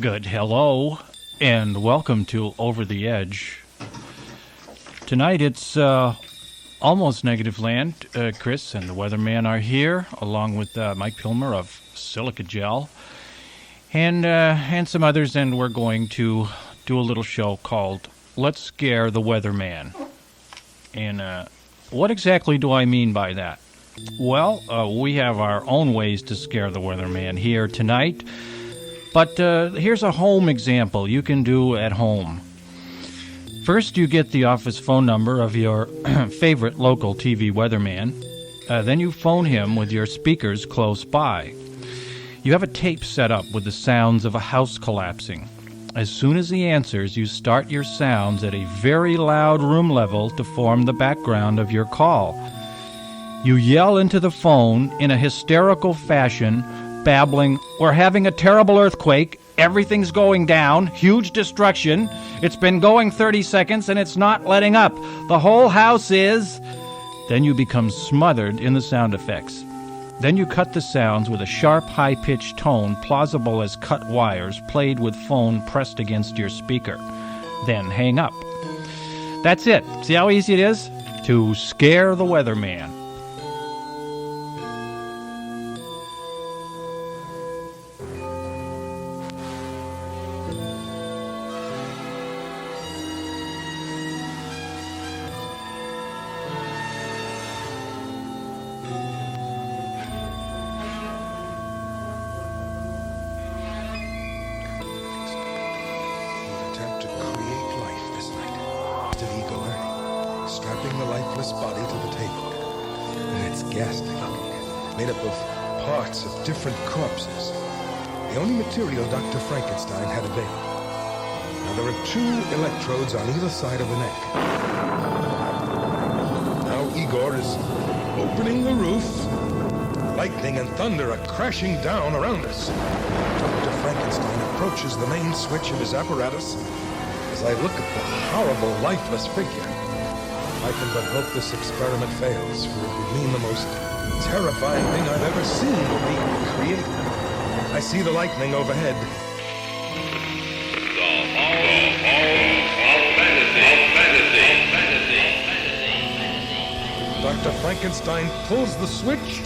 Good. Hello, and welcome to Over the Edge. Tonight it's almost Negativland. Chris and the Weatherman are here, along with Mike Pilmer of Silica Gel, and some others, and we're going to do a little show called Let's Scare the Weatherman. And what exactly do I mean by that? Well, we have our own ways to scare the weatherman here tonight, but here's a home example you can do at home. First, you get the office phone number of your favorite local TV weatherman. Then you phone him with your speakers close by. You have a tape set up with the sounds of a house collapsing. As soon as he answers, you start your sounds at a very loud room level to form the background of your call. You yell into the phone in a hysterical fashion, babbling, "We're having a terrible earthquake, everything's going down, huge destruction, it's been going 30 seconds and it's not letting up, the whole house is..." Then you become smothered in the sound effects. Then you cut the sounds with a sharp, high-pitched tone plausible as cut wires played with phone pressed against your speaker. Then hang up. That's it. See how easy it is? To scare the weatherman. Different corpses. The only material Dr. Frankenstein had available. Now there are 2 electrodes on either side of the neck. Now Igor is opening the roof. Lightning and thunder are crashing down around us. Dr. Frankenstein approaches the main switch of his apparatus. As I look at the horrible, lifeless figure, I can but hope this experiment fails, for it would mean the most terrifying thing I've ever seen will be created. I see the lightning overhead. Dr. Frankenstein pulls the switch.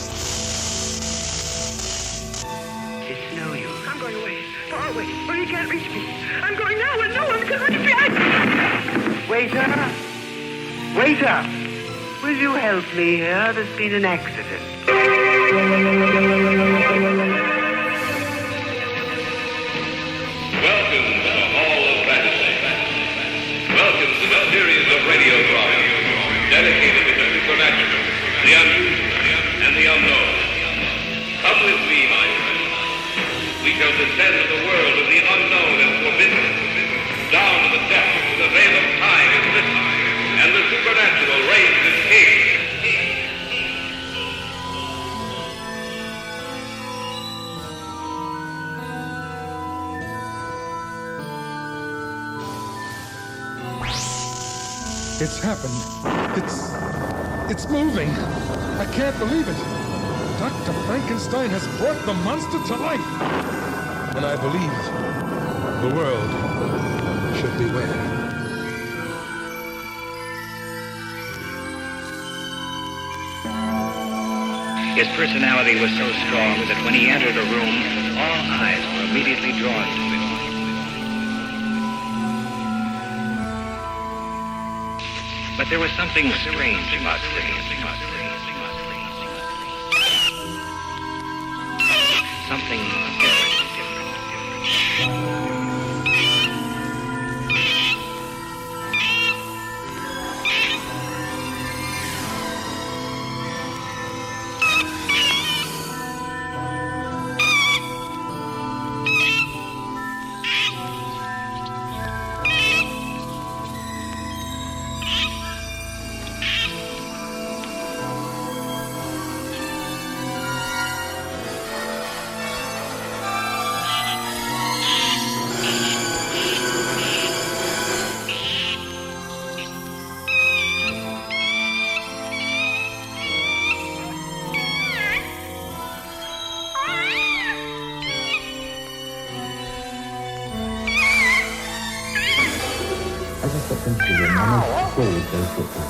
It's no use. I'm going away, far away, where you can't reach me. I'm going now and no one can reach me. Waiter! Waiter! Will you help me here? There's been an accident. Welcome to the Hall of Fantasy. Welcome to the series of radio dramas dedicated to the supernatural, the unusual, and the unknown. Come with me, my friends. We shall descend to the world of the unknown and forbidden, down to the depths where the veil of time is lifted, and the supernatural reigns as king. It's happened. It's moving. I can't believe it. Dr. Frankenstein has brought the monster to life. And I believe the world should beware. His personality was so strong that when he entered a room, all eyes were immediately drawn to him. But there was something strange about him. Something different. noticed forward very quickly.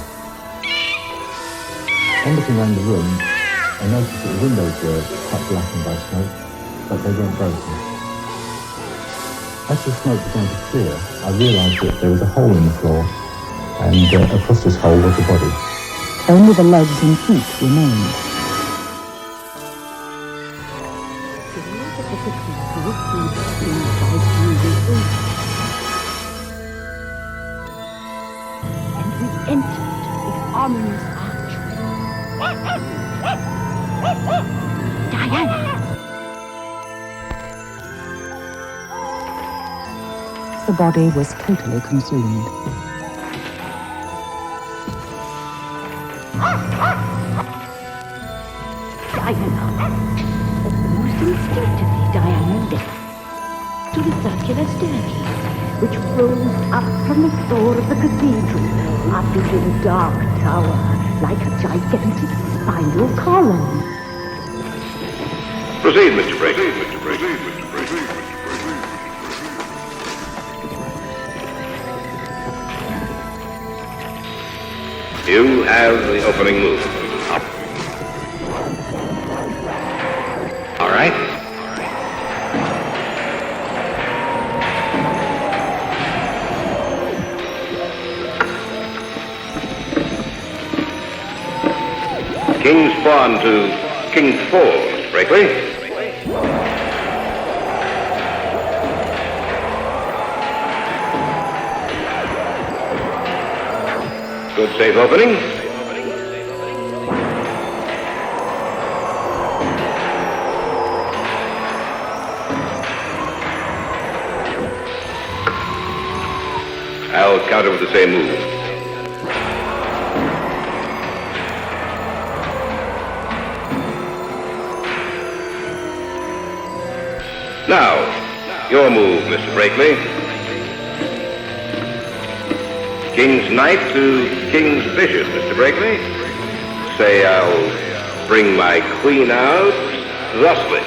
On looking around the room, I noticed that the windows were quite blackened by smoke, but they weren't broken. As the smoke began to clear, I realised that there was a hole in the floor, and across this hole was the body. Only the legs and feet remained. And we entered the ominous archway. Diana! The body was totally consumed. Diana, almost instinctively, Diana left to the circular staircase, which rose up from the floor of the cathedral, up into the dark tower, like a gigantic spiral column. Proceed, Mr. Brady. You have the opening move. All right. King's pawn to King 4, Mr. Berkeley. Good safe opening. I'll counter with the same move. Now, your move, Mr. Berkeley. King's knight to King's bishop, Mr. Berkeley. Say I'll bring my queen out thusly.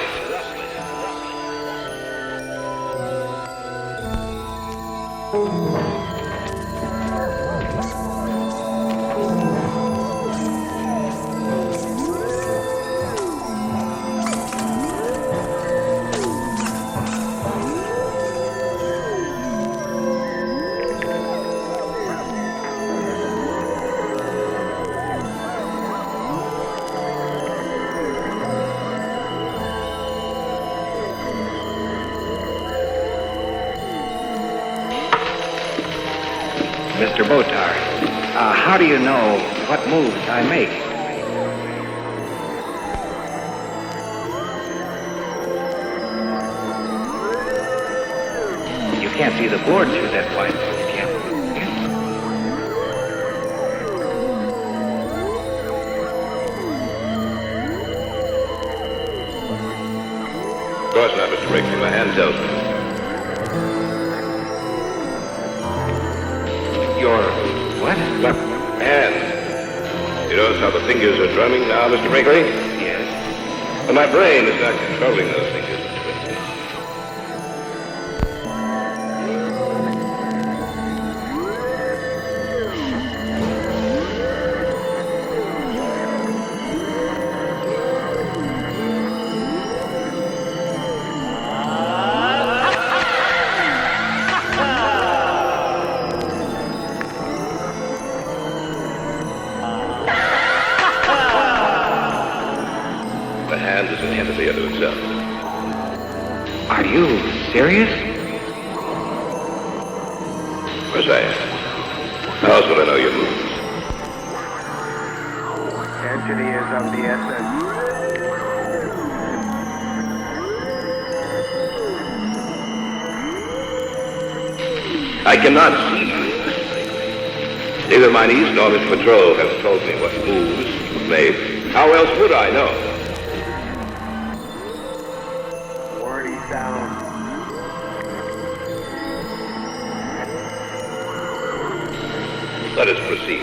Mr. Botar, how do you know what moves I make? You can't see the board through that white, can you? Of course not, Mr. Berkeley. My hand tells me. Your what? Left hand. You notice how the fingers are drumming now, Mr. Berkeley? Yes. But my brain is not controlling those fingers, Mr. Berkeley. The hand is an entity unto itself. Are you serious? Of course I am. How else would I know your moves? Entity is of the essence. I cannot see you. Neither my niece nor Miss Patrol have told me what moves you've made. How else would I know? Wordy sound. Let us proceed.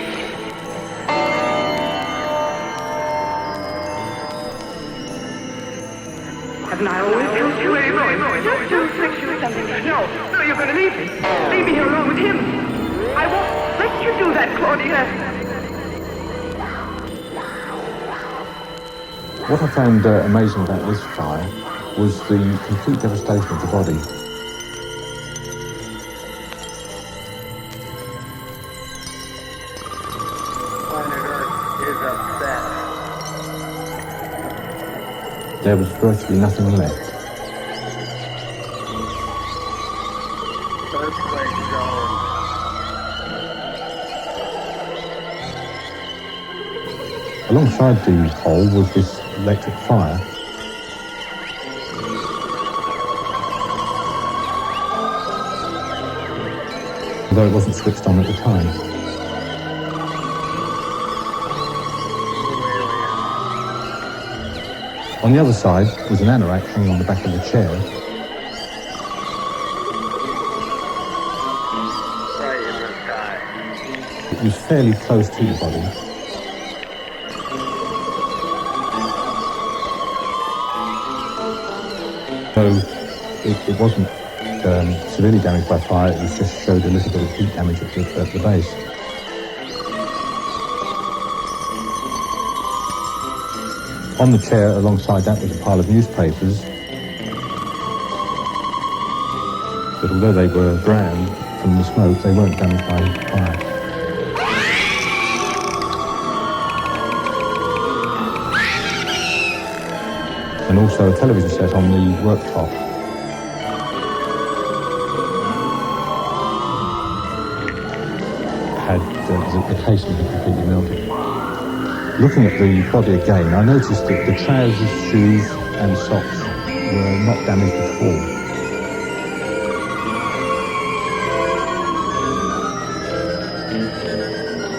Haven't I always told you where you're going? Just do sex or something. No, you're going to leave me. Leave me here alone with him. I I won't let you do that, Claudia. What I found amazing about this fire was the complete devastation of the body. Planet Earth is upset. There was virtually nothing left. Earthquake zone. Alongside the hole was this electric fire. Although it wasn't switched on at the time. On the other side was an anorak hanging on the back of the chair. Right in the sky. It was fairly close to the body. So it wasn't severely damaged by fire, it was just showed a little bit of heat damage at the base. On the chair alongside that was a pile of newspapers, but although they were brown from the smoke, they weren't damaged by fire. And also a television set on the worktop. Had the casing had completely melted. Looking at the body again, I noticed that the trousers, shoes and socks were not damaged at all.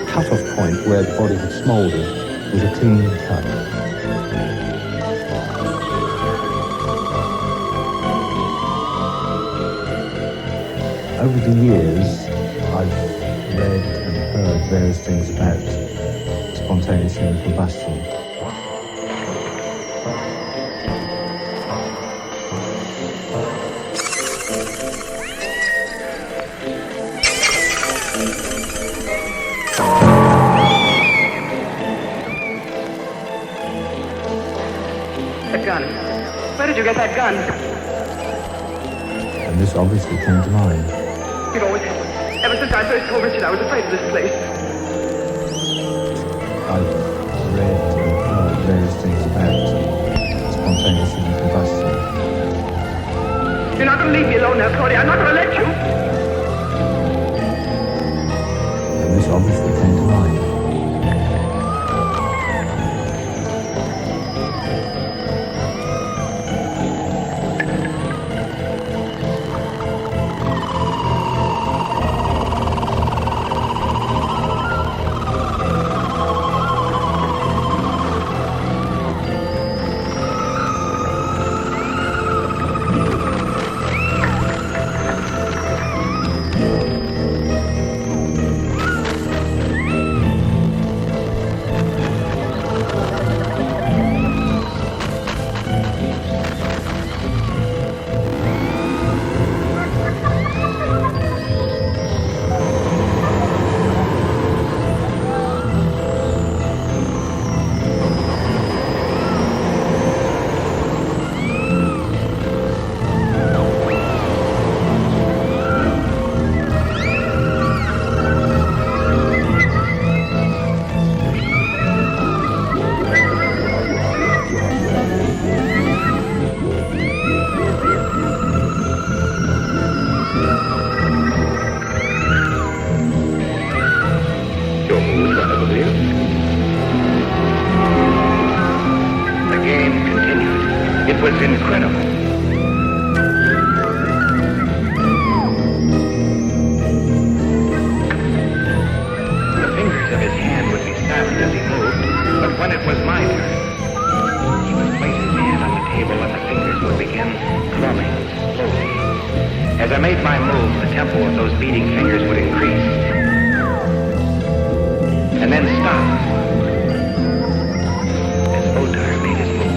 Cut-off point where the body had smouldered was a clean cut. Over the years, I've read and heard various things about spontaneous human combustion. That gun. Where did you get that gun? And this obviously came to mind. You've always had one. Ever since I first told Richard I was afraid of this place. I've read and heard various things about spontaneous human combustion. You're not going to leave me alone now, Claudia. I'm not going to let you. And this obviously came to mind. was incredible. The fingers of his hand would be silent as he moved, but when it was my turn, he would place his hand on the table and the fingers would begin drumming slowly. As I made my move, the tempo of those beating fingers would increase, and then stop. Otar made his move.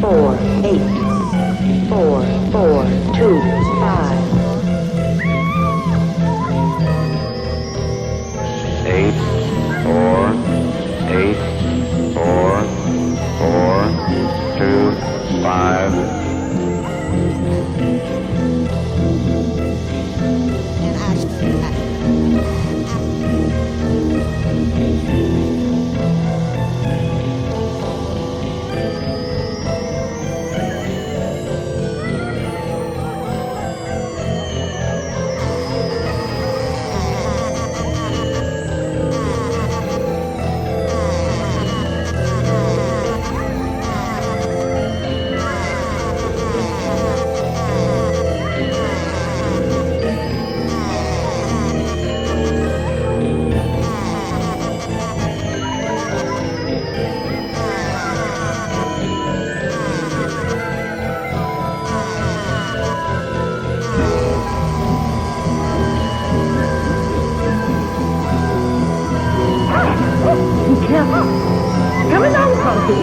4, 8, 4, 4, 2, 5. 8, 4, 8, 4, 4, 2, 5. Coming down, Conky. We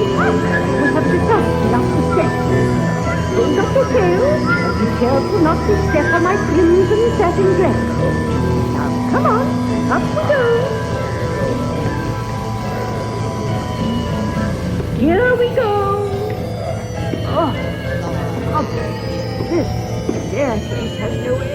have to stop up the steps. Hold up your tail and be careful not to step on my crimson satin dress. Now, come on, up we go. Here we go. Oh, this staircase has no end.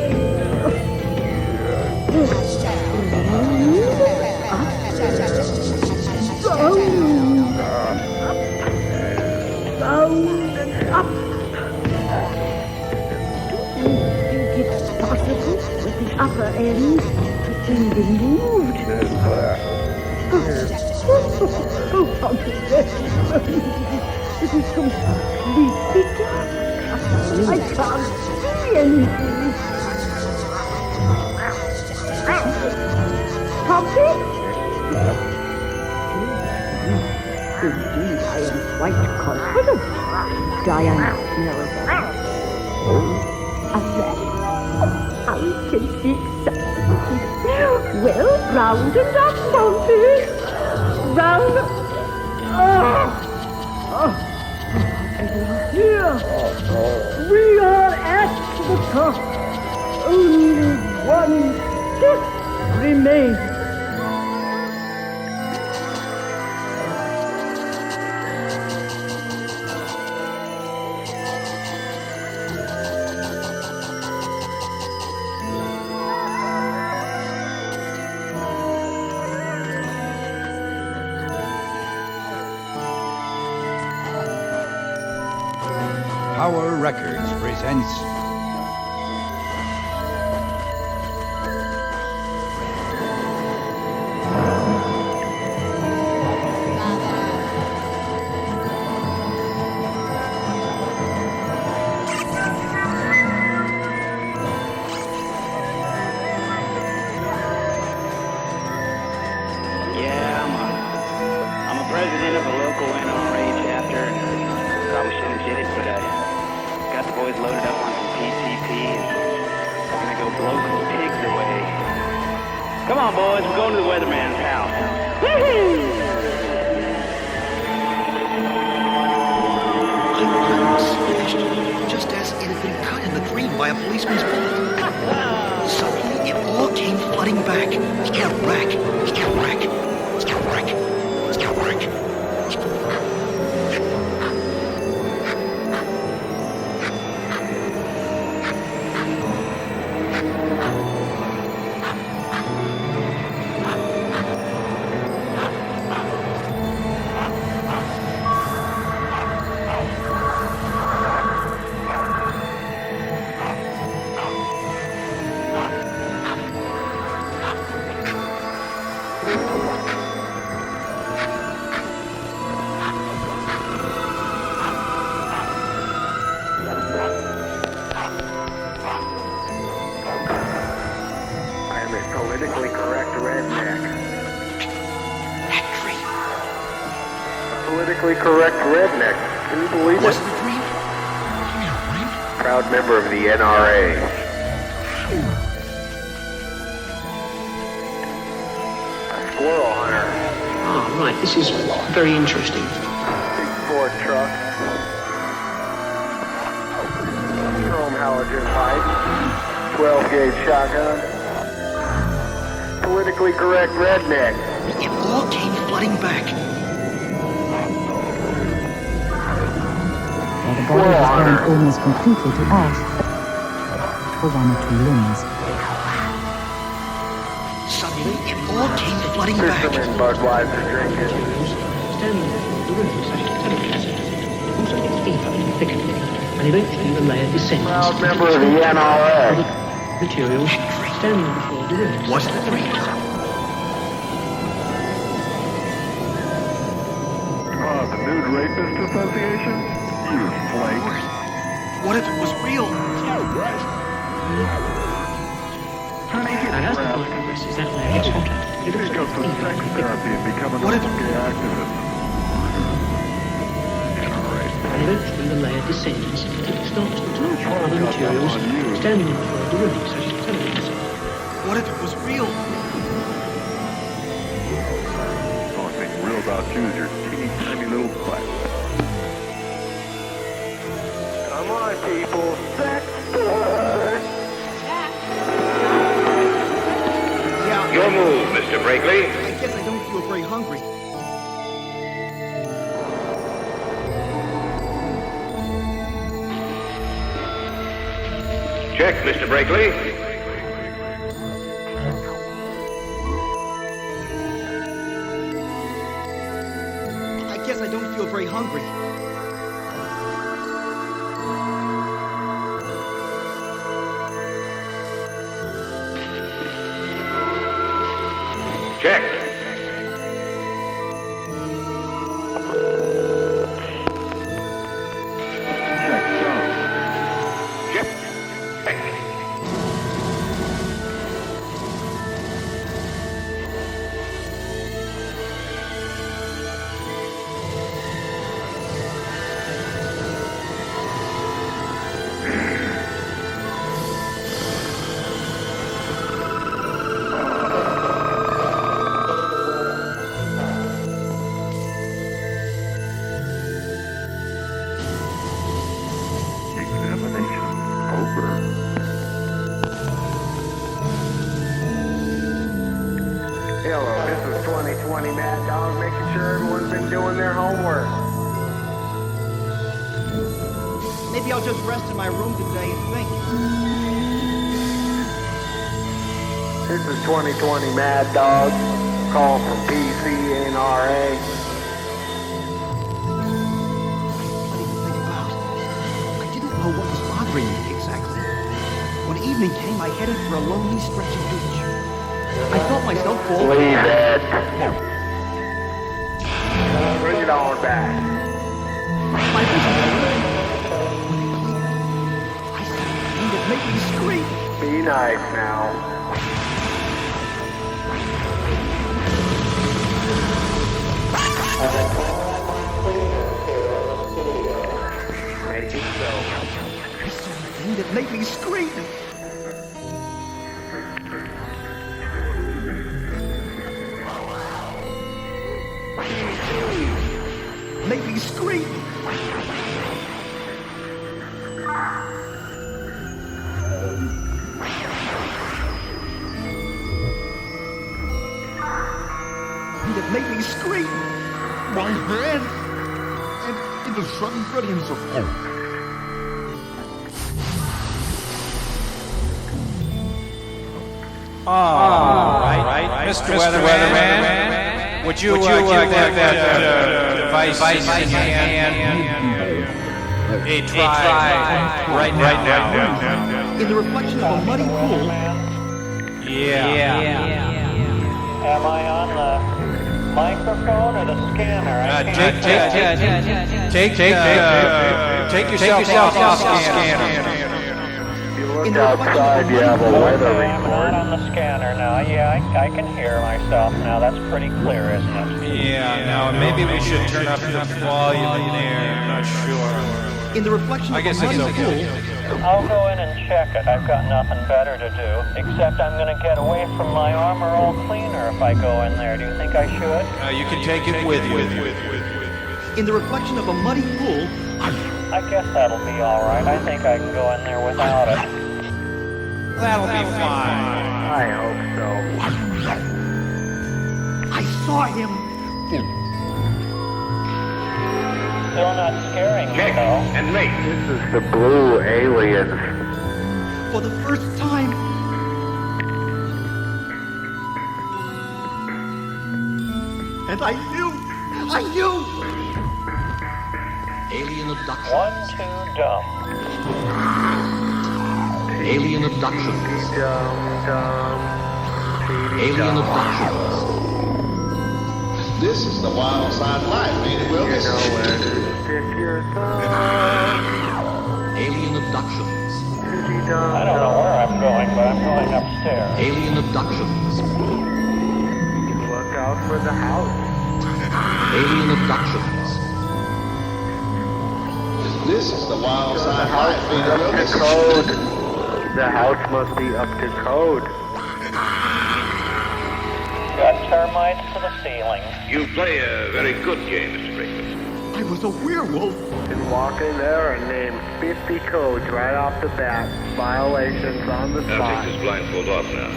Round and up. Do you think it's possible with the upper end to be removed? Oh, it is completely dark. I can't see anything. Poppy? Indeed, I am quite confident. Diana knows that. And then, I can be excited. Well, round and up, Monty. Round. Here. We are at the top. Only one step remains. Power Records presents I'm a president of a local NRA chapter. Probably shouldn't have did it, but I got the boys loaded up on some PCP and we're gonna go blow some pigs away. Come on, boys, we're going to the Weatherman's house. I was smashed, just as it had been cut in the dream by a policeman's bullet. Suddenly, it all came flooding back. Scout rack, scout rack, scout rack, scout rack. Politically correct redneck. Politically correct redneck. Can you believe Was it? it a dream? Yeah, right? Proud member of the NRA. A squirrel hunter. Oh, right. This is very interesting. Big Ford truck. Sergeant White. 12-gauge shotgun. Politically correct redneck. It all came flooding back. While the body was burned almost completely to ash, for one or two limbs. Suddenly, it all came flooding back. Fisherman Budweiser drinking. Standing before the room, such intelligent acid, also gets deeper and thicker, and eventually the layer descends. Proud member of the NRA. Materials standing before the room. Was it the real? The Nude Rapist Association? You flake. What if it was real? And as the body progresses, that layer gets hotter. It You also go gets through deeper sex and thicker, therapy and become an What if- gay activist. and eventually the layer descends. It starts to touch other materials standing before the room, such as intelligent acid. What if it was real? The only thing real about you is your teeny tiny little butt. Come on, people. Sex blood. Yeah. Your move, Mr. Brakely. I guess I don't feel very hungry. Check, Mr. Brakely. I guess I don't feel very hungry. Check. Check. Examination over. Hello, this is 2020 Mad Dog, making sure everyone's been doing their homework. Maybe I'll just rest in my room today and think. This is 2020 Mad Dog, call from PCNRA. Plenty to think about. I didn't know what was bothering me exactly. When evening came, I headed for a lonely stretch of beach. I felt myself fall. Leave it. Bring it on back. My vision was clear. I saw a thing that made me scream. Be nice now. Make it so. I saw a thing that made me scream. Made me scream. And it made me scream. My head. And in the sudden brilliance of hope. All right. Mr. Weatherman, would you give that device in your hand a try right now? In the reflection of a muddy pool. Yeah. Am I on the microphone or the scanner? Take yourself off the scanner. Look outside, you have a weather I'm report. not on the scanner now. Yeah, I can hear myself now. That's pretty clear, isn't it? Yeah, now maybe we should turn up the volume there. I'm not sure. In the reflection I of guess a muddy it's okay. pool. I'll go in and check it. I've got nothing better to do, except I'm going to get away from my armor all cleaner if I go in there. Do you think I should? You can take it with you. In the reflection of a muddy pool, I guess that'll be alright. I think I can go in there without it. That'll be fine. I hope so. I saw him. Still not scaring me, Check though. and mate. This is the blue alien. For the first time. And I knew. Alien abduction. 1, 2, dumb. Alien abductions. Alien abductions. This is the wild side life, ain't it, Will? You know where to stick your thumb. Alien abductions. I don't know where I'm going, but I'm going upstairs. Alien abductions. Look out for the house. Alien abductions. This is the wild side life, ain't it, Will? Up to code. The house must be up to code. Got termites to the ceiling. You play a very good game, Mr. Franklin. I was a werewolf. And walk in there and name 50 codes right off the bat. Violations on the I'll spot. take this blindfold off now.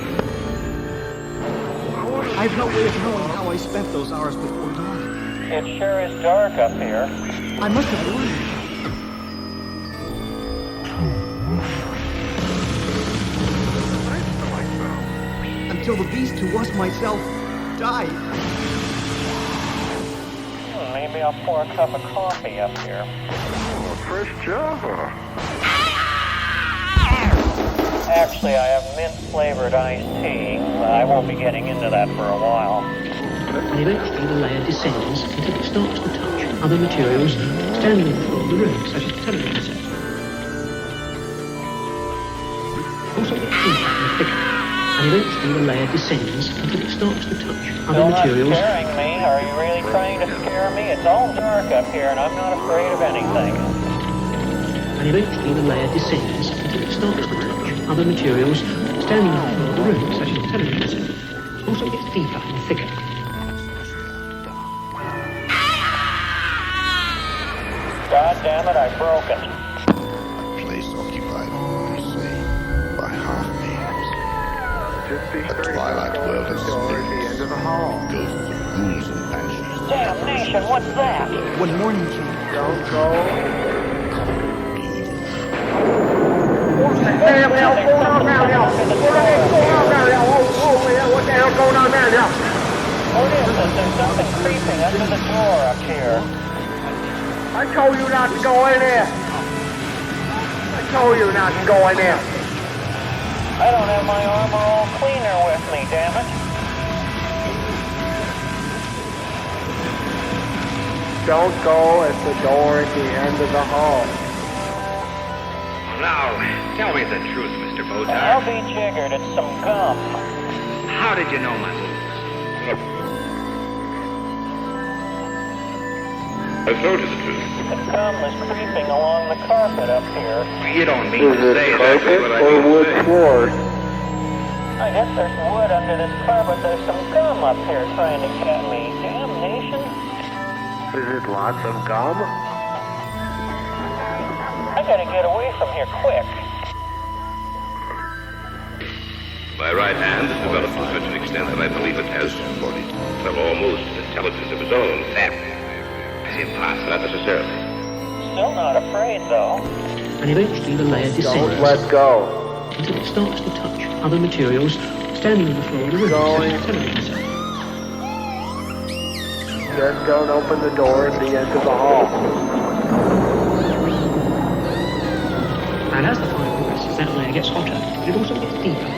I have no way of knowing how I spent those hours before dawn. It sure is dark up here. I must have learned. Until the beast who was myself died. Maybe I'll pour a cup of coffee up here. First Java. Actually, I have mint-flavored iced tea. I won't be getting into that for a while. And eventually the layer descends until it starts to touch other materials standing on the floor of the room, such as the television set. Also gets feedback in the figure. And eventually the layer descends until it starts to touch other Still not materials. scaring me? Are you really trying to scare me? It's all dark up here, and I'm not afraid of anything. And eventually the layer descends until it starts to touch other materials standing on the floor of the room, such as the television set. Also gets feedback in the figure. God damn it, I broke it. Place occupied, you say, by half-males. Just be The sure twilight you world don't is go at the end of the hall. ghosts of ghouls and banshees. Damnation, what's that? When morning came, Don't go. What the hell's going on down there? What the hell's going on down there? What the hell's going on down there? What is this? There's something creeping under the door up here. I told you not to go in there. I told you not to go in there. I don't have my armor all cleaner with me, damn it. Don't go at the door at the end of the hall. Now, tell me the truth, Mr. I'll Bozar. be jiggered. It's some gum. How did you know my moves? I told you the truth. The gum is creeping along the carpet up here. You don't mean to say exactly what I or mean to wood say. floors? I guess there's wood under this carpet. There's some gum up here trying to get me. Damnation. Is it lots of gum? I gotta get away from here quick. My right hand has developed to such an extent that I believe it has almost intelligence of its own. That is impossible. Not necessarily. Still not afraid, though. And eventually the layer descends Don't let go. until it starts to touch other materials standing on the floor of the room, such as the television set. Just don't open the door at the end of the hall. And as the fire progresses, that layer gets hotter, but it also gets deeper.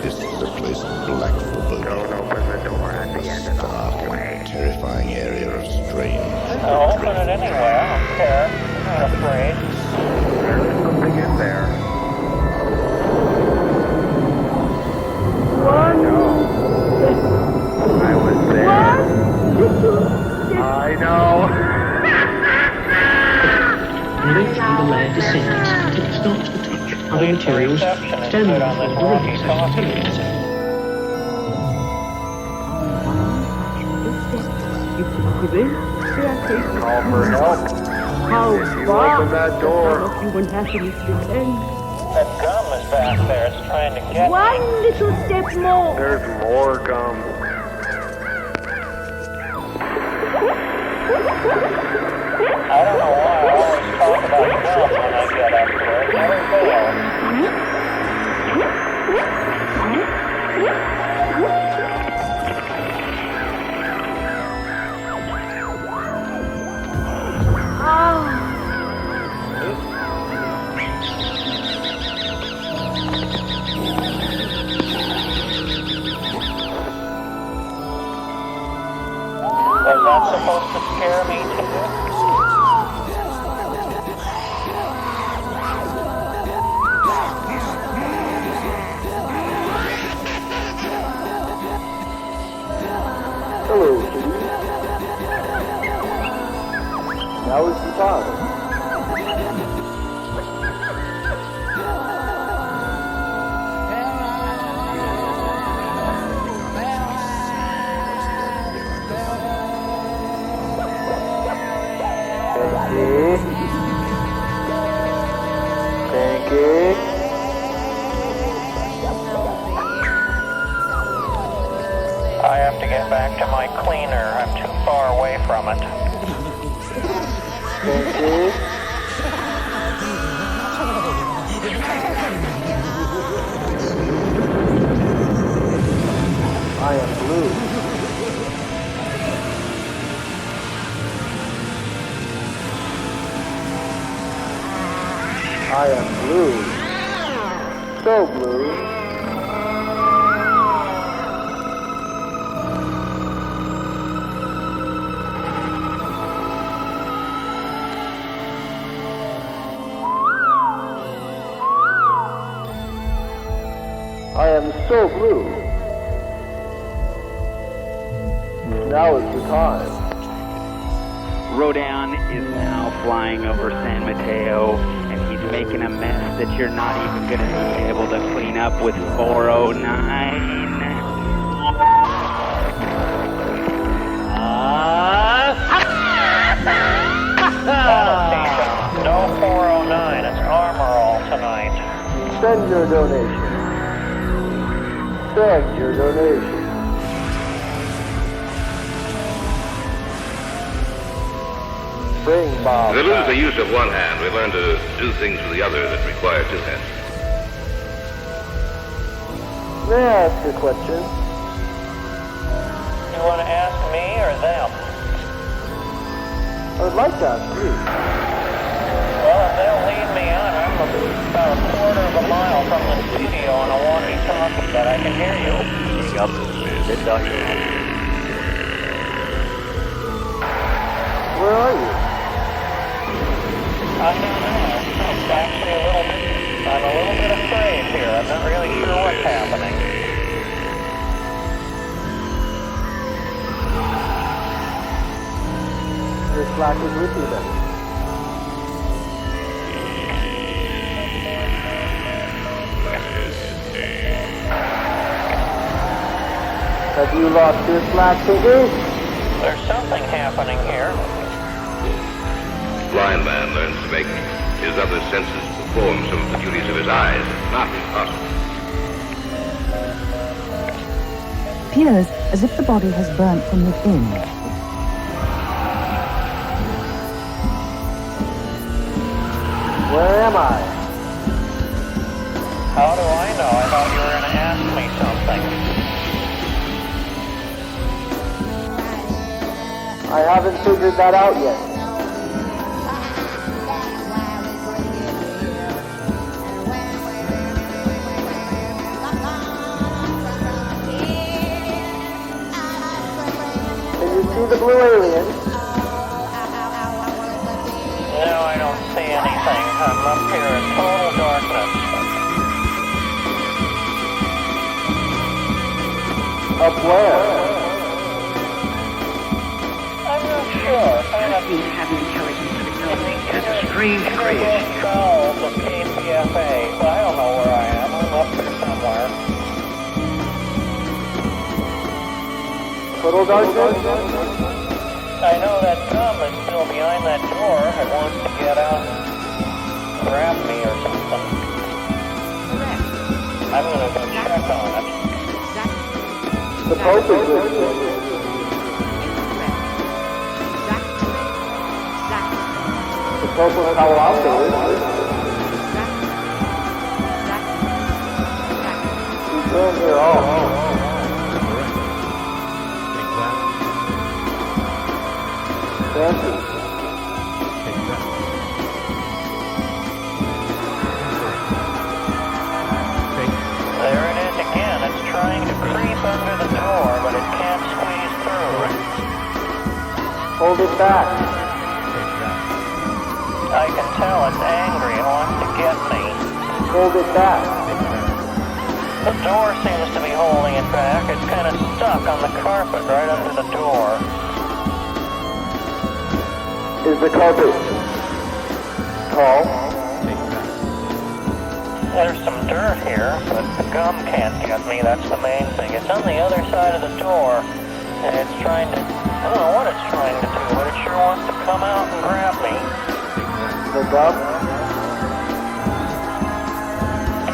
This is a place of black foreboding. Don't open the door at the end of the hallway. Terrifying area of strange. I'll open it anyway. I don't care. I'm not afraid. There's something in there. What? No. I was there. I know. And eventually the layer descends until it starts to touch other materials standing on the floor of the room, such as the television set. Call for help. How far? Open that door. Some of you will have to pretend. That gum is back there. It's trying to get One little step more. There's more gum. I don't know why I always talk about gum when I get up here. It never fails. Was that supposed to scare me too? Hello, kitty. Now is the time. I have to get back to my cleaner. I'm too far away from it. I am blue. I am blue. So blue. I am so blue. Now is the time. Rodan is now flying over San Mateo, and he's making a mess that you're not even going to be able to clean up with 409. No 409. It's armor all tonight. Send your donation. Send your donation. Bring Bob. If we lose the use of one hand, we learn to do things with the other that require two hands. May I ask a question? You want to ask me or them? I would like to ask you. Well, if they'll lead me on, I'm about a quarter of a mile from the studio on a walkie-talkie, but I can hear you. Yup, good doctor. Where are you? I don't know. I'm actually I'm a little bit afraid here. I'm not really sure what's happening. This black is with you then. Have you lost your black fingers? There's something happening here. Blind man learns to make his other senses perform some of the duties of his eyes. It's not impossible. Appears as if the body has burnt from within. Where am I? How do I know? I thought you were going to ask me something. I haven't figured that out yet. Can you see the blue alien? No, I don't see anything. I'm up here in total darkness. Up where? I'm not sure. We have intelligence of its own. It has a strange Inner creation. cells of KPFA. Well, I don't know where I am. I'm up here somewhere. Total darkness? I know that gum is still behind that door. It wants to get out and grab me or something. I'm gonna go check on it. The Pope is with you. The Pope of Palo Alto is with you. He's been here all. Thank you. There it is again. It's trying to creep under the door, but it can't squeeze through. Hold it back. I can tell it's angry. It wants to get me. Hold it back. The door seems to be holding it back. It's kind of stuck on the carpet right under the door. Is the carpet tall? There's some dirt here, but the gum can't get me. That's the main thing. It's on the other side of the door, and it's trying to... I don't know what it's trying to do, but it sure wants to come out and grab me. The gum?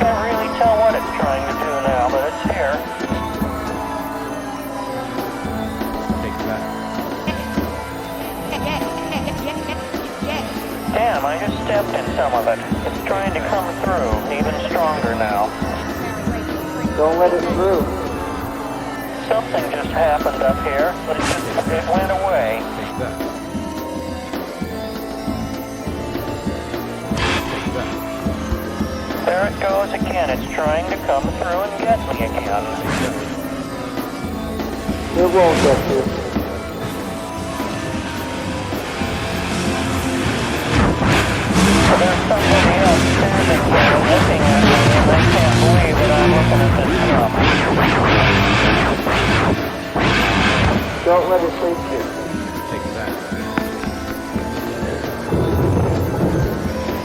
Can't really tell what it's trying to do now, but it's here. Damn, I just stepped in some of it. It's trying to come through, even stronger now. Don't let it through. Something just happened up here, but it went away. There it goes again. It's trying to come through and get me again. It won't get you. There's somebody else standing there looking at me, and they can't believe that I'm looking at this gum. Don't let it take you.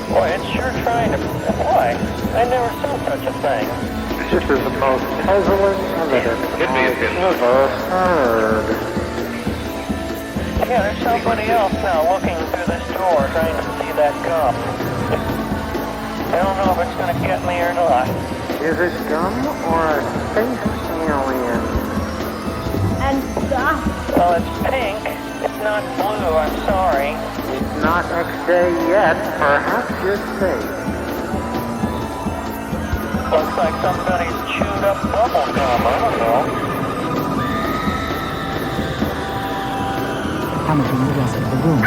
Boy, it's sure trying to... Boy, I never saw such a thing. This is the most puzzling evidence I've ever heard. Yeah, there's somebody else now looking through this door, trying to see that gum. I don't know if it's going to get me or not. Is it gum or a space alien? And well, it's pink. It's not blue, I'm sorry. It's not X-ray yet. Perhaps you're safe. Looks like somebody's chewed up bubble gum. I don't know. Hamilton the rest of the room.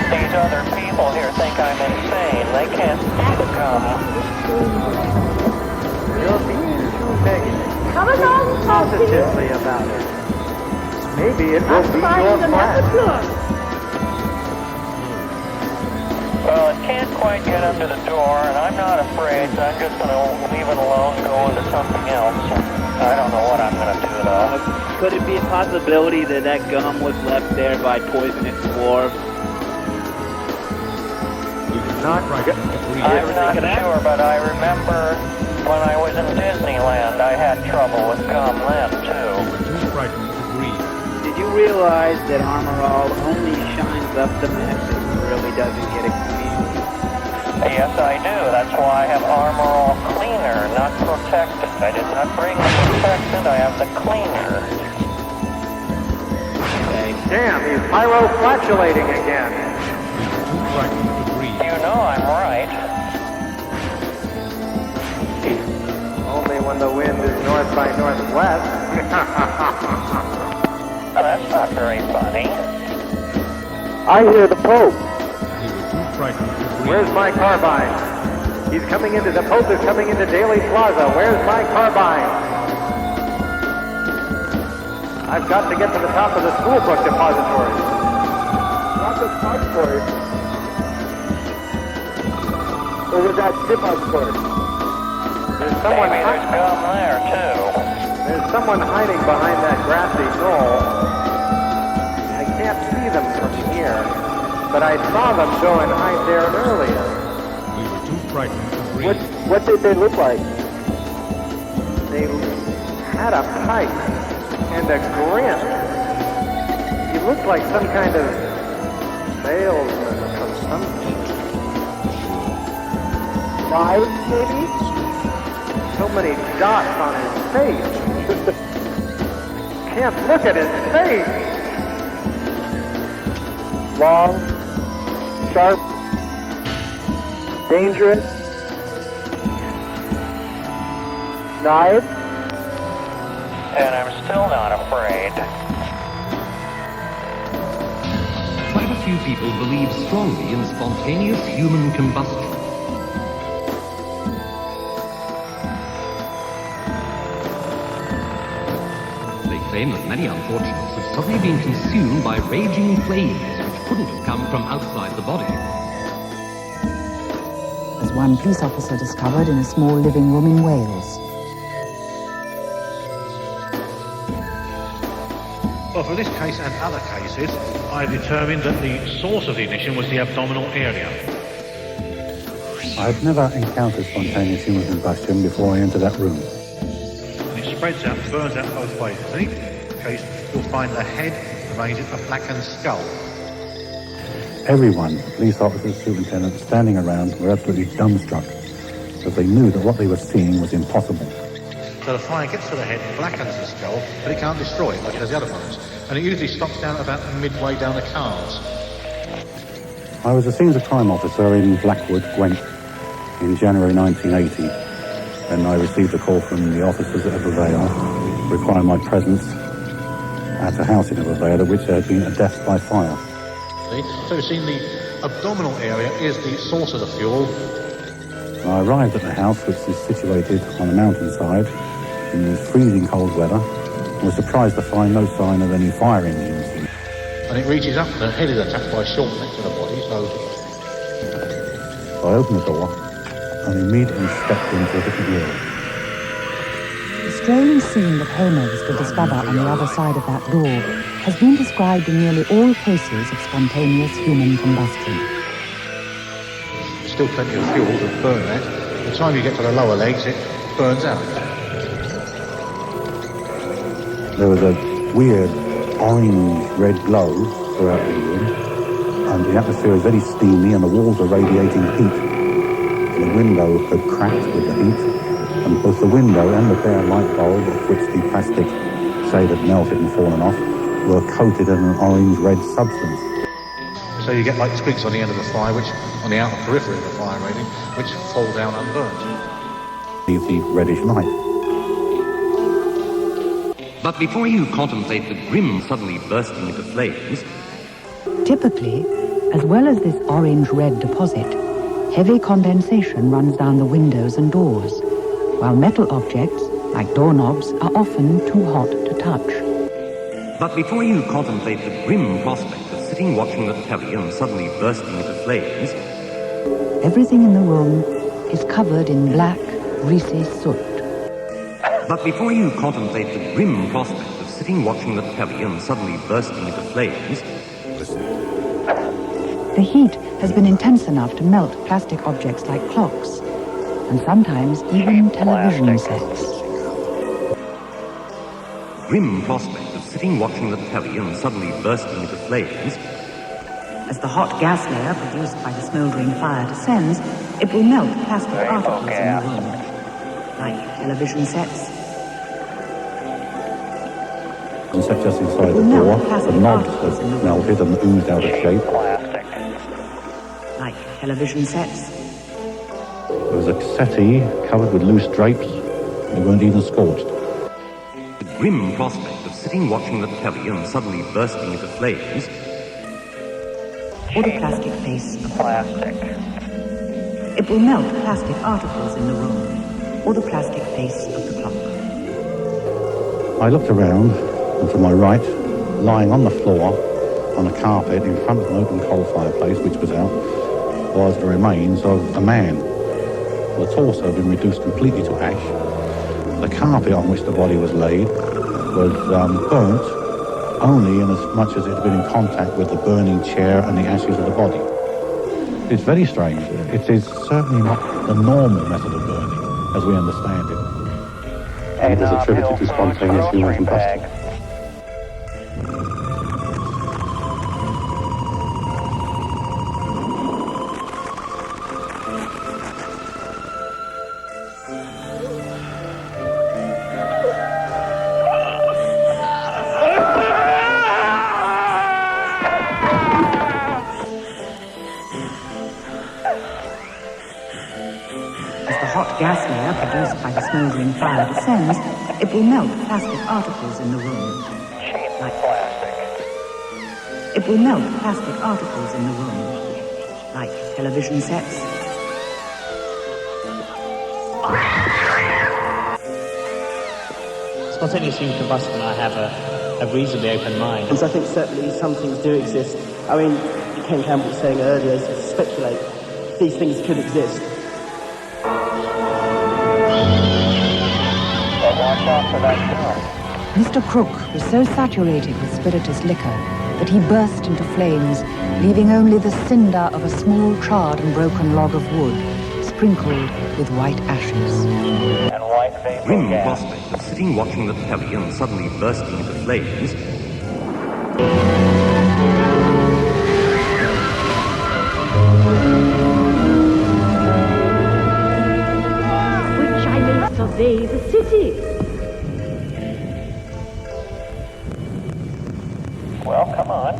These other people here think I'm insane. They can't see the gum. You're being too negative. Come along, positively about it. Maybe it will be your plan. Well, it can't quite get under the door, and I'm not afraid, so I'm just going to leave it alone and go into something else. I don't know what I'm going to do, though. Could it be a possibility that that gum was left there by poisonous dwarves? Not I'm not sure, but I remember when I was in Disneyland, I had trouble with gum then, too. Did you realize that Armor All only shines up the mess and really doesn't get it clean? Yes, I do. That's why I have Armor All Cleaner, not Protectant. I did not bring the Protectant, I have the Cleaner. Damn, he's pyroflatulating again. You know I'm right. Only when the wind is north by northwest. Well, that's not very funny. I hear the Pope. Where's my carbine? He's coming into, the Pope is coming into Daly Plaza. Where's my carbine? I've got to get to the top of the school book depository. Not the depository. Over that depository. There's someone. Maybe there's gum there too. There's someone hiding behind that grassy knoll. I can't see them from here, but I saw them go and hide there earlier. We were too frightened to breathe. What did they look like? They had a pipe and a grin. looks like some kind of salesman from some live, maybe? So many dots on his face. Can't look at his face. Long, sharp, dangerous, knife. And I'm still not afraid. Quite a few people believe strongly in spontaneous human combustion. They claim that many unfortunates have suddenly been consumed by raging flames which couldn't have come from outside the body. As one police officer discovered in a small living room in Wales. Well, for this case and other cases, I have determined that the source of the ignition was the abdominal area. I had never encountered spontaneous human combustion before I entered that room. And it spreads out, burns out both ways. In each case, you'll find the head remains a blackened skull. Everyone, police officers, superintendents, standing around were absolutely dumbstruck, because they knew that what they were seeing was impossible. So the fire gets to the head, blackens the skull, but it can't destroy it like it does the other ones. And it usually stops down about midway down the calves. I was a scenes of crime officer in Blackwood, Gwent, in January 1980, and I received a call from the officers at Abervale requiring my presence at a house in Abervale at which there had been a death by fire. So you've seen the abdominal area is the source of the fuel. I arrived at the house, which is situated on a mountainside in the freezing cold weather, and was surprised to find no sign of any fire engines. And it reaches up, the head is attached by a short neck to the body, So I opened the door and immediately stepped into a different world. The strange scene that Homer was to discover on the other side of that door has been described in nearly all cases of spontaneous human combustion. There's still plenty of fuel to burn that. By the time you get to the lower legs, it burns out. There was a weird orange-red glow throughout the room, and the atmosphere was very steamy, and the walls were radiating heat. And the window had cracked with the heat, and both the window and the bare light bulb, of which the plastic shade had melted and fallen off, were coated in an orange-red substance. So you get like twigs on the end of the fire, which on the outer periphery of the fire rating, which fall down unburnt. Leave the reddish light. But before you contemplate the grim suddenly bursting into flames... Typically, as well as this orange-red deposit, heavy condensation runs down the windows and doors, while metal objects, like doorknobs, are often too hot to touch. But before you contemplate the grim prospect of sitting watching the telly and suddenly bursting into flames... Everything in the room is covered in black, greasy soot. But before you contemplate the grim prospect of sitting watching the telly and suddenly bursting into flames... The heat has been intense enough to melt plastic objects like clocks, and sometimes even television sets. Grim prospect of sitting watching the telly and suddenly bursting into flames... As the hot gas layer produced by the smouldering fire descends, it will melt plastic articles in the room, like television sets. And set just inside the door, the knobs had melted and oozed out of shape. Like television sets. There was a settee covered with loose drapes. They weren't even scorched. The grim prospect of sitting watching the telly and suddenly bursting into flames... Or the plastic face of plastic. It will melt plastic articles in the room, or the plastic face of the clock. I looked around, and to my right, lying on the floor, on a carpet in front of an open coal fireplace, which was out, was the remains of a man. The torso had been reduced completely to ash. The carpet on which the body was laid was burnt, only in as much as it had been in contact with the burning chair and the ashes of the body. It's very strange. It is certainly not the normal method of burning, as we understand it. And it is attributed to spontaneous human combustion. gas layer produced by the smouldering fire descends, it will melt plastic articles in the room. It will melt plastic articles in the room, like television sets. Spontaneous human combustion, I have a reasonably open mind. And so I think certainly some things do exist. I mean, Ken Campbell was saying earlier, is to speculate these things could exist. Watch out for that girl. Mr. Crook was so saturated with spirituous liquor that he burst into flames, leaving only the cinder of a small charred and broken log of wood, sprinkled with white ashes. And white vapor Grim gas. prospect of sitting watching the telly and suddenly bursting into flames. Which I may survey the city. Well, come on.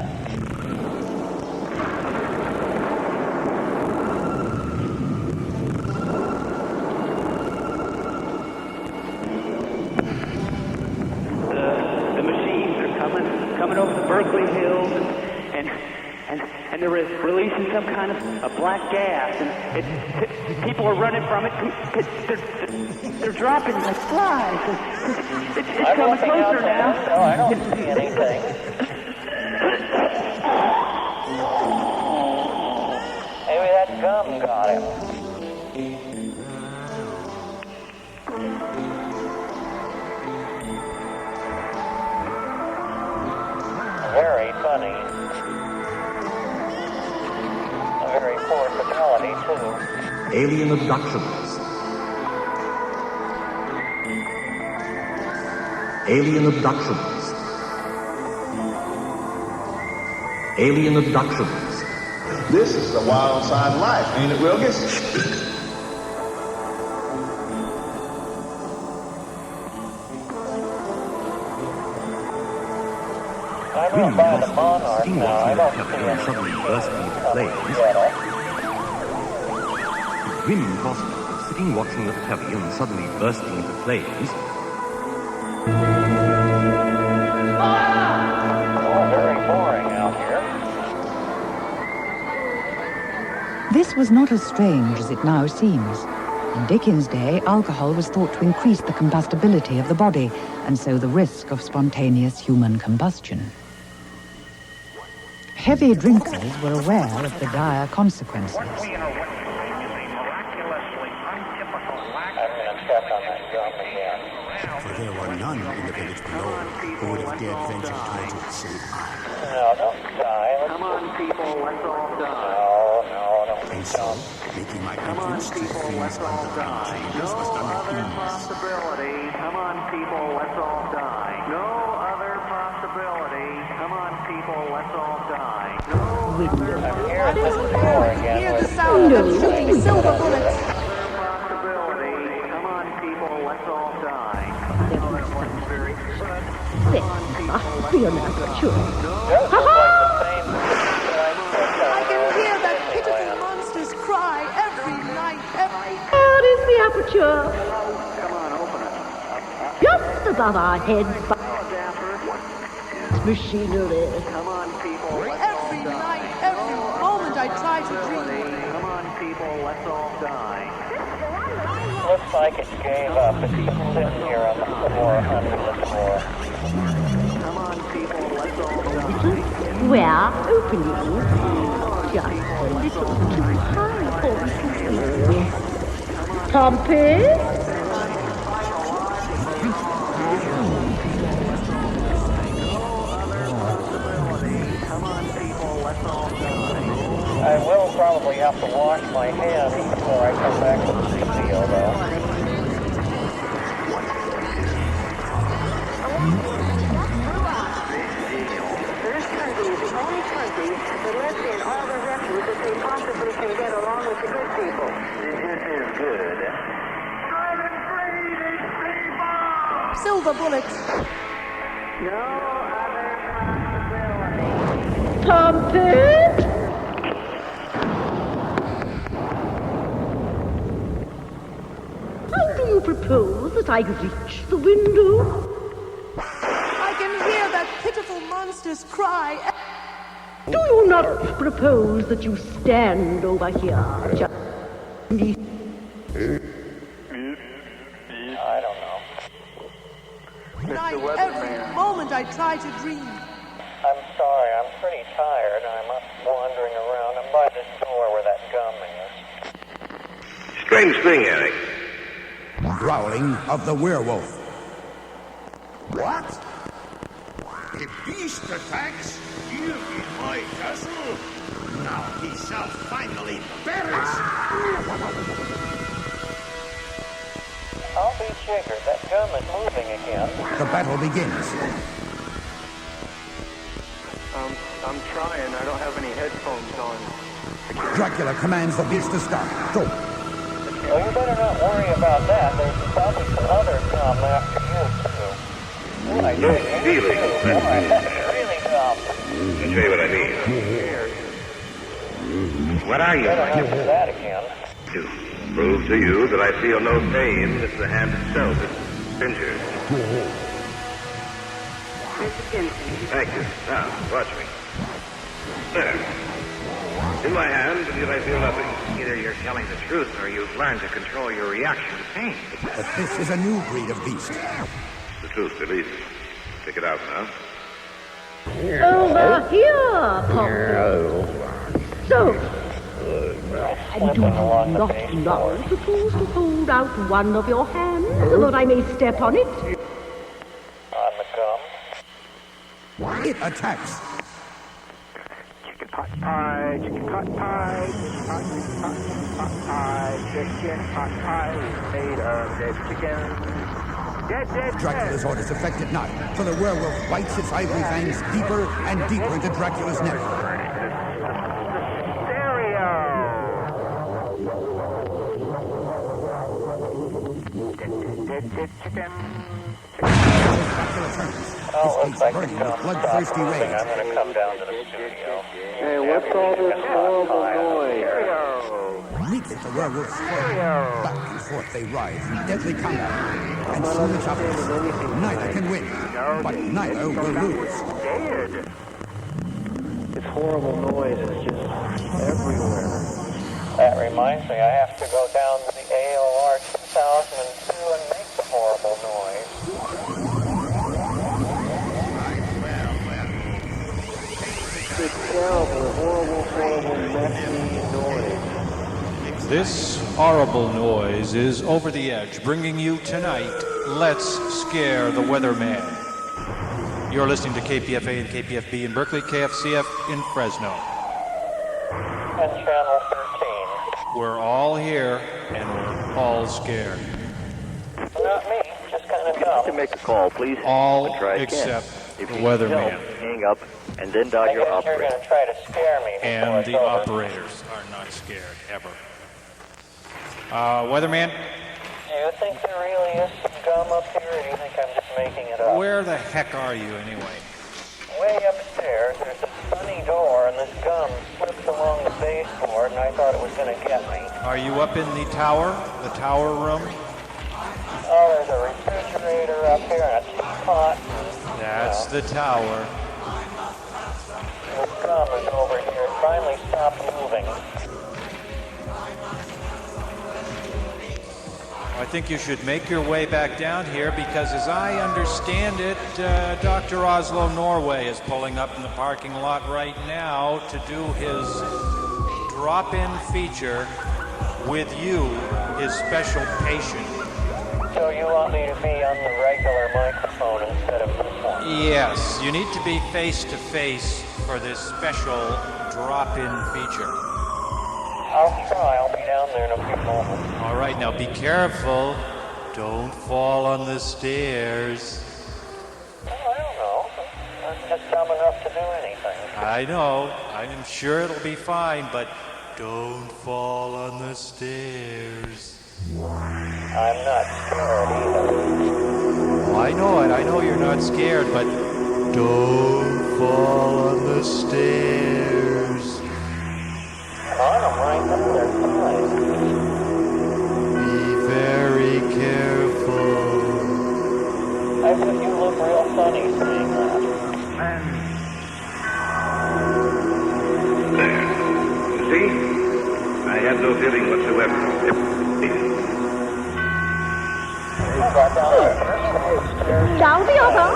The machines are coming over the Berkeley hills, and they're releasing some kind of a black gas, and people are running from it. They're dropping like flies. It's coming closer now. So I don't see anything. Maybe that gum got him. Very funny. A very poor fatality, too. Alien abductions. Alien abductions. Alien abductions. This is the wild side of life, ain't it, Wilkes? I'm by the monarch sitting now. I watching don't the see telly and suddenly bursting into flames. Grim prospect of sitting watching the telly and suddenly bursting into flames. Oh, very boring out here. This was not as strange as it now seems. In Dickens' day, alcohol was thought to increase the combustibility of the body, and so the risk of spontaneous human combustion. Heavy drinkers were aware of the dire consequences. I'm going to check on that gum again. For there were none in the village below who would have dared venture towards it save I. No, don't die. Come on, people, let's all die. No, don't. And so, making my entrance to the things underground chambers was done at ease. Possibility. Come on, people, let's all die. No other possibility. Come on, people, let's all die. I'm here at this door again. Hear the sound of shooting silver bullets. Possibility. Come on, people, let's all die. There must be an aperture. I can hear that pitiful monster's cry every night, Where is the aperture? Come on, open it. Just above our heads. Machinery. Come on, people, every night, every moment I try to dream. Come on, people, let's all die. Looks like it gave up. It's sitting here on the floor, under the floor. Come on, people, let's all die. Square opening. Just a little too high for me. Pompey? I will probably have to wash my hands before I come back to the studio, though. This country is the only country that lets in all the refuse that they possibly can get along with the good people. This is good. Silver bullets. No other possibility. Pompey? I reach the window? I can hear that pitiful monster's cry. Do you not propose that you stand over here? Just me? I don't know. Night, every moment I try to dream. I'm sorry, I'm pretty tired. I'm up wandering around. I'm by this door where that gum is. Strange thing, Eric. Growling of the werewolf. What? A beast attacks here in my castle? Now he shall finally perish! I'll be jiggered. That gum is moving again. The battle begins. I'm trying. I don't have any headphones on. Dracula commands the beast to stop. Go. Well, you better not worry about that. There's probably some other gum after you, too. What I No feeling. That's really dumb. I'll show you what I mean. What are you? Better not do that again. To prove to you that I feel no pain, it's the hand itself that's injured. Thank you. Now, watch me. There. In my hand, and yet I feel nothing. Either you're telling the truth or you've learned to control your reaction to pain. But this is a new breed of beast. It's the truth, Billy. Check it out now. Over here, Poppy. So, and do you not now propose to hold out one of your hands so that I may step on it? On the gum. It attacks. Chicken pot pie, chicken pot pie, chicken pot pie, made of dead chicken. Dead. Dracula's orders affected not, for the werewolf bites its ivory fangs deeper and deeper into Dracula's neck. Dead chicken. Dracula turns. Oh, looks like the burning with gum bloodthirsty stopped moving. rage. I'm going to come down to the studio. Hey, what's all this horrible noise? Leaps at the werewolf's throat. Back and forth they rise in deadly combat. And soon it's obvious. Neither can win, but neither will lose. This horrible noise is just everywhere. That reminds me, I have to go down to the AOR 2002 and make the horrible noise. It's terrible, horrible, messy noise. This horrible noise is Over the Edge, bringing you tonight, Let's Scare the Weatherman. You're listening to KPFA and KPFB in Berkeley, KFCF in Fresno. And Channel 13. We're all here, and we're all scared. Not me, just kind of dumb. You can make a call, please. All Try except if the you weatherman. help, hang up, and then dial I your guess you're operator. going to try to scare me. And the operators are not scared, ever. Weatherman, Do you think there really is some gum up here, or do you think I'm just making it up? where the heck are you anyway? Way upstairs, there's this funny door, and this gum slips along the baseboard, and I thought it was going to get me. Are you up in the tower room? Oh, there's a refrigerator up here and a teapot. That's the tower. This gum is over here. It finally stopped moving. I think you should make your way back down here because, as I understand it, Dr. Oslo Norway is pulling up in the parking lot right now to do his drop-in feature with you, his special patient. So you want me to be on the regular microphone instead of this one? Yes, you need to be face-to-face for this special drop-in feature. I'll try. I'll be down there in a few moments. All right, now be careful. Don't fall on the stairs. Oh, I don't know. I'm just dumb enough to do anything. I know. I'm sure it'll be fine, but don't fall on the stairs. I'm not scared either. Oh, I know it. I know you're not scared, but don't fall on the stairs. Come on, I'm right there. Fine. Be very careful. See? I had no feeling whatsoever. Now the other.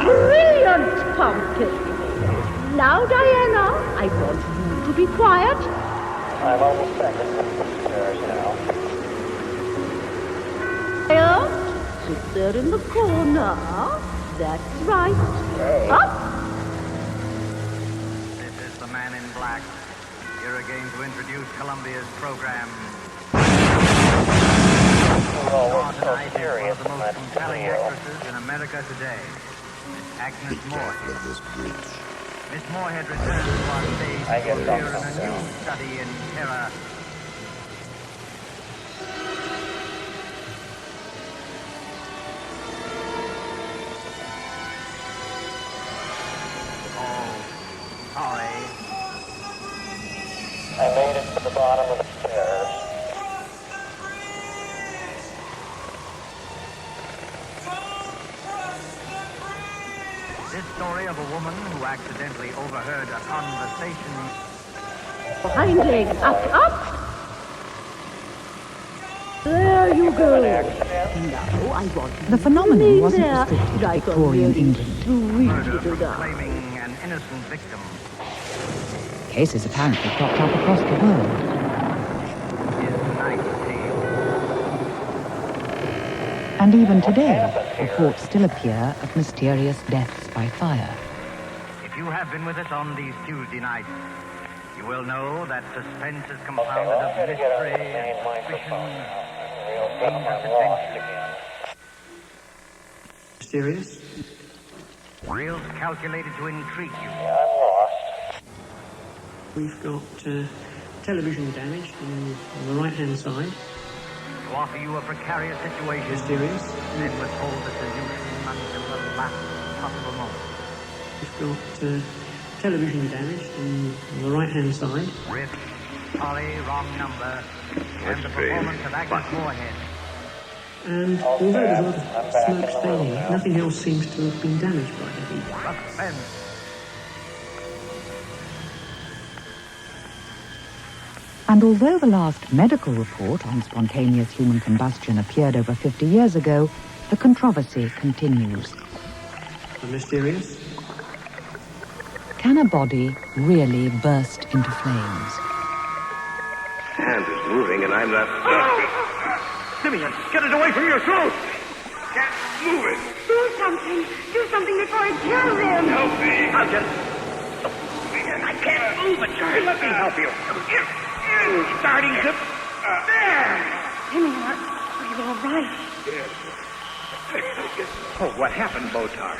Brilliant, Pumpkin. Now, Diana, I want you to be quiet. I'm on the second stairs now. Quiet. Sit there in the corner. That's right. Up. This is the Man in Black. Here again to introduce Columbia's program. Tonight is one of the most compelling actresses in America today, Miss Agnes Moorehead. Miss Moorehead returns to our stage to appear in a new study in terror. Oh, sorry. I made it to the bottom of the stairs. This story of a woman who accidentally overheard a conversation. Hind leg. Up. There you go. Now I want The phenomenon wasn't there, restricted to like a Victorian really England. sweet Murder little from girl. claiming an innocent victim. Cases apparently cropped up across the world. Is tonight's tale. And even today, reports still appear of mysterious deaths by fire. If you have been with us on these Tuesday nights, you will know that suspense is compounded of mystery and suspicion, dangerous adventure. Mysterious? Reels calculated to intrigue you. I'm lost. We've got television damage on the right-hand side. To offer you a precarious situation. Mysterious. Then withhold the solution until the last possible moment. We've got television damage on the right-hand side. Rip, sorry, wrong number. And the strange. performance of Agnes Moorehead. And although there's a lot of smoke staining, nothing else seems to have been damaged by the heat. Suspense. And although the last medical report on spontaneous human combustion appeared over 50 years ago, the controversy continues. Mysterious? Can a body really burst into flames? Hand is moving and I'm not... Simeon, get it away from your throat! Can't move it! Do something! Do something before it kills him! Help me! I'll just... I can't move it, Charlie. Let me help you. It's starting to... There! Simeon, are you all right? Yes. Oh, what happened, Botar?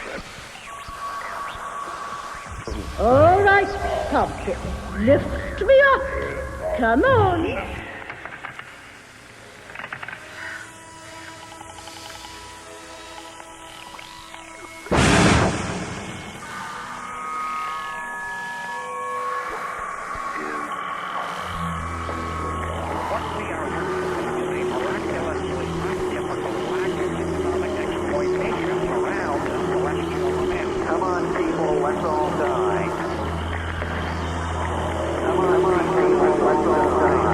All right, Pumpkin. Lift me up. Come on. Come on, people, let's all die. Come on, people, let's all die.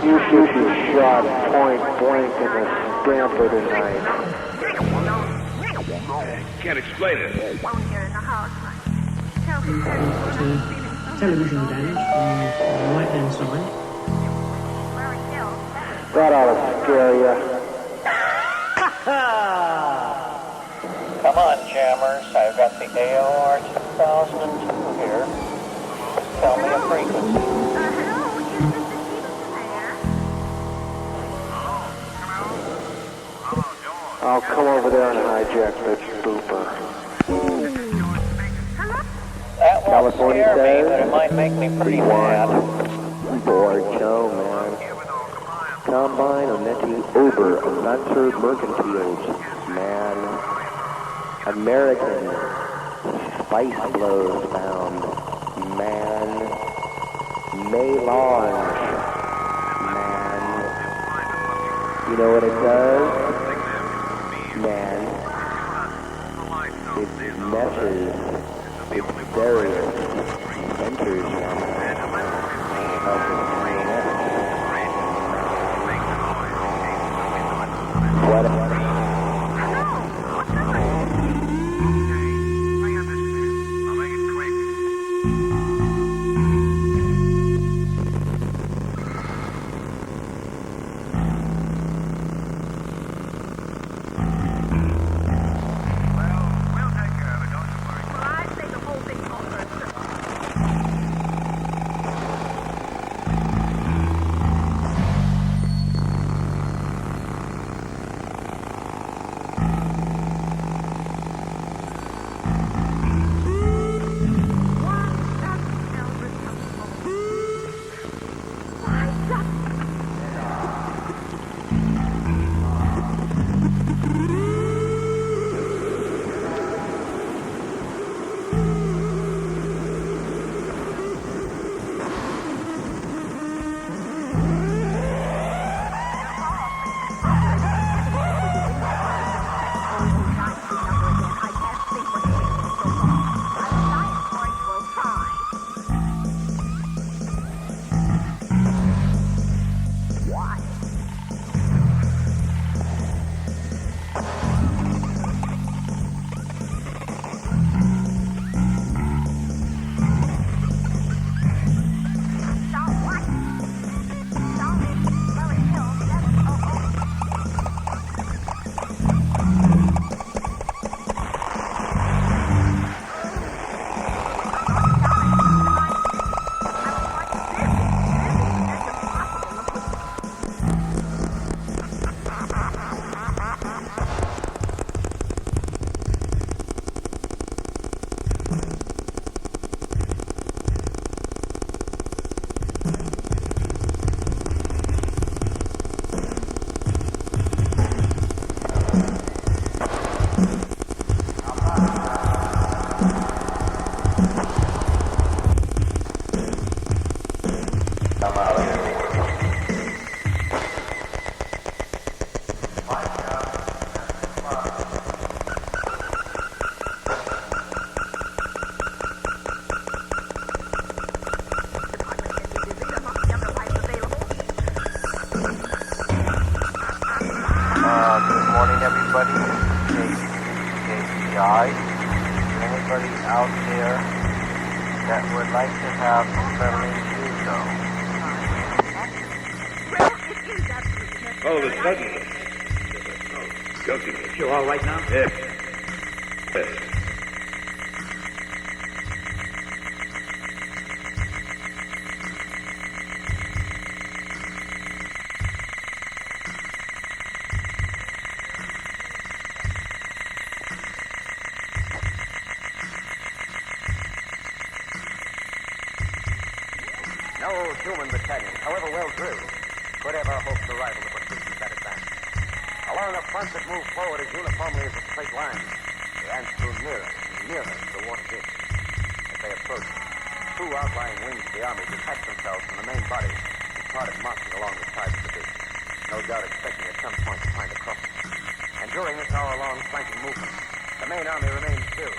You should be shot point blank in the stamper tonight. Can't explain it. Television damage on the right-hand side. That ought to scare you. Come on, jammers. I've got the AOR 2002 here. Tell me a frequency. I'll come over there and hijack the booper. That won't scare me, but it might make me pretty mad. Board show, man. Combine Onetti Ober, Lancer Mercantiles, man. American spice blows found. Man. Melange. Man. You know what it does? Man. It meshes with various centers of the CNS. What? Good morning, everybody. KPFA. Anybody out there that would like to have friendly judo? All of a sudden, joking. You all right now? Yes. Yes. No human battalion, however well drilled, could ever hope to rival the positions that advance. Along the front that move forward as uniformly as a straight line, the ants drew nearer and nearer to the water ditch. As they approached, two outlying wings of the army detached themselves from the main body and started marching along the sides of the ditch, no doubt expecting at some point to find a crossing. And during this hour-long flanking movement, the main army remained still.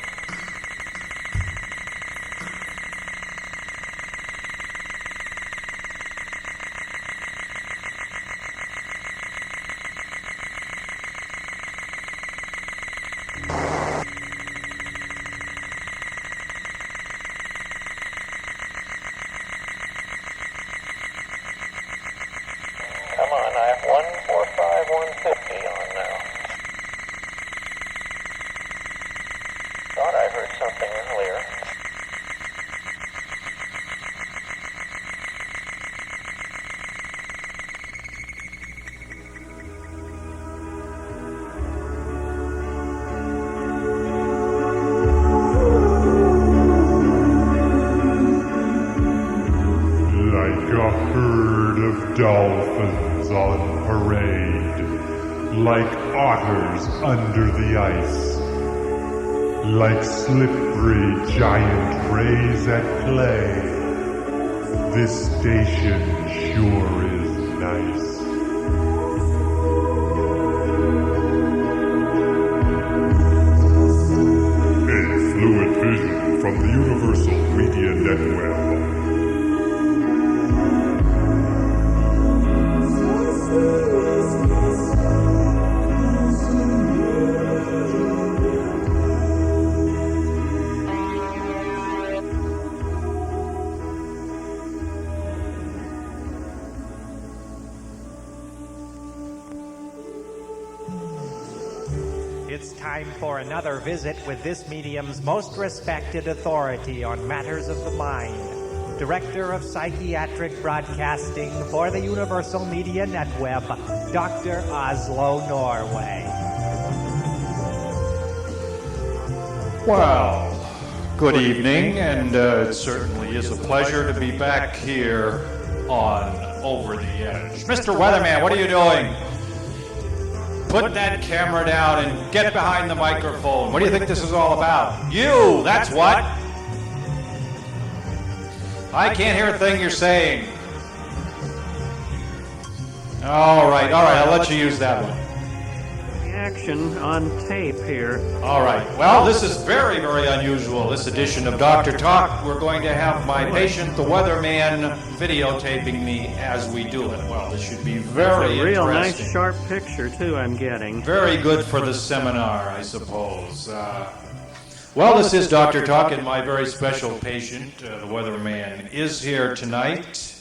Come on, I have 145, 150 on now. Thought I heard something earlier. Like a herd of dolphins on parade, like otters under the ice, like slippery giant rays at play. This station sure is nice. A fluid vision from the Universal Media Network. It's time for another visit with this medium's most respected authority on matters of the mind, Director of Psychiatric Broadcasting for the Universal Media Netweb, Dr. Oslo Norway. Well, good evening, and it certainly is a pleasure to be back here on Over the Edge. Mr. Weatherman, what are you doing? Put that camera down and get behind the microphone. What do you think this is all about? You, that's what. I can't hear a thing you're saying. All right, I'll let you use that one. Action on tape here. All right. Well, this is very, very unusual, this edition of Dr. Talk. We're going to have my patient, the Weatherman, videotaping me as we do it. Well, this should be very interesting. Real interesting. Nice, sharp picture, too, I'm getting. Very good for the seminar, I suppose. Well, this is Dr. Talk, and my very special patient, the Weatherman, is here tonight.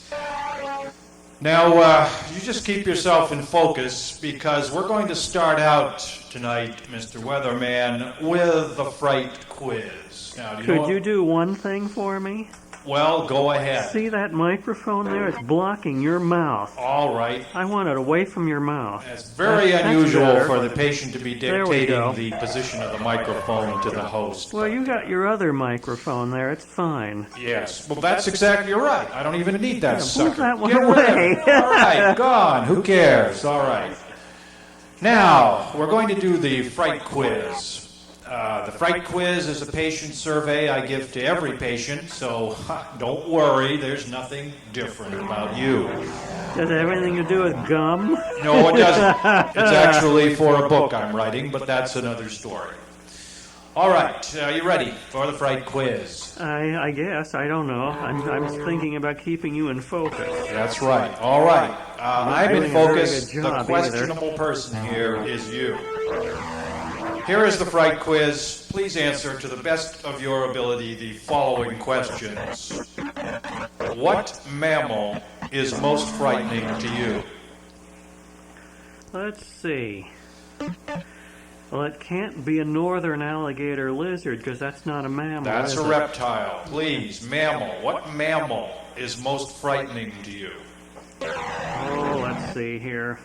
Now, you just keep yourself in focus, because we're going to start out tonight, Mr. Weatherman, with the Fright Quiz. Now, Could you do one thing for me? Well, go ahead. See that microphone there? It's blocking your mouth. All right. I want it away from your mouth. It's very unusual for the patient to be dictating the position of the microphone to the host. Well, you got your other microphone there. It's fine. Yes. Well, that's exactly right. I don't even need that sucker. Move that one away. All right, gone. Who cares? All right. Now, we're going to do the Fright Quiz. The Fright Quiz is a patient survey I give to every patient, so don't worry, there's nothing different about you. Does it have anything to do with gum? No, it doesn't. It's actually for a book I'm writing, but that's another story. All right, are you ready for the Fright Quiz? I guess. I don't know. I'm thinking about keeping you in focus. That's right. All right. I'm in focus. The questionable person here is you. Here is the Fright Quiz. Please answer to the best of your ability the following questions. What mammal is most frightening to you? Let's see. Well, it can't be a northern alligator lizard, because that's not a mammal. That's a reptile. Please, mammal. What mammal is most frightening to you? Oh, let's see here.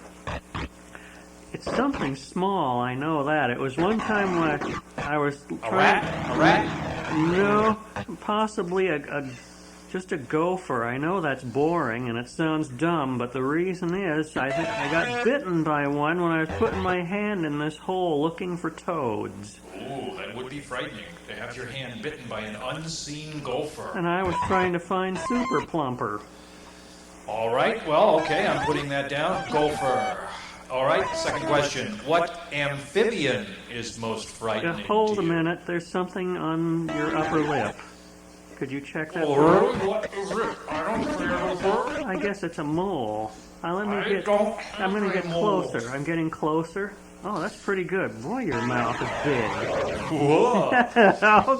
It's something small, I know that. It was one time when I was trying... A rat? No, possibly just a gopher. I know that's boring and it sounds dumb, but the reason is I think I got bitten by one when I was putting my hand in this hole looking for toads. Ooh, that would be frightening, to have your hand bitten by an unseen gopher. And I was trying to find Super Plumper. All right, well, okay, I'm putting that down. Gopher. All right, second question. What amphibian is most frightening to you? Hold a minute, there's something on your upper lip. Could you check that? Oh, what is it? I don't see it. I guess it's a mole. I'm going to get closer. I'm getting closer. Oh, that's pretty good. Boy, your mouth is big. Whoa.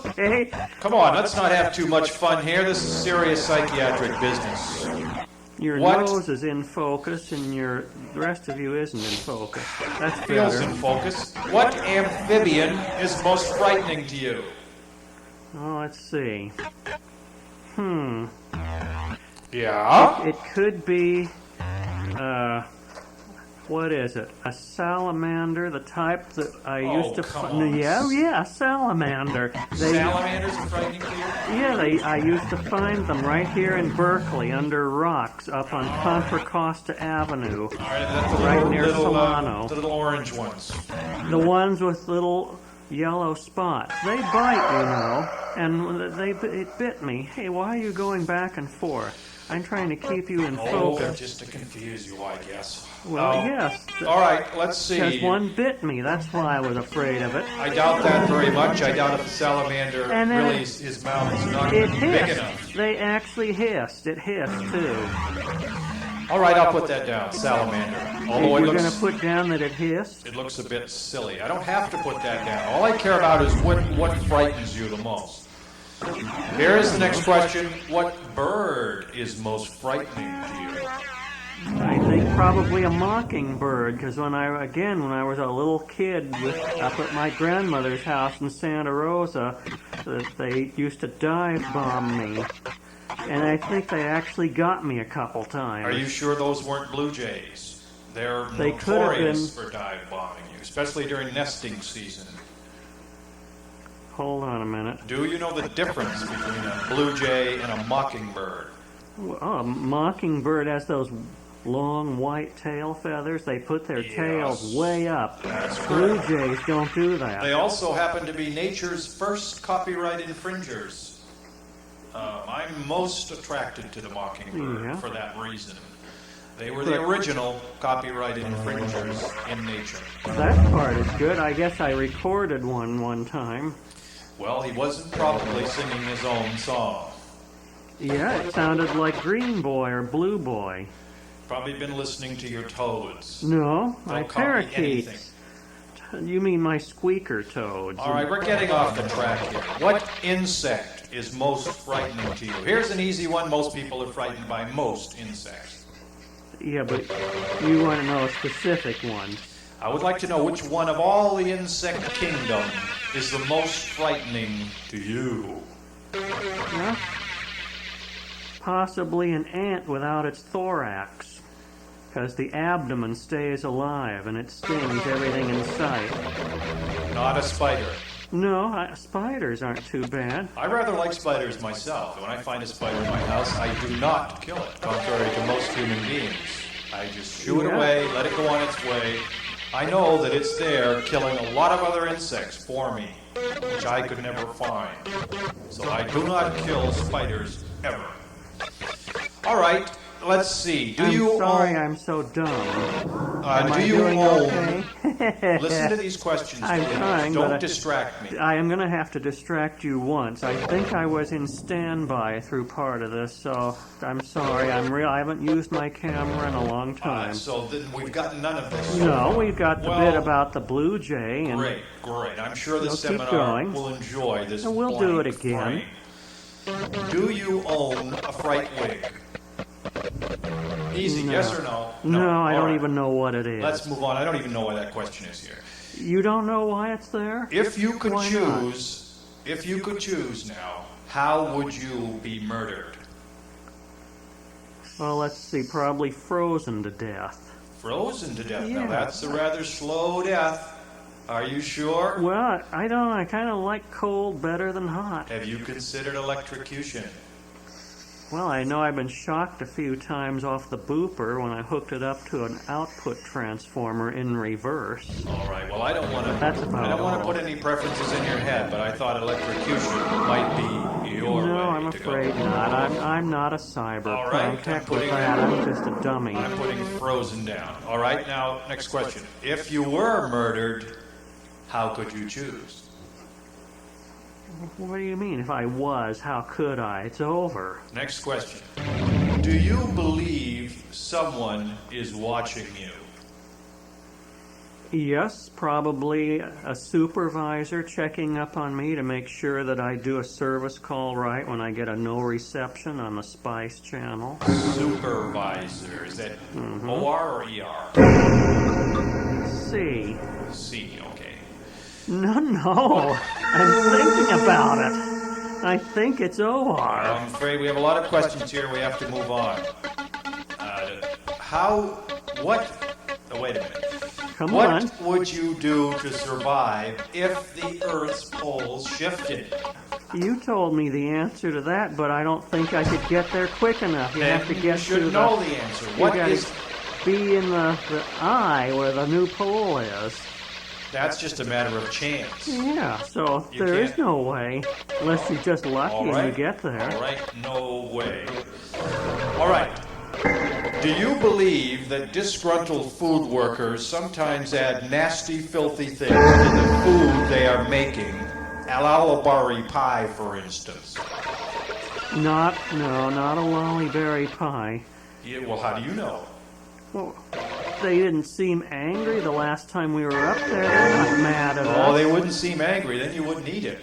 Okay. Come on, let's not have too much fun here. This is serious psychiatric business. Your nose is in focus, and the rest of you isn't in focus. That's feels better. in focus. What amphibian is most frightening to you? Oh, let's see. Yeah? It could be, what is it? A salamander, the type that I used to find. Yeah, a salamander. Salamanders are frightening to you? Yeah, I used to find them right here in Berkeley under rocks up on Contra Costa Avenue. All right, that's right near Solano. The little orange ones. The ones with little yellow spots. They bite, you know, and it bit me. Hey, why are you going back and forth? I'm trying to keep you in focus. Just to confuse you, I guess. Well, yes. All right, let's see. Because one bit me. That's why I was afraid of it. I doubt that very much. I doubt if the salamander really, his mouth is not big enough. They actually hissed. It hissed, too. All right, I'll put that down, salamander. Although you're going to put down that it hissed? It looks a bit silly. I don't have to put that down. All I care about is what frightens you the most. Here's the next question. What bird is most frightening to you? I think probably a mockingbird, because when I was a little kid up at my grandmother's house in Santa Rosa, they used to dive bomb me. And I think they actually got me a couple times. Are you sure those weren't blue jays? They're they notorious for dive bombing you, especially during nesting season. Hold on a minute. Do you know the difference between a blue jay and a mockingbird? Well, a mockingbird has those long white tail feathers. They put their tails way up. That's blue jays don't do that. They also happen to be nature's first copyright infringers. I'm most attracted to the mockingbird for that reason. They were the original copyright infringers in nature. That part is good. I guess I recorded one time. Well, he wasn't probably singing his own song. Yeah, it sounded like Green Boy or Blue Boy. Probably been listening to your toads. No, my Don't copy anything. parakeets. You mean my squeaker toads. All right, we're getting off the track here. What insect is most frightening to you? Here's an easy one. Most people are frightened by most insects. Yeah, but you want to know a specific one. I would like to know which one of all the insect kingdom is the most frightening to you. Yeah? Possibly an ant without its thorax. Because the abdomen stays alive and it stings everything in sight. Not a spider. No, spiders aren't too bad. I rather like spiders myself. When I find a spider in my house, I do not kill it, contrary to most human beings. I just shoo it away, let it go on its way. I know that it's there killing a lot of other insects for me, which I could never find. So I do not kill spiders ever. All right. Let's see. I'm so dumb. Do you own? Okay? Listen to these questions. I'm trying. Don't distract me. I am going to have to distract you once. I think I was in standby through part of this, so I'm sorry. I haven't used my camera in a long time. So then we've got none of this. No, we've got the bit about the blue jay. And great. I'm sure the seminar will enjoy this. And we'll do it again. Do you own a fright wig? Easy, yes or no? No, I don't even know what it is. Let's move on. I don't even know why that question is here. You don't know why it's there? If you could choose now, how would you be murdered? Well, let's see, probably frozen to death. Frozen to death? Yeah. Now that's a rather slow death. Are you sure? Well, I don't know. I kind of like cold better than hot. Have you considered electrocution? Well, I know I've been shocked a few times off the booper when I hooked it up to an output transformer in reverse. All right. Well, I don't want to. That's about I don't want to put any preferences in your head, but I thought electrocution might be your way No, I'm to afraid go. not. I'm not a cyberpunk. All right. Heck with that. I'm just a dummy. I'm putting frozen down. All right. Now, next question. If you were murdered, how could you choose? What do you mean? If I was, how could I? It's over. Next question. Do you believe someone is watching you? Yes, probably a supervisor checking up on me to make sure that I do a service call right when I get a no reception on the Spice channel. Supervisor. Is that O-R or E-R? C. C, okay. No. I'm thinking about it. I think it's O-R. I'm afraid we have a lot of questions here. We have to move on. Wait a minute. What would you do to survive if the Earth's poles shifted? You told me the answer to that, but I don't think I could get there quick enough. You have to get should know the answer. What is? Be in the eye where the new pole is. That's just a matter of chance. Yeah, so You there is can't- no way, unless you're just lucky All and right. you get there. All right, no way. All right. Do you believe that disgruntled food workers sometimes add nasty, filthy things to the food they are making? Alalabari pie, for instance. Not a lollyberry pie. Yeah, well, how do you know? Well, they didn't seem angry the last time we were up there. They're not mad at us. Oh, they wouldn't seem angry. Then you wouldn't eat it.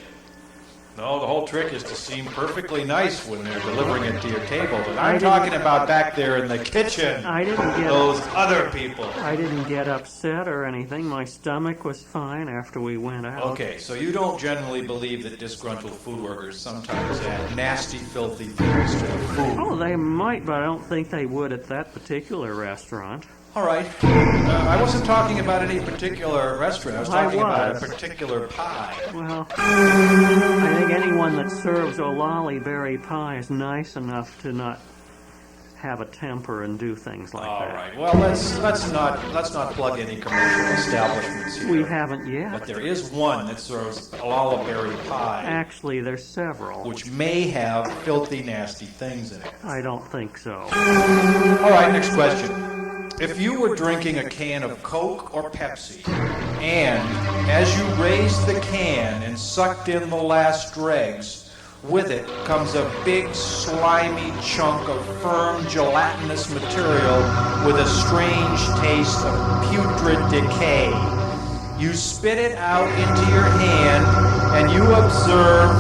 No, the whole trick is to seem perfectly nice when they're delivering it to your table. But I'm talking about back there in the kitchen. I didn't get those other people. I didn't get upset or anything. My stomach was fine after we went out. Okay, so you don't generally believe that disgruntled food workers sometimes add nasty, filthy things to the food. Oh, they might, but I don't think they would at that particular restaurant. All right. I wasn't talking about any particular restaurant. I was talking about a particular pie. Well, I think anyone that serves lollyberry pie is nice enough to not have a temper and do things like that. All right. Well, let's not plug any commercial establishments here. We haven't yet. But there is one that serves lollyberry pie. Actually, there's several. Which may have filthy, nasty things in it. I don't think so. All right, next question. If you were drinking a can of Coke or Pepsi, and as you raised the can and sucked in the last dregs, with it comes a big slimy chunk of firm gelatinous material with a strange taste of putrid decay. You spit it out into your hand and you observe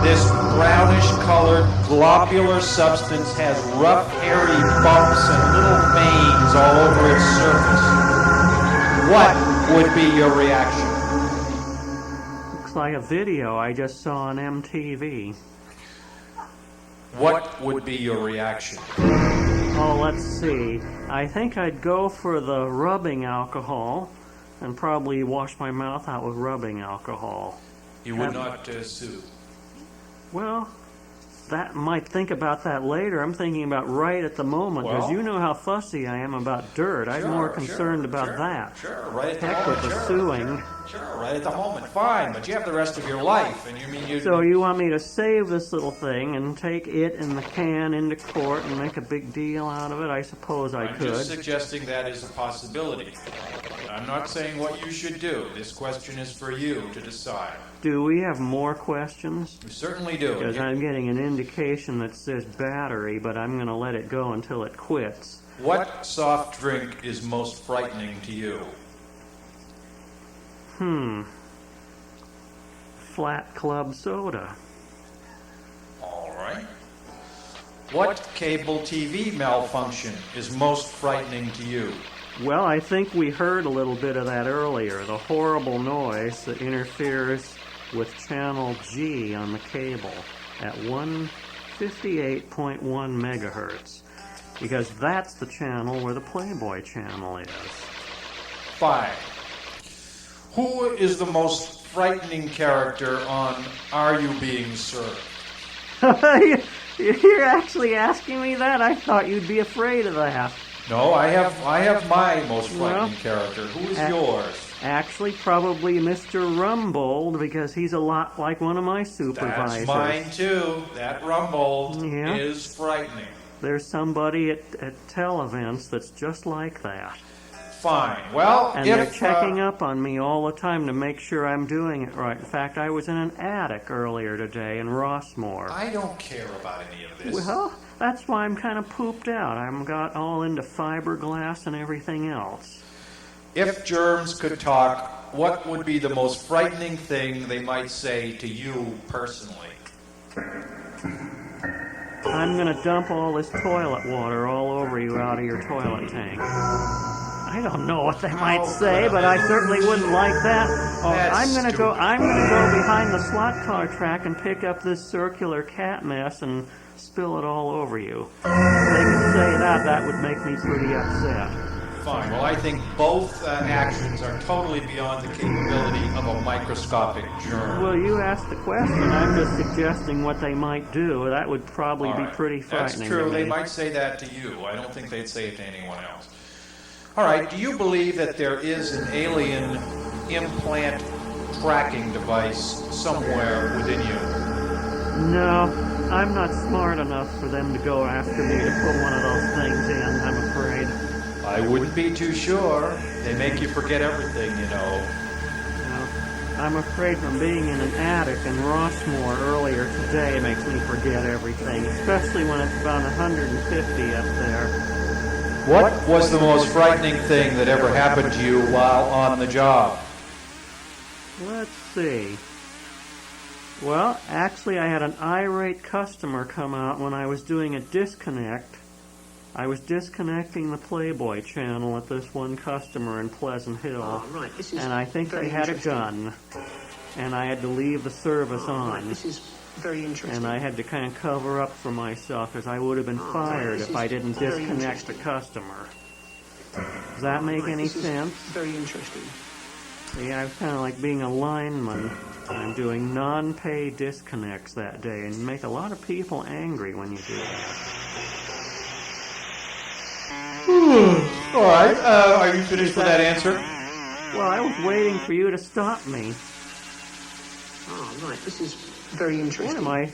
this brownish-colored globular substance has rough, hairy bumps and little veins all over its surface. What would be your reaction? Looks like a video I just saw on MTV. What would be your reaction? Oh, let's see. I think I'd go for the rubbing alcohol and probably wash my mouth out with rubbing alcohol. You would not sue. Well, that might think about that later. I'm thinking about right at the moment, because Well, you know how fussy I am about dirt. I'm more concerned about that. Sure, right at the Heck moment. with the suing. Sure, right at the moment. Fine, but you have the rest of your life, and you So you want me to save this little thing and take it and the can into court and make a big deal out of it? I suppose I I'm could. just suggesting that is a possibility. I'm not saying what you should do. This question is for you to decide. Do we have more questions? We certainly do. Because I'm getting an indication that says battery, but I'm going to let it go until it quits. What soft drink is most frightening to you? Flat Club soda. All right. What cable TV malfunction is most frightening to you? Well, I think we heard a little bit of that earlier. The horrible noise that interferes with channel G on the cable at 158.1 megahertz. Because that's the channel where the Playboy channel is. 5. Who is the most frightening character on Are You Being Served? You're actually asking me that? I thought you'd be afraid of that. No, I have my most frightening character. Who is yours? Actually, probably Mr. Rumbold, because he's a lot like one of my supervisors. That's mine too. That Rumbold is frightening. There's somebody at tel events that's just like that. Fine. Well, and they're checking up on me all the time to make sure I'm doing it right. In fact, I was in an attic earlier today in Rossmore. I don't care about any of this. Well, that's why I'm kind of pooped out. I'm got all into fiberglass and everything else. If germs could talk, what would be the most frightening thing they might say to you personally? I'm going to dump all this toilet water all over you out of your toilet tank. I don't know what they might say, but I certainly wouldn't like that. I'm going to go behind the slot car track and pick up this circular cat mess and spill it all over you. If they could say that, that would make me pretty upset. Fine. Well, I think both actions are totally beyond the capability of a microscopic germ. Well, you asked the question. I'm just suggesting what they might do. That would probably be pretty frightening. That's true. To me. They might say that to you. I don't think they'd say it to anyone else. All right. Do you believe that there is an alien implant tracking device somewhere within you? No, I'm not smart enough for them to go after me to put one of those things in, I'm afraid. I wouldn't be too sure. They make you forget everything, you know. I'm afraid from being in an attic in Rossmore earlier today makes me forget everything, especially when it's about 150 up there. What was the most frightening thing that ever happened to you while on the job? Let's see. Well, actually, I had an irate customer come out when I was doing a disconnect. I was disconnecting the Playboy channel at this one customer in Pleasant Hill, right. This is and I think they had a gun, and I had to leave the service on. Right. This is very interesting. And I had to kind of cover up for myself, because I would have been fired if I didn't disconnect the customer. Does that make any sense? Very interesting. Yeah, I was kind of like being a lineman. I'm doing non-pay disconnects that day, and make a lot of people angry when you do that. All right. Are you finished with that answer? Well, I was waiting for you to stop me. Oh, right. This is very interesting. What am I?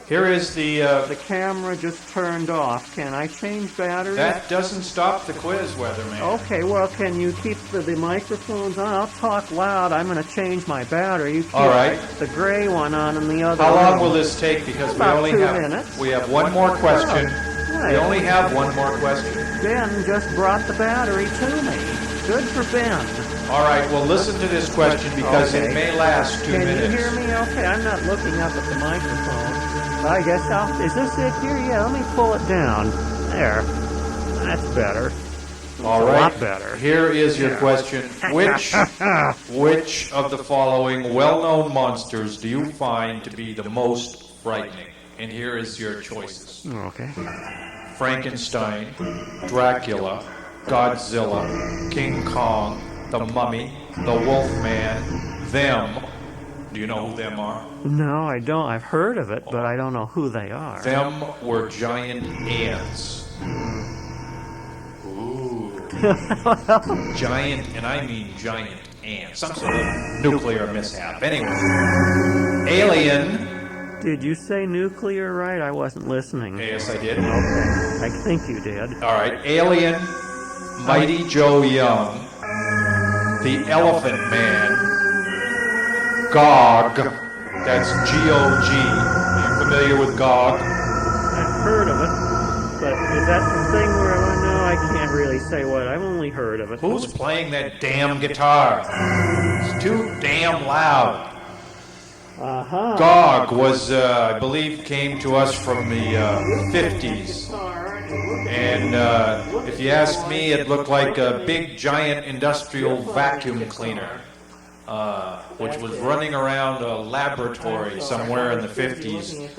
Here is the camera just turned off. Can I change batteries? That doesn't stop the quiz, Weatherman. Okay, well, can you keep the microphones on? I'll talk loud. I'm going to change my battery. You keep All right. the gray one on in the other How long room. will this take? Because About we only 2 have minutes. we have one more question. Right. We only have one more question. Ben just brought the battery to me. Good for Ben. All right, well, listen to this question because it may last 2 minutes. Can you hear me okay? I'm not looking up at the microphone. I guess is this it here? Yeah, let me pull it down. There. That's better. All A right. lot better. Here is your question. Which of the following well-known monsters do you find to be the most frightening? And here is your choices. Okay. Frankenstein, Dracula, Godzilla, King Kong, the Mummy, the Wolfman, them. Do you know who them are? No, I don't. I've heard of it, but I don't know who they are. Them were giant ants. Ooh. Giant, and I mean giant ants. Some sort of nuclear mishap. Anyway. Alien. Did you say nuclear right? I wasn't listening. Yes, I did. Okay. I think you did. All right. Alien, Mighty Joe Young, the Elephant Man, Gog. That's G-O-G. Are you familiar with Gog? I've heard of it, but is that the thing where no, I can't really say what. I've only heard of it. Who's playing that damn guitar? It's too damn loud. Gog was, I believe, came to us from the 50s. And if you ask me, it looked like a big, giant industrial vacuum cleaner, which was running around a laboratory somewhere in the 50s,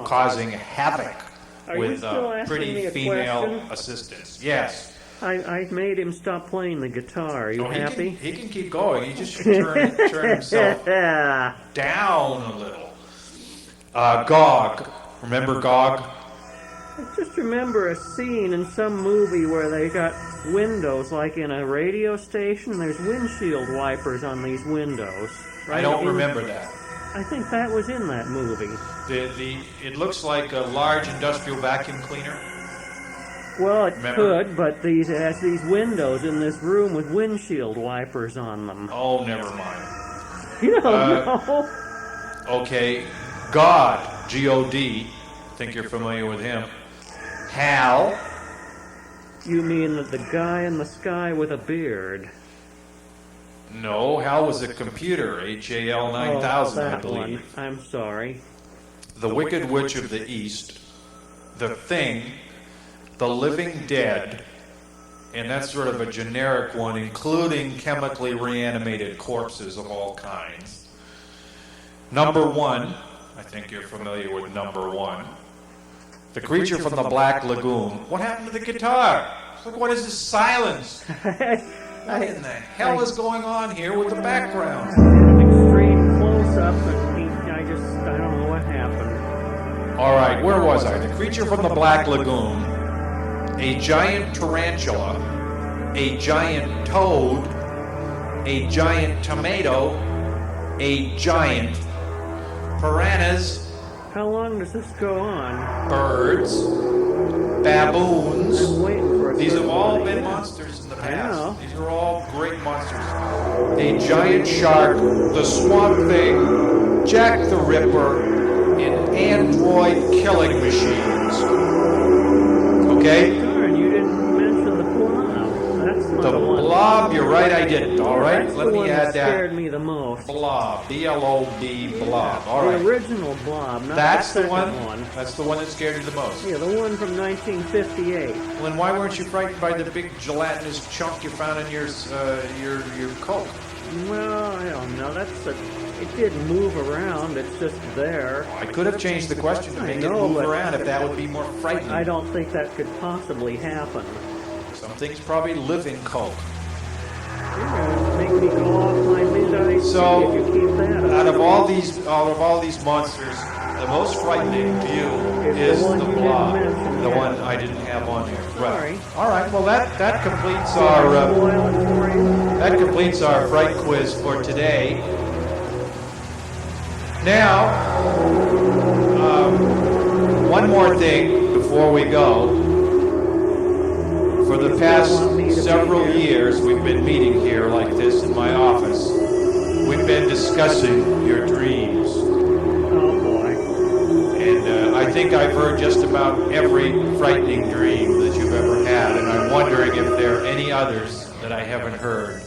causing havoc with pretty female assistants. Yes. I made him stop playing the guitar. Are you happy? He can keep going. He just should turn himself down a little. Gog. Remember Gog? I just remember a scene in some movie where they got windows, like in a radio station. There's windshield wipers on these windows. Right? I don't remember that. I think that was in that movie. It looks like a large industrial vacuum cleaner. Well, it could, but it has these windows in this room with windshield wipers on them. Oh, never mind. You don't know. Okay, God, G-O-D. I think you're familiar with him. Hal. You mean the guy in the sky with a beard? No, Hal was a computer, HAL 9000, I believe. One. I'm sorry. The Wicked Witch of the East, The Thing, The Living Dead, and that's sort of a generic one, including chemically reanimated corpses of all kinds. Number one, I think you're familiar with number one. The Creature from the Black Lagoon. What happened to the guitar? Look, what is this silence? What in the hell is going on here with the background? Extreme close-up, and I don't know what happened. All right, where was I? The Creature from the Black Lagoon, a giant tarantula, a giant toad, a giant tomato, a giant. Piranhas, How long does this go on? birds, baboons. I'm waiting for a These have all certain been one. monsters in the I know. past. These are all great monsters. A giant shark, the Swamp Thing, Jack the Ripper, and android killing machines. Okay? Darn, you didn't mention the blob. That's not The the one. blob, you're right, I didn't. All right, That's let the me one add that that. scared me the most. Blob, B-L-O-B, blob. All The right. original blob, not That's the the second one. That's the one that scared you the most. Yeah, the one from 1958. Well, then why weren't you frightened by the big gelatinous chunk you found in your Coke? Well, I don't know. It did move around. It's just there. I could have changed the question to make it move around if that would be more frightening. I don't think that could possibly happen. Some things probably live in Coke. You're gonna make me go off my mid-ice So, if you keep that up. out of all these monsters, the most frightening to you is the blob, the one I didn't have on here. Right. All right. Well, that completes our fright quiz for today. Now, one more thing before we go. For the past several years, we've been meeting here like this in my office. We've been discussing your dreams. Oh, boy. And I think I've heard just about every frightening dream that you've ever had, and I'm wondering if there are any others that I haven't heard.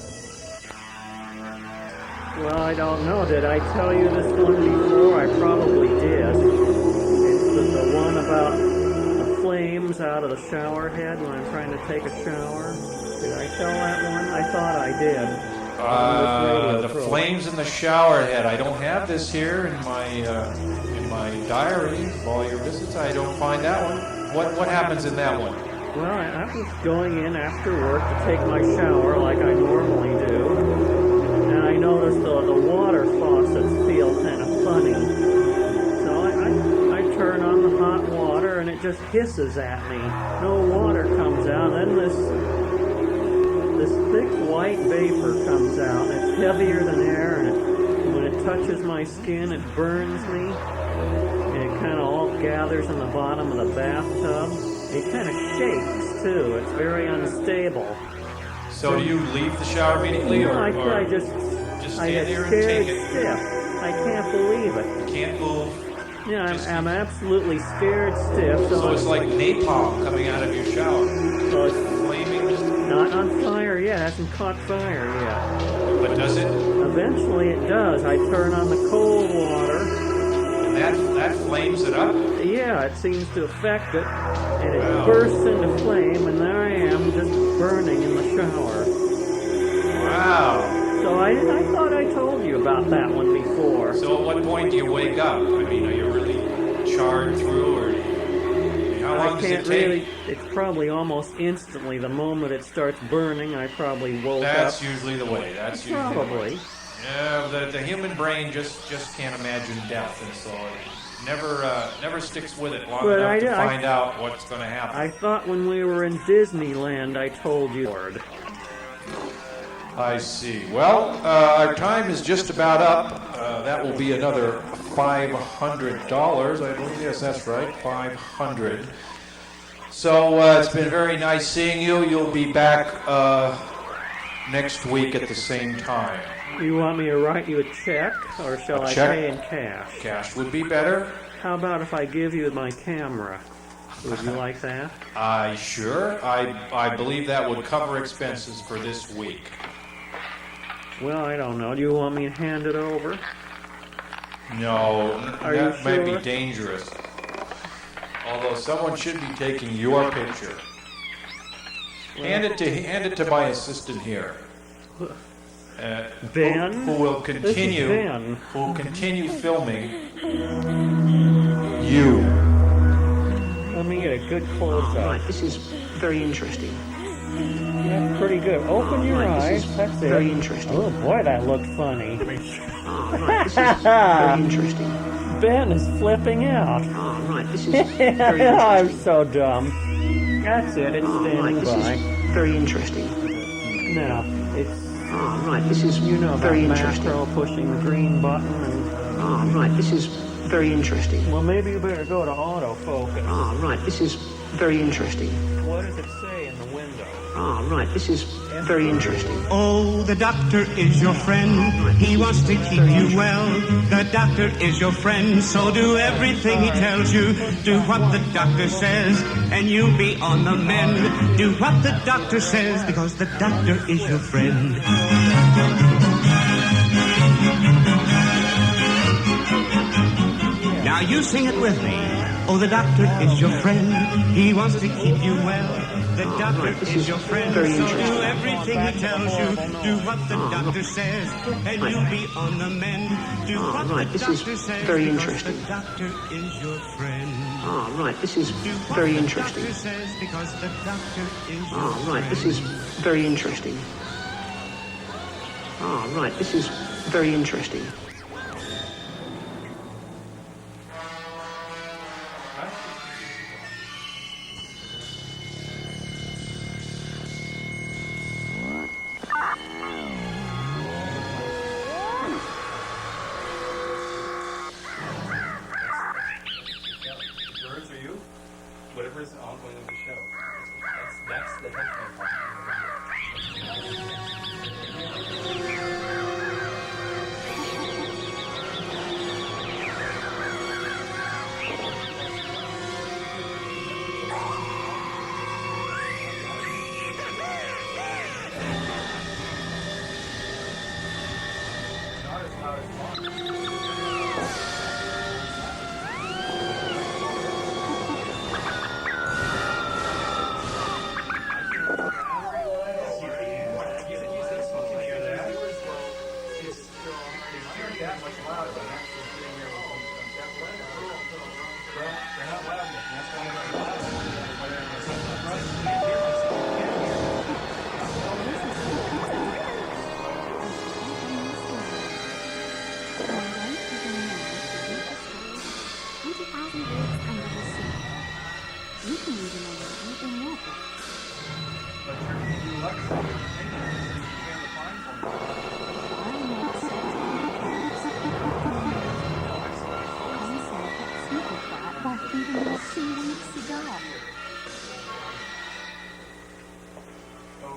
Well, I don't know. Did I tell you this one before? I probably did. It's the one about the flames out of the shower head when I'm trying to take a shower. Did I tell that one? I thought I did. The flames in the shower head. I don't have this here in my diary of all your visits. I don't find that one. What happens in that one? Well, I was going in after work to take my shower like I normally do. And I noticed the water faucets feel kind of funny. So I turn on the hot water and it just hisses at me. No water comes out. Then this thick white vapor comes out. It's heavier than air, and when it touches my skin, it burns me. And it kind of all gathers in the bottom of the bathtub. It kind of shakes too. It's very unstable. So do you leave the shower immediately, No, or I just stand get there and scared take it? stiff. I can't believe it. You can't move. Yeah, I'm absolutely scared stiff. So it's like napalm coming out of your shower. So it's flaming, just not on fire yet. It hasn't caught fire yet. But does it? Eventually it does. I turn on the cold water. And that flames it up? Yeah, it seems to affect it. And it bursts into flame, and there I am just burning in the shower. Wow. So I thought I told you about that one before. So at what point do you wake up? I mean, are you really charred through, or how long does it take? It's probably almost instantly. The moment it starts burning, I probably woke up. That's usually the way. That's usually probably. The way. Yeah, the human brain just can't imagine death, and so it never sticks with it long enough to find out what's going to happen. I thought when we were in Disneyland, I told you. I see. Well, our time is just about up. That will be another $500, I believe. Yes, that's right, $500. So it's been very nice seeing you. You'll be back next week at the same time. You want me to write you a check, or shall I pay in cash? Cash would be better. How about if I give you my camera? Would you like that? Sure. I believe that would cover expenses for this week. Well, I don't know. Do you want me to hand it over? No, Are you that might be sure? dangerous. Although someone should be taking your picture. Hand it to my assistant here. Ben? Who will continue? This is Ben. Who will continue filming you? Let me get a good close up. Right, this is very interesting. That's pretty good. Open your eyes. That's it. Very interesting. Oh boy, that looked funny. Right, this is very interesting. Ben is flipping out. Oh, right, this is very interesting. I'm so dumb. That's it. It's standing Right, this by. is very interesting. Now, it's Ah, right, this is very interesting. Macro pushing the green button and... Ah, right, this is very interesting. Well, maybe you better go to autofocus. Ah, right, this is very interesting. What does it say in the window? Ah, right, this is very interesting. Oh, the doctor is your friend. He wants to keep you well. The doctor is your friend, so do everything he tells you. Do what the doctor says, and you'll be on the mend. Do what the doctor says, because the doctor is your friend. Now you sing it with me. Oh, the doctor is your friend. He wants to keep you well. The doctor is your friend, so do everything he tells you. Do what the doctor says, and you'll be on the mend. Do what the doctor says, very because interesting. the doctor is your friend. Ah, right, this is very interesting. Do what the doctor says, because the doctor is your Ah, right, this is very interesting. Ah, right, this is very interesting. Whatever's ongoing of the show. That's the headphone part. Not as loud as one.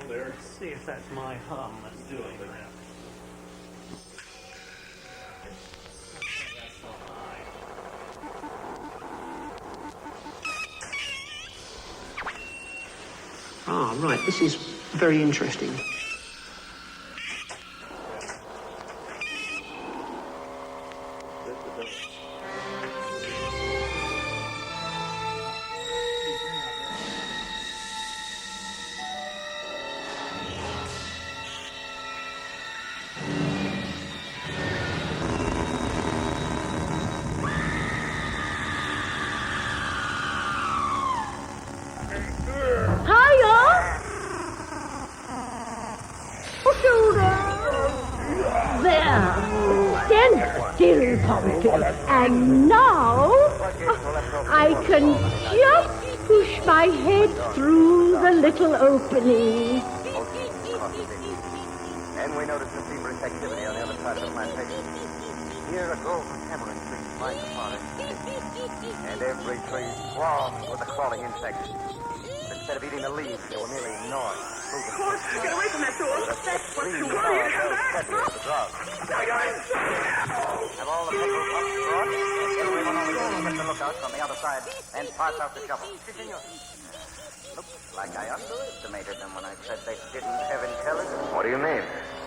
Let's see if that's my hum that's doing that. Ah, right, this is very interesting. Still, Pumpkin. And now I can just push my head through the little opening. And we notice the feverous activity on the other side of the plantation. Here, a grove of tamarind trees line the forest. And every tree swarms with the crawling insects. But instead of eating the leaves, they were merely gnawing through the fruit. Get away from that door. That's what you want. Have all the people up front. Everyone on the ground get the lookouts on the other side and pass out the shovel. Looks like I underestimated them when I said they didn't have intelligence. What do you mean?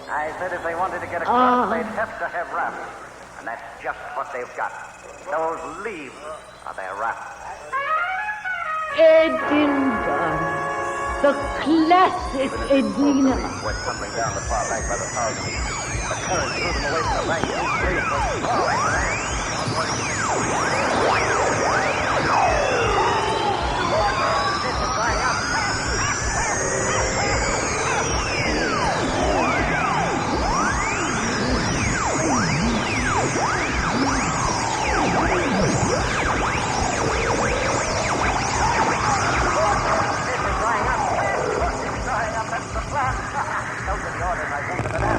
I said if they wanted to get across, they'd have to have rafts. And that's just what they've got. Those leaves are their rafts. Edinburgh. The classic Edina. Went tumbling down the far bank by the thousands. The current threw them away from the bank. These trees were falling. Those are the orders I gave to the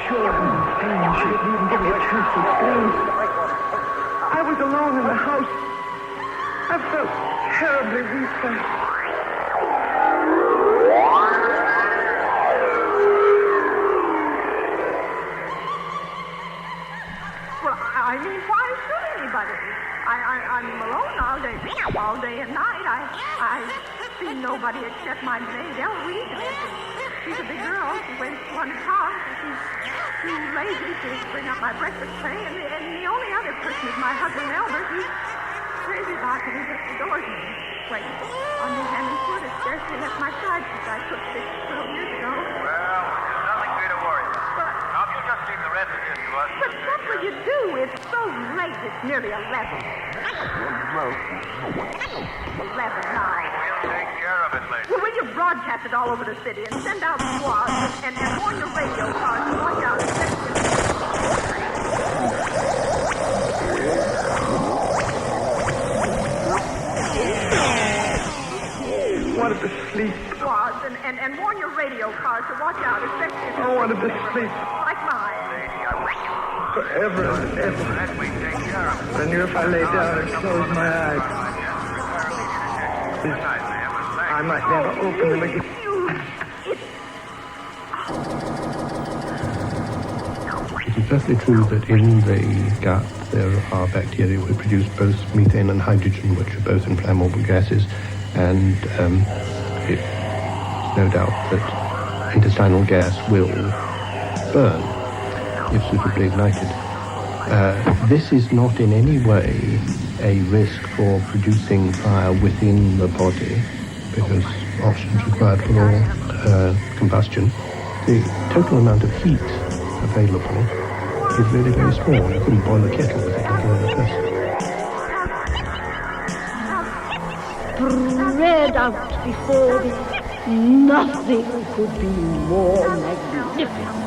Sure, strange. She didn't even give me a chance to explain. I was alone in the house. I felt terribly weak. Well, I mean, why should anybody? I'm alone all day and night. I see nobody except my maid, Eloise. She's a big girl. She weighs 200 pounds. She's too lazy to bring up my breakfast tray. And the only other person is my husband, Albert. He's crazy about it. He just adores me. Wait, on his hand and foot, has scarcely left my side since I took this 12 years ago. Well, there's nothing for you to worry about. Now, if you just leave the rest of this to us... But what will you do? It's so late. It's nearly 11. 11 now. We'll take care of it later. Well, will you broadcast it all over the city and send out squads and warn your radio cars to watch out? I wanted to sleep. Squads and warn your radio cars to watch out, especially if I wanted to sleep. like mine. Forever and ever. I knew if I lay down and closed my eyes, I might never open them again. It is perfectly true that in the gut there are bacteria which produce both methane and hydrogen, which are both inflammable gases, and it's no doubt that intestinal gas will burn if suitably ignited. This is not in any way a risk for producing fire within the body, because oxygen is required for all combustion. The total amount of heat available is really very small. You couldn't boil a kettle with it like another person. Spread out before me, nothing could be more magnificent.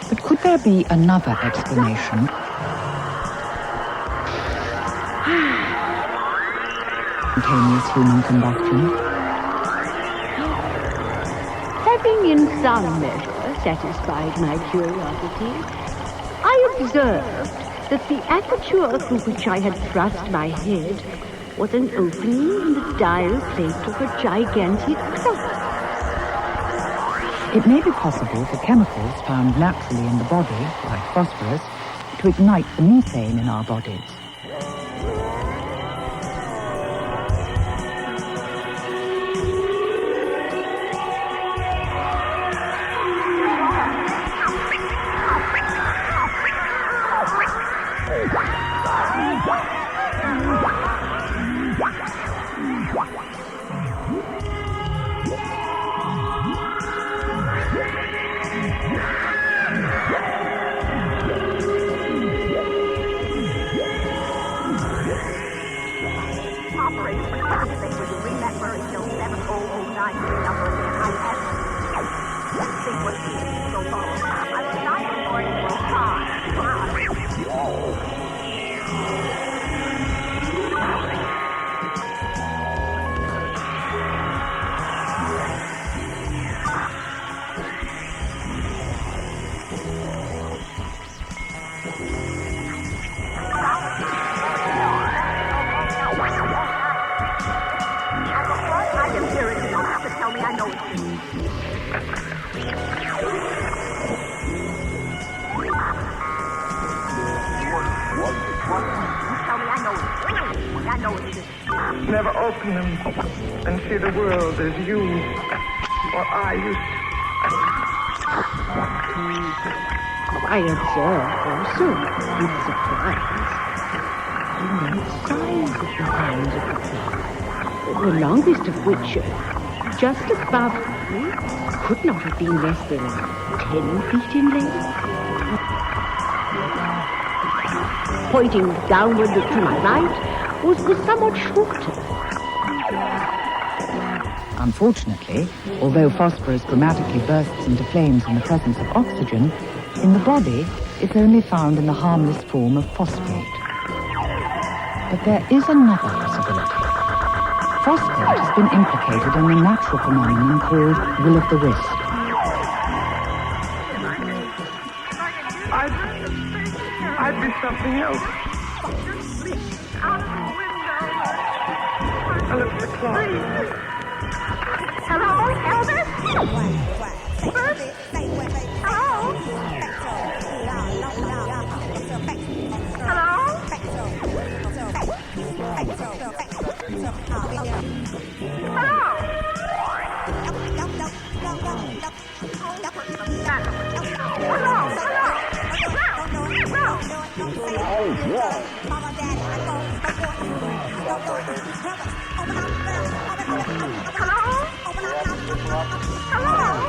But could there be another explanation? Spontaneous human combustion. Having in some measure satisfied my curiosity, I observed that the aperture through which I had thrust my head was an opening in the dial plate of a gigantic clock. It may be possible for chemicals found naturally in the body, like phosphorus, to ignite the methane in our bodies. Never open them and see the world as you or I used I observed also, with surprise, the size of the hands of the clock, the longest of which, just above me, could not have been less than 10 feet in length. Pointing downward to my right was somewhat shorter. Unfortunately, although phosphorus dramatically bursts into flames in the presence of oxygen, in the body it's only found in the harmless form of phosphate. But there is another possibility. Frostbite has been implicated in a natural phenomenon called will-o'-the-wisp. I'd be something else. I look at the clock. Hello, Elvis? Bert? Hello? Hello?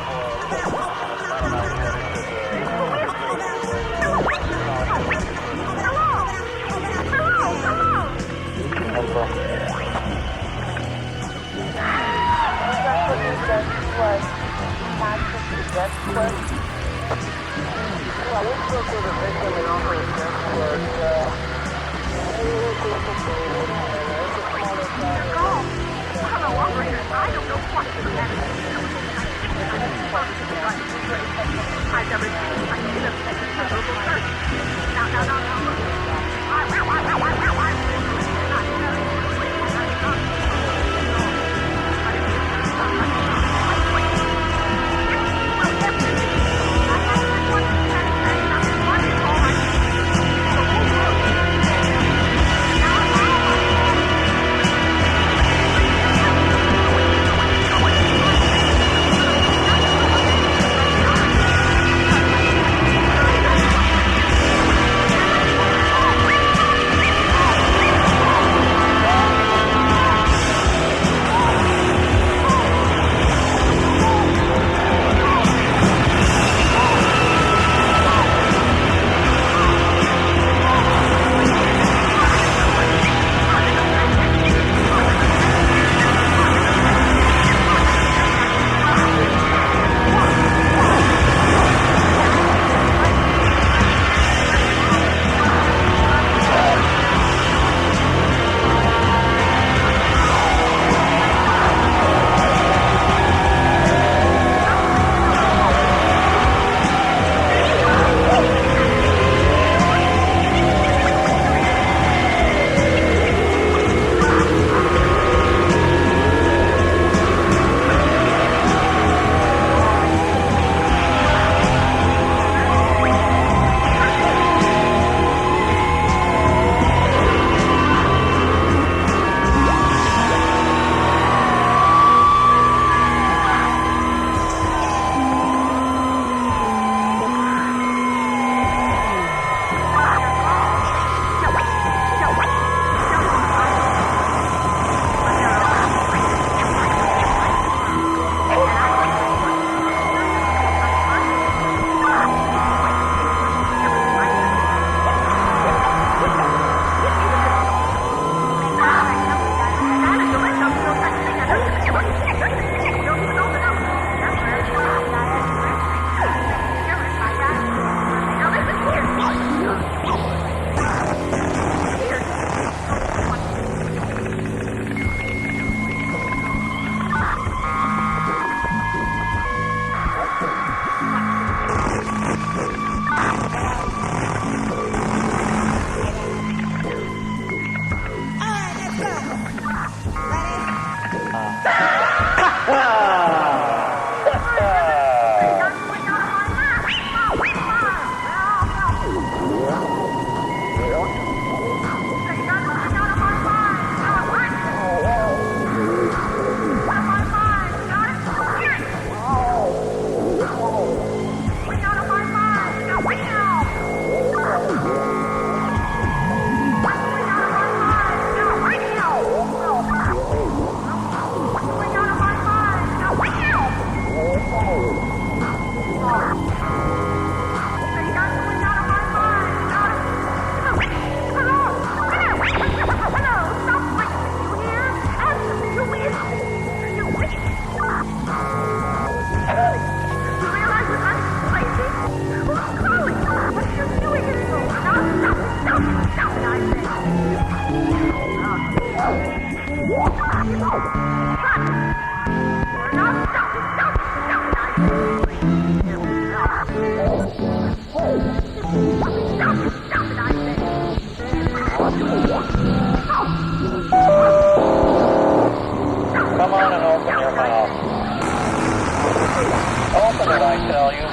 did I tell you?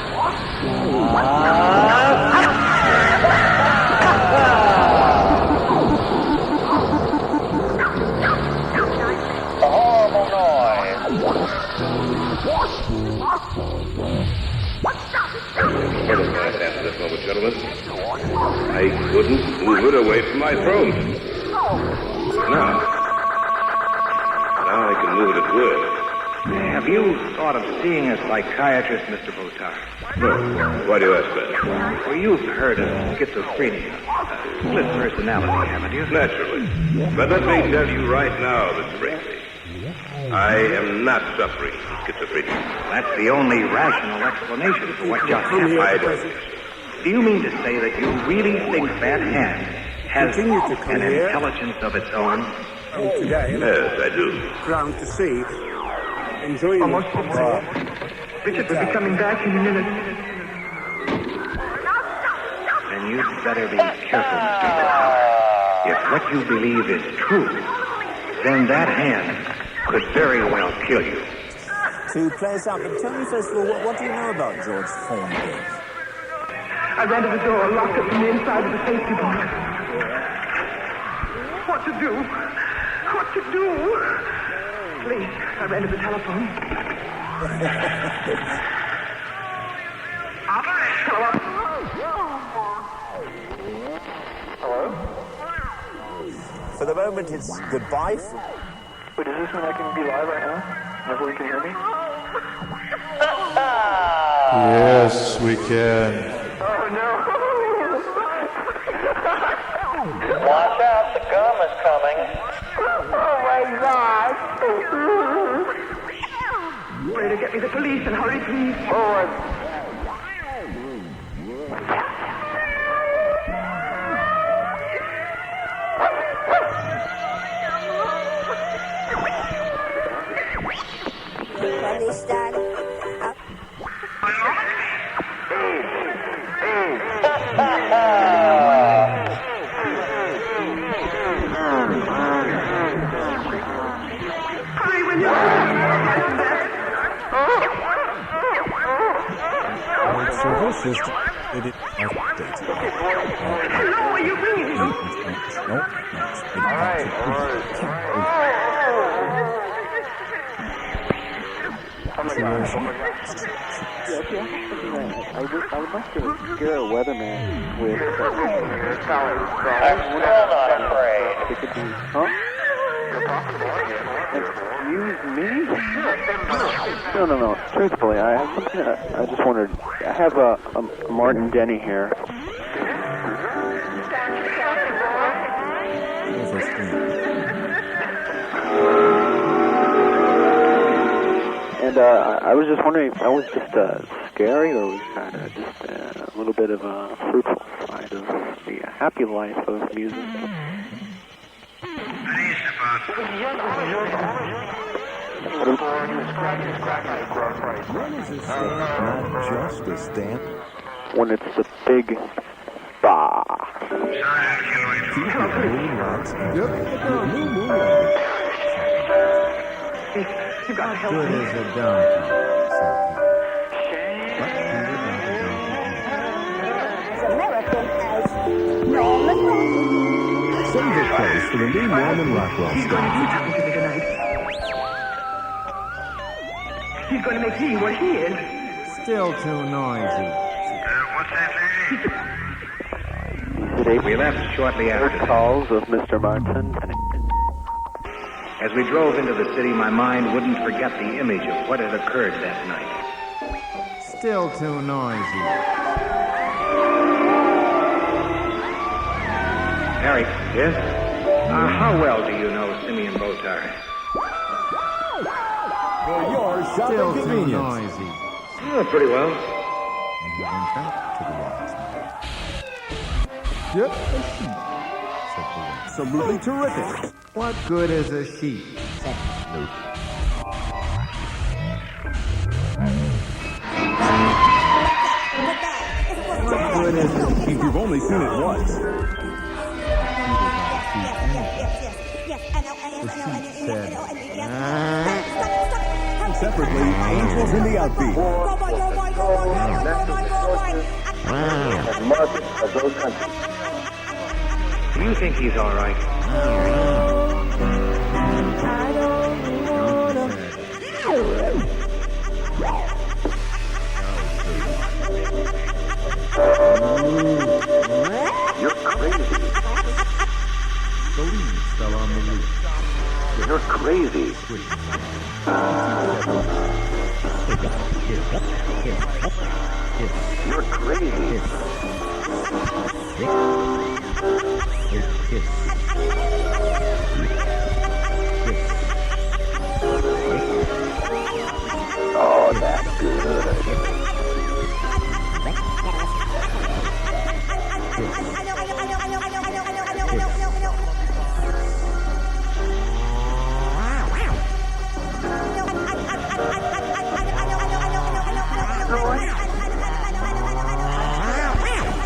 A horrible noise. Pardon my hand at this moment, gentlemen. I couldn't move it away from my throat. Now I can move it at will. Have you thought of seeing a psychiatrist, Mr. Botar? No. Why do you ask that? Well, you've heard of schizophrenia. Split personality, haven't you? Naturally. But let me tell you right now, Mr. Bracey, I am not suffering from schizophrenia. That's the only rational explanation for what just happened. I don't. Do you mean to say that you really think that hand has an intelligence of its own? Yes, I do. Ground to see. Enjoy your Almost. Richard will be coming back in a minute. Then you'd better be careful, Mr. Botar. If what you believe is true, then that hand could very well kill you. To play us out, but tell me first of all, what do you know about George Thornhill? I ran to the door, locked it from the inside with a safety bolt. What to do? What to do? Please, I ran to the telephone. Hello? For the moment, it's goodbye. Wait, does this mean I can be live right now? Nobody can hear me? Yes, we can. Oh, no. Watch out, the gum is coming. Oh, my God. Way to get me the police and hurry, please. Forward. Hurry, will you? So this is it updated. Hello, are you ringing? I would like to scare a weatherman with... I'm still not afraid. It could be... Huh? Excuse me? No. Truthfully, I have something I just wondered. I have a Martin Denny here. And I was just wondering if that was just scary or was kind of just a little bit of a fruitful side of the happy life of music. When is this not just a stamp? When it's a big ba. You gotta help Good me. as a donkey. Save a place for the new Norman Rockwell He's going to style. do something to me tonight. He's going to make me what he is. Still too noisy. We left shortly after calls of Mr. Martin. As we drove into the city, my mind wouldn't forget the image of what had occurred that night. Still too noisy. Harry. Yes? How well do you know Simeon Botar? For your still too noisy. Pretty well. And he went back to the wise man. Yep, a sheep, said the wise. Absolutely terrific. What good is a sheep? Nope. What good is a sheep? You've only seen it once. The sheep said, separately, angels in the outbeat. control natural resources and markets of those countries. Do you think he's all right? You're crazy. The leaves fell on the roof. You're crazy. You're crazy. Oh, that's good.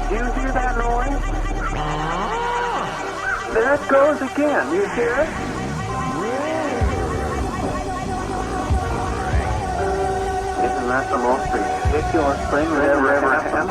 Do you hear that noise? There it goes again. You hear it? Isn't that the most ridiculous thing that ever happened?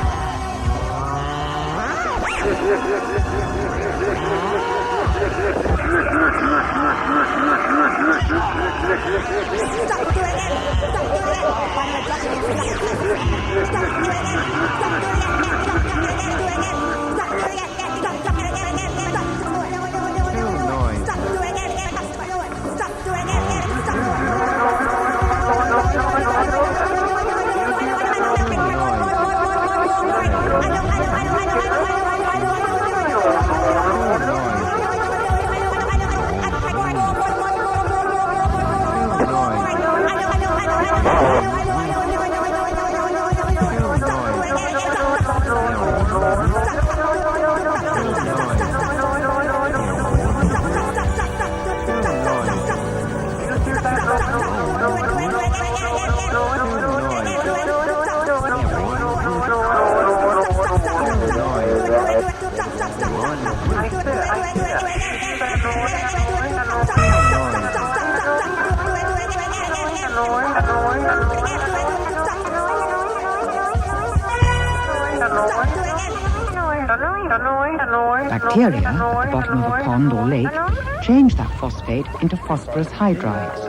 Bacteria at the bottom of a pond or lake change that phosphate into phosphorus hydrides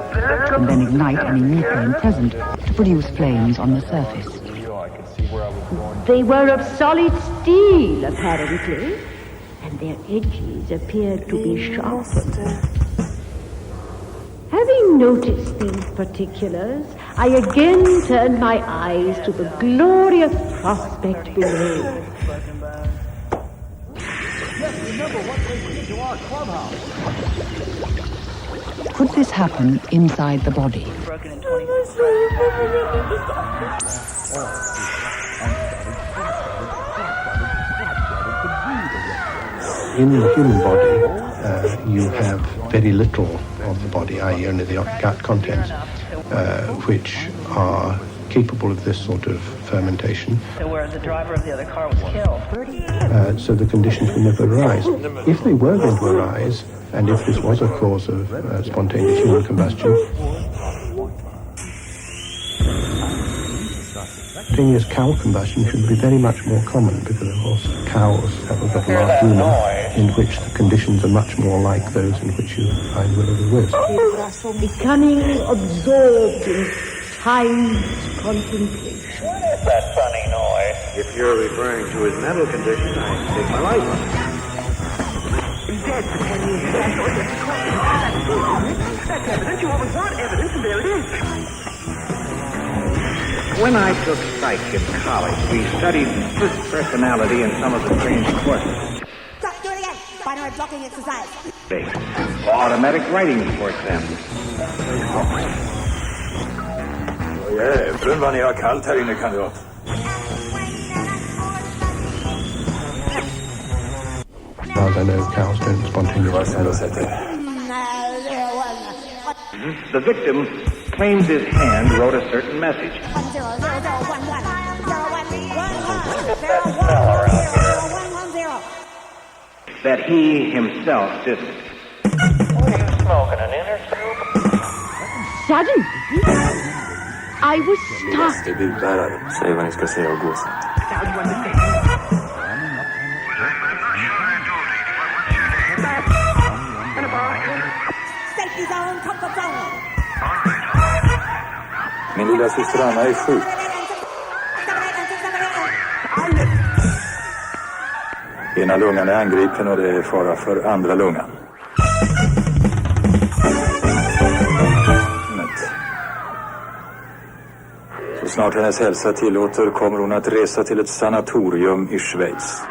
and then ignite any methane present to produce flames on the surface. They were of solid steel, apparently, and their edges appeared to be sharpened. Having noticed these particulars, I again turned my eyes to the glorious prospect below. Could this happen inside the body? In the human body, you have very little of the body, i.e. only the gut contents, which are capable of this sort of fermentation. Where the driver of the other car was killed. So the conditions will never arise. If they were going to arise, and if this was a cause of spontaneous human combustion, spontaneous cow combustion should be very much more common, because of course cows have a very large rumen in which the conditions are much more like those in which you find will-o'-the-wisp. Becoming absorbed in time's contemplation. What is that funny noise? If you're referring to his mental condition, I take my life on it. Dead for 10 years. That's evidence. You always want evidence, and there it is. When I took psych in college, we studied personality in some of the strange courses. Stop, do it again. Binary blocking exercise. Automatic writing, for example. Jävlar vad ni har kallt här inne, kandidat. As far as I know, cows don't spontaneously. The victim claims his hand wrote a certain message. That he himself didn't. What are you smoking, an inner tube? Suddenly, I was stuck. Budbärare. Säg vad ni ska säga och gå. Safety zone, comfort zone. Min lilla syster Anna är sjuk. Ena lungan är angripen och det är fara för andra lungan. Så snart hennes hälsa tillåter kommer hon att resa till ett sanatorium i Schweiz.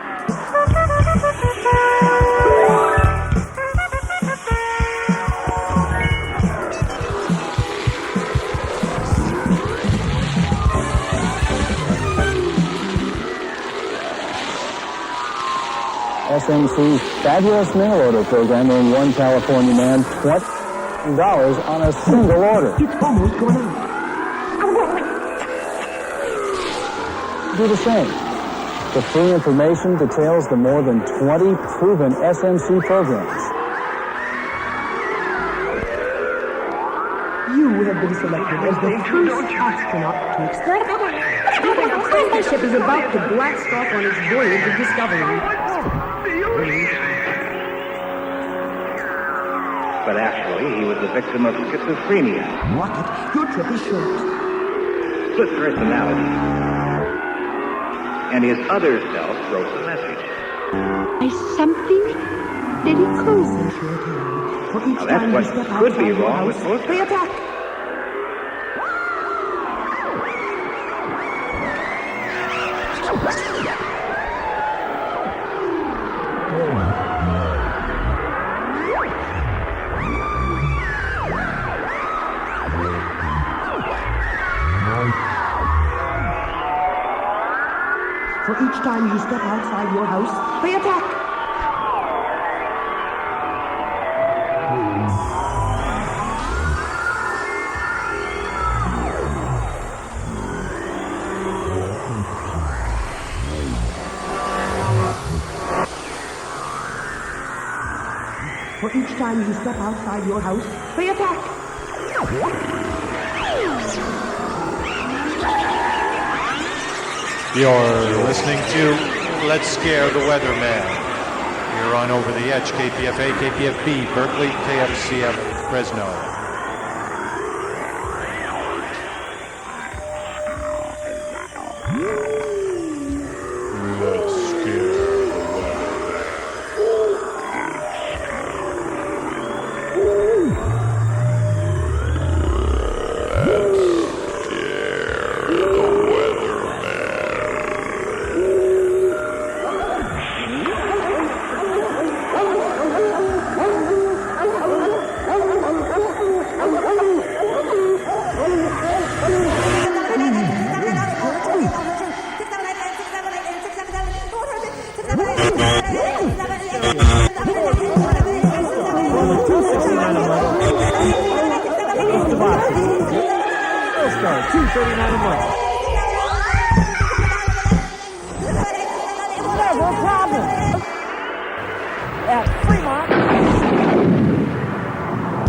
SMC's fabulous mail order program earned one California man $20 on a single order. It's almost going out. Do the same. The free information details the more than 20 proven SMC programs. You have been selected as the first astronaut to explore. The spaceship is about to blast off on its voyage of discovery. But actually, he was the victim of schizophrenia. Rocket, your trip is short. Split personality. And his other self wrote the message. Something very cozy. For each Now, that's time what you step could be outside your wrong with house, most they attack. For each time you step outside your house, they attack. For each time you step outside your house, they attack. You're listening to Let's Scare the Weatherman. You're on Over the Edge, KPFA, KPFB, Berkeley, KFCF, Fresno. Let's scare the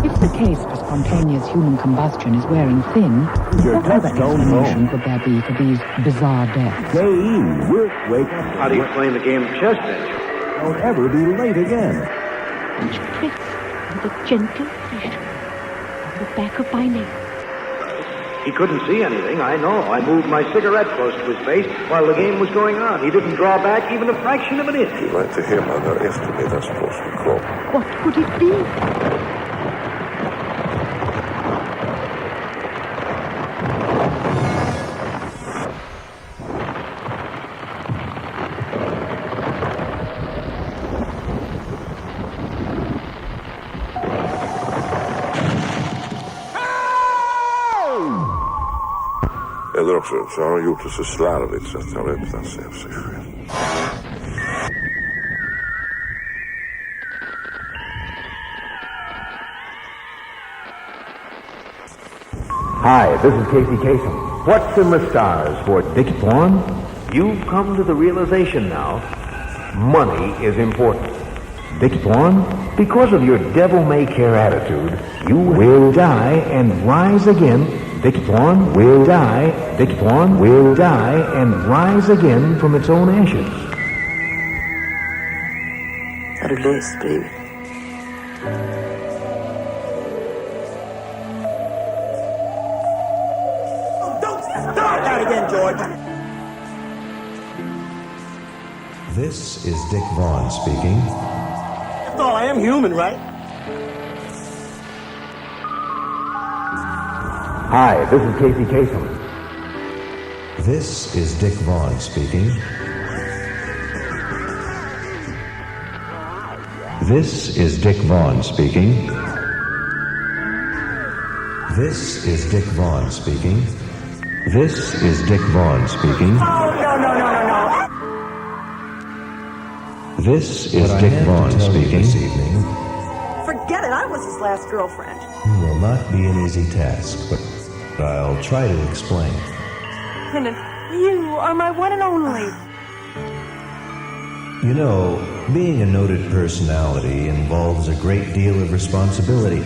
If the case for spontaneous human combustion is wearing thin, what other explanation could there be for these bizarre deaths? Wake up. How do you explain the game of chess, then? Don't ever be late again. Each press with a gentle pressure on the back of my neck. He couldn't see anything, I know. I moved my cigarette close to his face while the game was going on. He didn't draw back even a fraction of an inch. Du var inte hemma när eftermiddagsposten kom. What could it be? Eller också så har han gjort det så slarvigt så att han öppnar sig av sig själv. Hi, this is Casey Kasem. What's in the stars for Dick Thorne? You've come to the realization now, money is important. Dick Thorne, because of your devil-may-care attitude, you will die and rise again Dick Thorne will die. Dick Thorne will die and rise again from its own ashes. Har du läst brevet? Don't start that again, George! This is Dick Vaughn speaking. After all, I am human, right? Hi, this is Casey Kasem. This is Dick Vaughn speaking. This is Dick Vaughn speaking. This is Dick Vaughn speaking. This is Dick Vaughn speaking. Oh, no. This is Dick Vaughn speaking. This evening Forget it, I was his last girlfriend. will not be an easy task, but I'll try to explain. Brendan, you are my one and only. You know, being a noted personality involves a great deal of responsibility.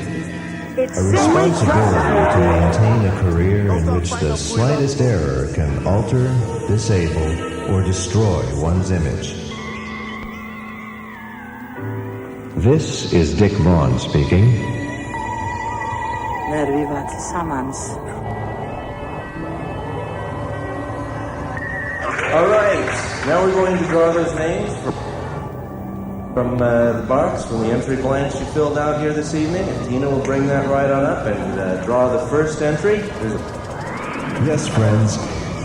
It's A responsibility to maintain a career in which the slightest error can alter, disable, or destroy one's image. This is Dick Vaughn speaking. När vi var tillsammans. All right, now we're going to draw those names from the box, from the entry blanks you filled out here this evening. And Tina will bring that right on up and draw the first entry. Yes, friends,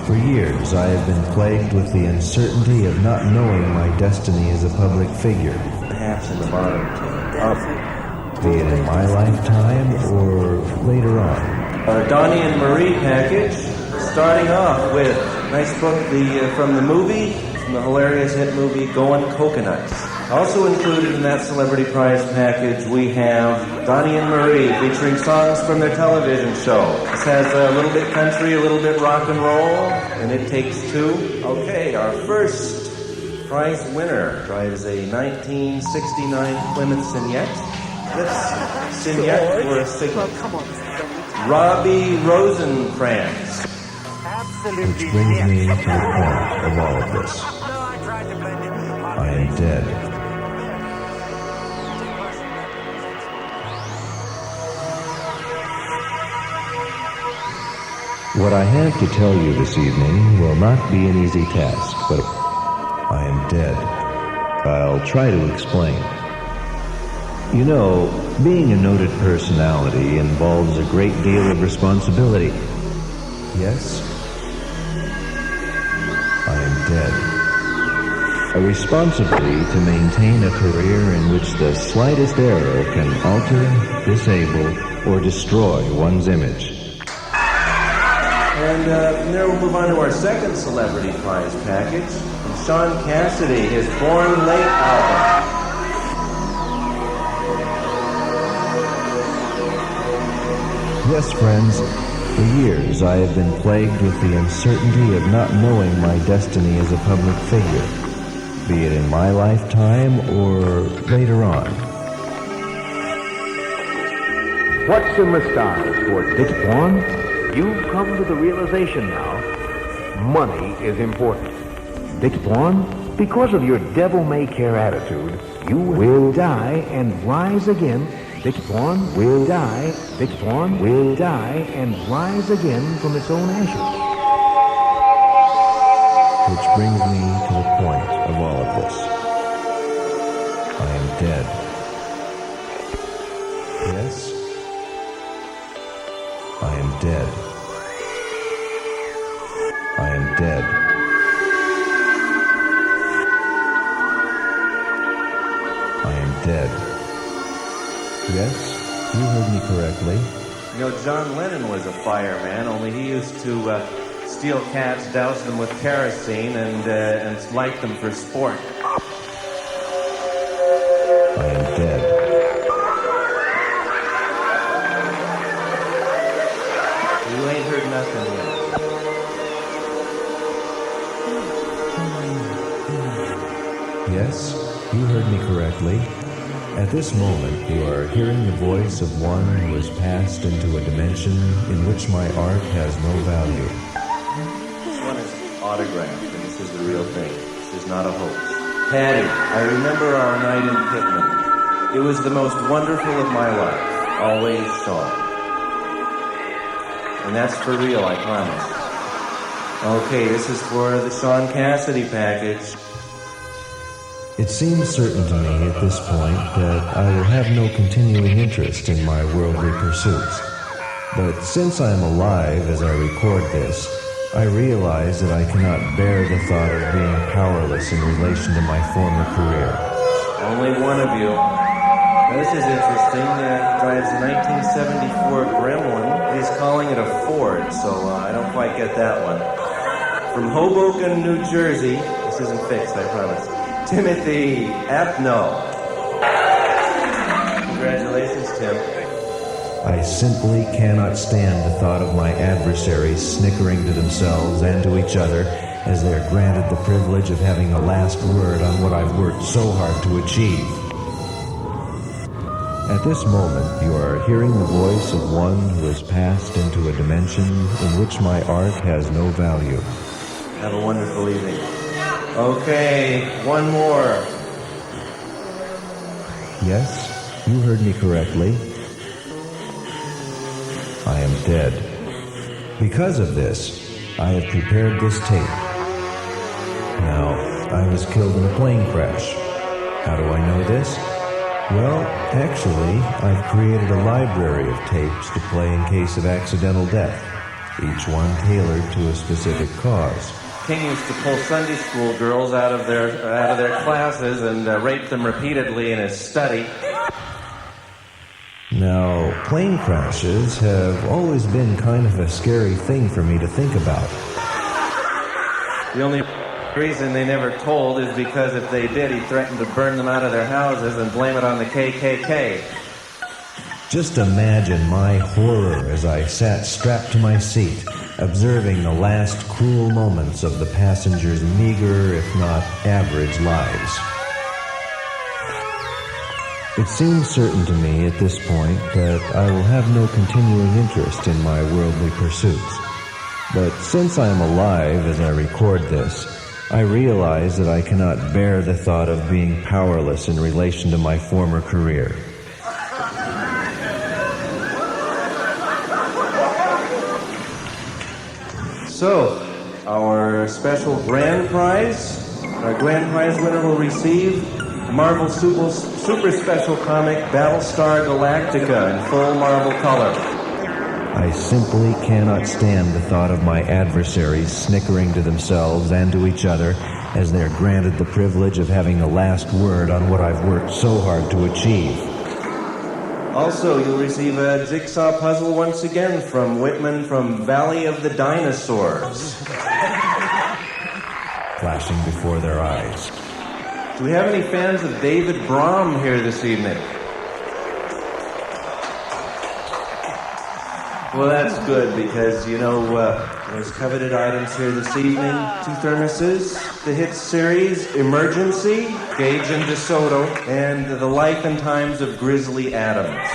for years I have been plagued with the uncertainty of not knowing my destiny as a public figure. Perhaps in the bottom. Be it in my lifetime or later on. Our Donnie and Marie package, starting off with a nice book from the movie, from the hilarious hit movie Goin' Coconuts. Also included in that celebrity prize package, we have Donnie and Marie, featuring songs from their television show. This has a little bit country, a little bit rock and roll, and It Takes Two. Okay, our first prize winner is a 1969 Plymouth Signette. This Signette for a signature. Robbie Rosenkrantz. Which brings me to the point of all of this. I am dead. What I have to tell you this evening will not be an easy task, but I am dead. I'll try to explain. You know, being a noted personality involves a great deal of responsibility. Yes? I am dead. A responsibility to maintain a career in which the slightest error can alter, disable, or destroy one's image. And from there we'll move on to our second celebrity prize package. From Sean Cassidy, his Born Late album. Yes, friends, for years I have been plagued with the uncertainty of not knowing my destiny as a public figure, be it in my lifetime or later on. What's in the stars for Dick Thorne? You've come to the realization now, money is important. Dick Thorne, because of your devil-may-care attitude, you will die and rise again. Dick Thorne will die. Dick Thorne will die and rise again from its own ashes. Which brings me to the point of all of this. I am dead. Yes? I am dead. I am dead. I am dead. Yes, you heard me correctly. You know, John Lennon was a fireman, only he used to steal cats, douse them with kerosene, and light them for sport. I am dead. You ain't heard nothing yet. Yes, you heard me correctly. At this moment, you are hearing the voice of one who has passed into a dimension in which my art has no value. This one is autographed, and this is the real thing. This is not a hoax. Patty, I remember our night in Pittman. It was the most wonderful of my life. Always Sean. And that's for real, I promise. Okay, this is for the Sean Cassidy package. It seems certain to me at this point that I will have no continuing interest in my worldly pursuits. But since I am alive as I record this, I realize that I cannot bear the thought of being powerless in relation to my former career. Only one of you. Now, this is interesting. Drives a 1974 Gremlin. He's calling it a Ford, so I don't quite get that one. From Hoboken, New Jersey. This isn't fixed, I promise. Timothy Apno. Congratulations, Tim. I simply cannot stand the thought of my adversaries snickering to themselves and to each other as they're granted the privilege of having the last word on what I've worked so hard to achieve. At this moment, you are hearing the voice of one who has passed into a dimension in which my art has no value. Have a wonderful evening. Okay, one more. Yes, you heard me correctly. I am dead. Because of this, I have prepared this tape. Now, I was killed in a plane crash. How do I know this? Well, actually, I've created a library of tapes to play in case of accidental death, each one tailored to a specific cause. King used to pull Sunday school girls out of their classes and rape them repeatedly in his study. Now, plane crashes have always been kind of a scary thing for me to think about. The only reason they never told is because if they did, he threatened to burn them out of their houses and blame it on the KKK. Just imagine my horror as I sat strapped to my seat, observing the last cruel moments of the passengers' meager, if not average, lives. It seems certain to me at this point that I will have no continuing interest in my worldly pursuits. But since I am alive as I record this, I realize that I cannot bear the thought of being powerless in relation to my former career. So, our special grand prize. Our grand prize winner will receive Marvel Super Special comic Battlestar Galactica in full Marvel color. I simply cannot stand the thought of my adversaries snickering to themselves and to each other as they're granted the privilege of having the last word on what I've worked so hard to achieve. Also, you'll receive a jigsaw puzzle once again from Whitman from Valley of the Dinosaurs. Flashing before their eyes. Do we have any fans of David Brom here this evening? Well, that's good because, you know, there's coveted items here this evening. 2 thermoses, the hit series, Emergency, Gage and DeSoto, and The Life and Times of Grizzly Adams.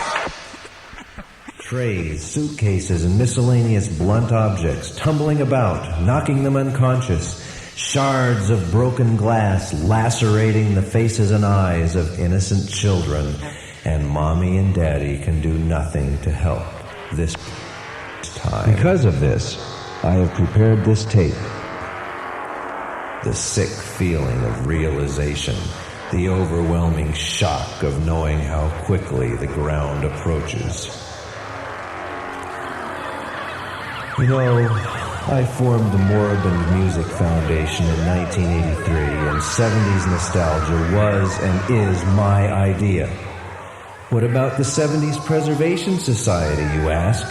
Trays, suitcases, and miscellaneous blunt objects tumbling about, knocking them unconscious. Shards of broken glass lacerating the faces and eyes of innocent children. And Mommy and Daddy can do nothing to help this time. Because of this, I have prepared this tape. The sick feeling of realization. The overwhelming shock of knowing how quickly the ground approaches. You know, I formed the Moribund Music Foundation in 1983, and 70s nostalgia was and is my idea. What about the 70s Preservation Society, you ask?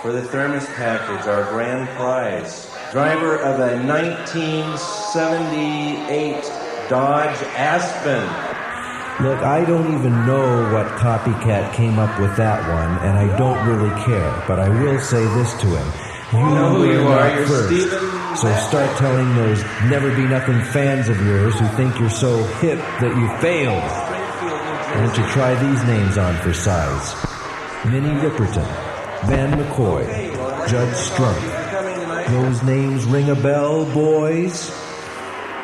For the thermos package, our grand prize, driver of a 1978 Dodge Aspen. Look, I don't even know what copycat came up with that one, and I don't really care, but I will say this to him. You know who you are, you're first. Stephen. So start telling those never-be-nothing fans of yours who think you're so hip that you failed. Why don't you try these names on for size? Minnie Ripperton, Van McCoy, Judge Strunk. Those names ring a bell, boys?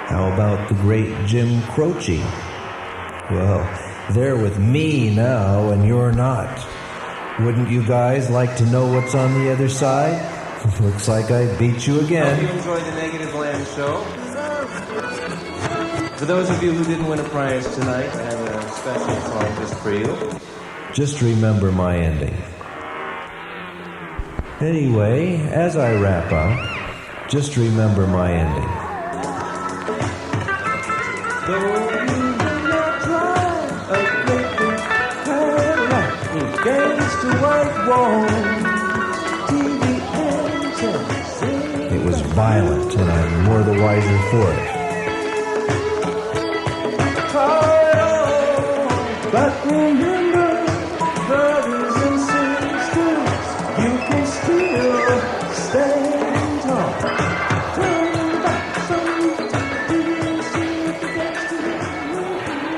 How about the great Jim Croce? Well, they're with me now, and you're not. Wouldn't you guys like to know what's on the other side? Looks like I beat you again. Hope you enjoyed the Negativland show. For those of you who didn't win a prize tonight, I have a special song just for you. Just remember my ending. Anyway, as I wrap up, just remember my ending. It was violent, and I'm more the wiser for it. But remember, brothers and sisters, you can still stand tall. Turn back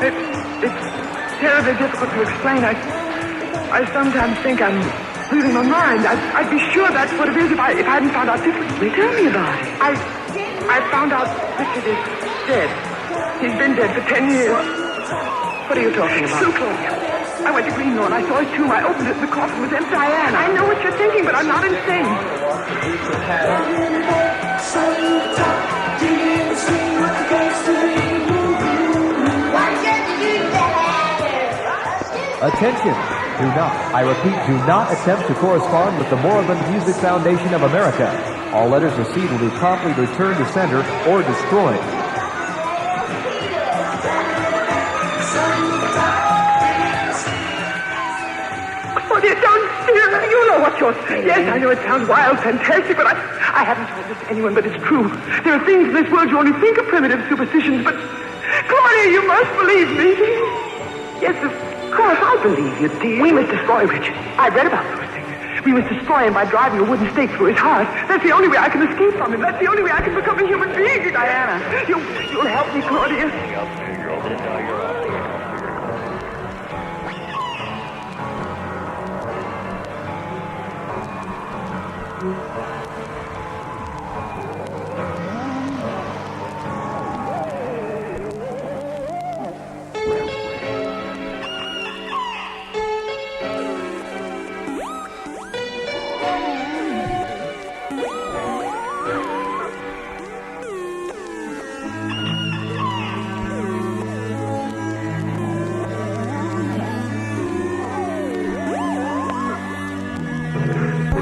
It's terribly difficult to explain. I sometimes think I'm losing my mind. I'd be sure that's what it is if I hadn't found out differently. Tell me about it. I found out Richard is dead. He's been dead for 10 years. What are you talking about? So close. I went to Greenlawn. I saw his tomb. I opened it and the coffin was empty. Diana. I know what you're thinking, but I'm not insane. Attention! Do not, I repeat, do not attempt to correspond with the Moribund Music Foundation of America. All letters received will be promptly returned to sender or destroyed. Claudia, don't fear. You know what you're saying. Yes, I know it sounds wild, fantastic, but I haven't told this to anyone, but it's true. There are things in this world you only think are primitive superstitions, but Claudia, you must believe me. Yes, of course, I believe you, dear. We must destroy Richard. I read about those things. We must destroy him by driving a wooden stake through his heart. That's the only way I can escape from him. That's the only way I can become a human being. Diana, you'll help me, Claudia.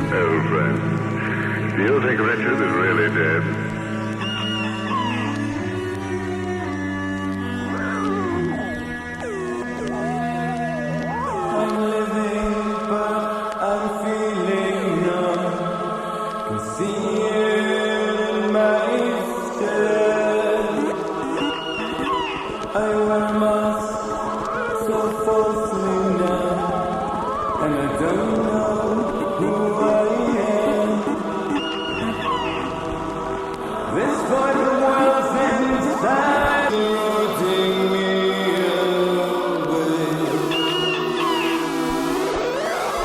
Oh, friend, do you think Richard is really dead? I'm living, but I'm feeling numb. Can see it in my stead. I wear a mask so falsely now, and I don't know who I am. This void of world's inside, eroding me away.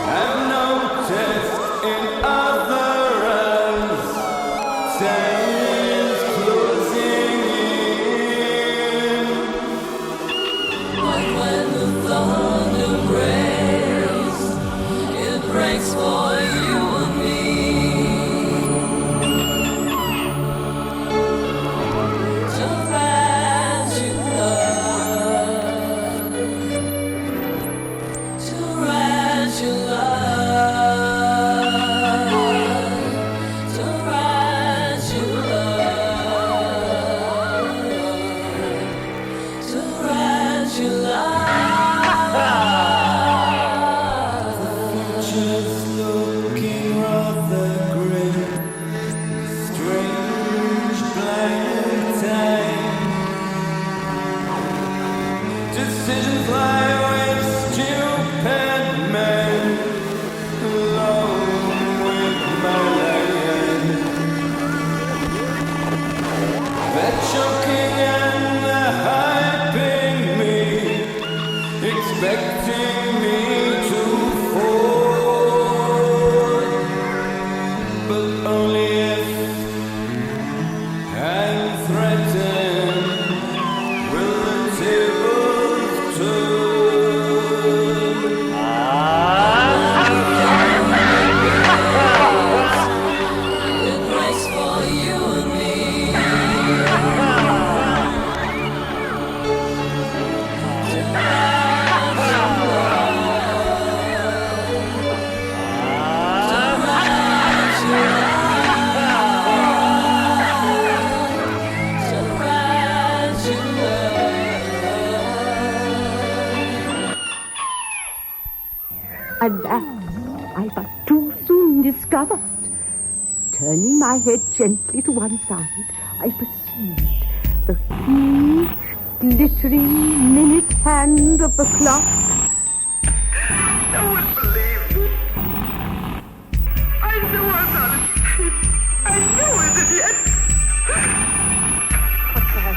I've noticed in other eyes, time is closing in. Like when the thunder breaks, it breaks for you and me. Just as you love, to as you love, to as you And that I but too soon discovered. Turning my head gently to one side, I perceived the huge, glittering minute hand of the clock. No one believed it. I knew I'm not a thief. I knew it, and yet... What's that?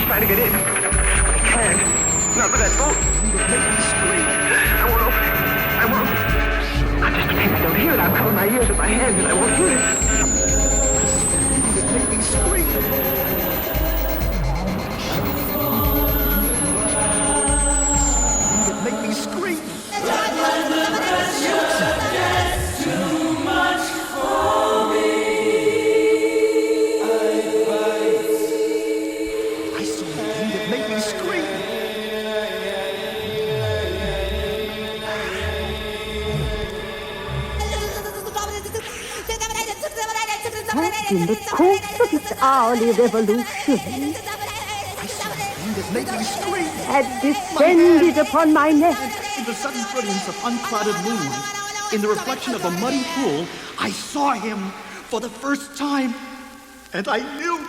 Trying to get in. But I can't. Not with that bolt. It makes me scream. I won't open it. I won't. I'll just pretend I don't hear it. I'll cover my ears with my hands and I won't hear it. It makes me scream. It makes me scream. Too much for me. Make me scream. In the course of its hourly revolution, had descended upon my neck. In the sudden brilliance of unclouded moon, in the reflection of a muddy pool, I saw him for the first time, and I knew.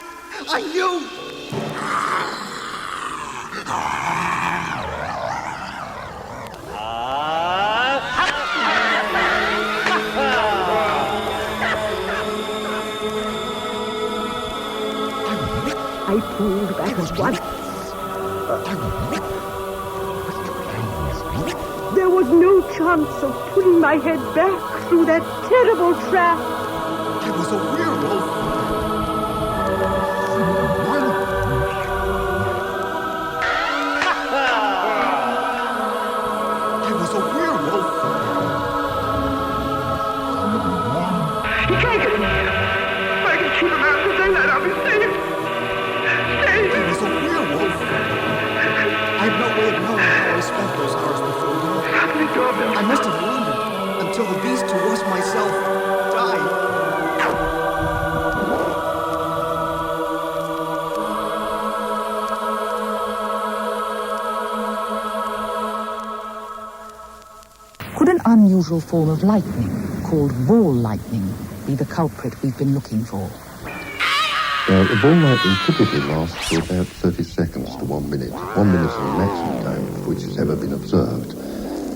I pulled back at once. There was no chance of pulling my head back through that terrible trap. I was a werewolf. I was a werewolf. He can't get in here. If I can keep him out of the daylight, I'll be safe. Safe. I was a werewolf. I have no way of knowing how I spent those hours before dawn. I must have wandered until the beast who was myself died. Could an unusual form of lightning, called ball lightning, be the culprit we've been looking for? The ball lightning typically lasts for about 30 seconds to 1 minute. 1 minute is the maximum time for which it's ever been observed.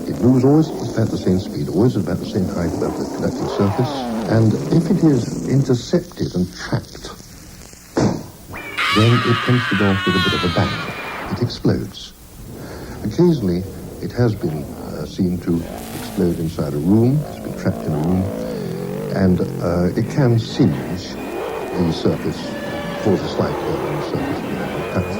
It moves always about the same speed, always about the same height above the conducting surface, and if it is intercepted and trapped, then it tends to go off with a bit of a bang. It explodes. Occasionally, it has been seen to explode inside a room. It's been trapped in a room, and it can singe the surface, cause a slight burn on the surface when it touches.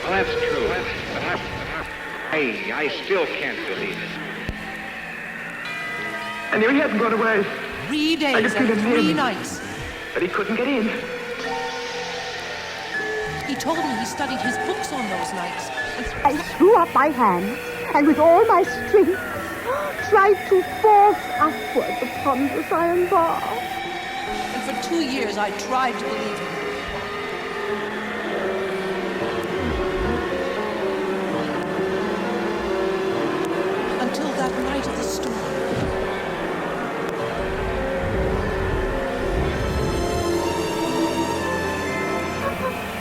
Well, that's true. I still can't believe it. I knew he hadn't gone away. 3 days and 3 nights. But he couldn't get in. He told me he studied his books on those nights. I threw up my hands and with all my strength tried to force upward the ponderous iron bar. And for 2 years I tried to believe him. Until that night of the storm.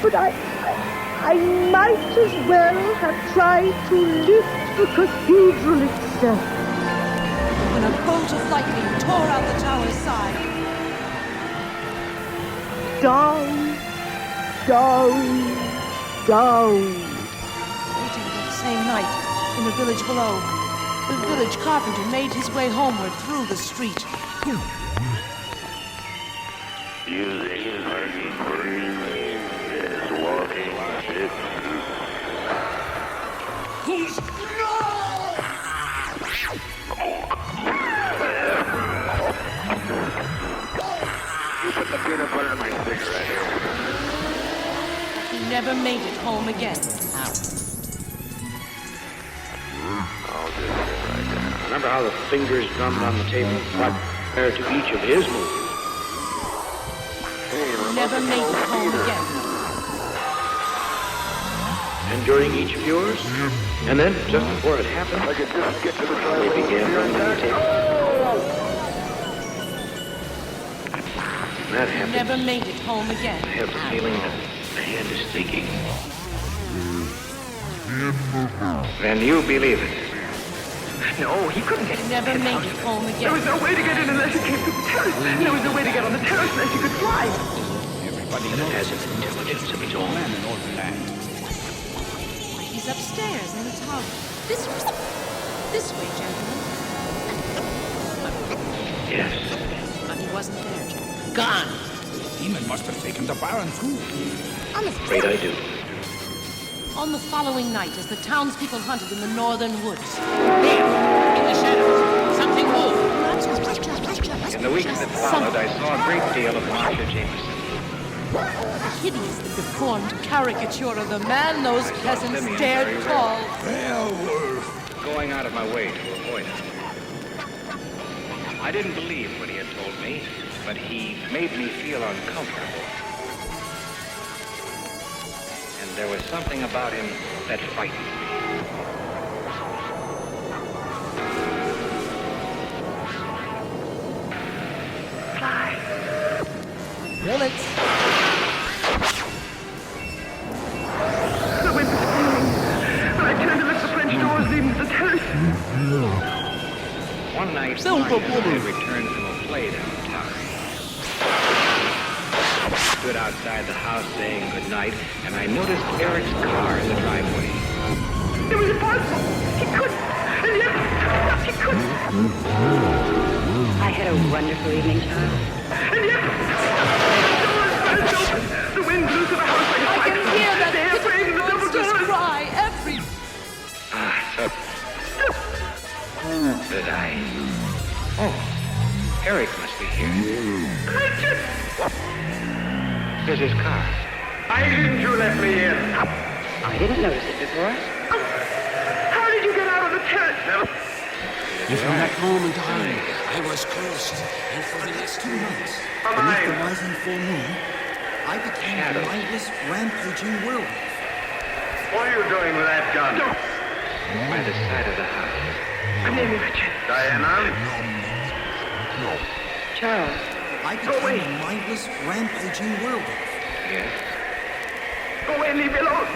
But I might as well have tried to lift the cathedral itself. When a bolt of lightning tore out the tower's side. Down, down, down. Later that same night, in the village below, the village carpenter made his way homeward through the street. Using Harvey Green as walking shit. He's... You put the peanut butter in my cigarette here. He never made it home again. I'll just sit right there. Remember how the fingers drummed on the table prior to each of his moves? Never made it home again. And during each of yours? And then, just before it happened, I could just get to the they began drumming on the table. That happened. Never made it home again. I have the feeling that the hand is speaking. And you believe it? No, he couldn't get in. Never made it home again. There was no way to get in unless he came to the terrace. And there was no way to get on the terrace unless he could fly. Everybody has its intelligence of its own. He's upstairs in the tower. This way, gentlemen. Yes. But he wasn't there, Jack. Gone. The demon must have taken the Baron too. I'm afraid I do. On the following night, as the townspeople hunted in the northern woods. There, in the shadows, something moved. In the weeks that followed, I saw a great deal of Marcia Jameson. A hideously deformed caricature of the man those peasants dared call Beowulf. Going out of my way to avoid him. I didn't believe what he had told me, but he made me feel uncomfortable. And there was something about him that frightened me. Fly. bullets. The wind was blowing. When I turned to look, the French doors leading to the terrace. One night, Silver Marcia bullet. had returned from a play downtown. Stood outside the house saying goodnight, and I noticed Eric's car in the driveway. It was impossible. He couldn't. And yet, he couldn't. I had a wonderful evening, child. And yet, the doors burst open. The wind blew through the house like a I can cyclone. hear that They pitiful framed the double monster's doors. cry every... Did I? Oh, Eric must be here. There's his car. Why didn't you let me in? I didn't notice it before. How did you get out of the terrace? From that moment on, I was cursed, and for the next 2 months, beneath the rising full moon, I became a mindless, rampaging werewolf. What are you doing with that gun? By the side of the house. My name is Richard. Diana? Charles. I became a mindless, rampaging werewolf. Yes? Go away and leave me alone.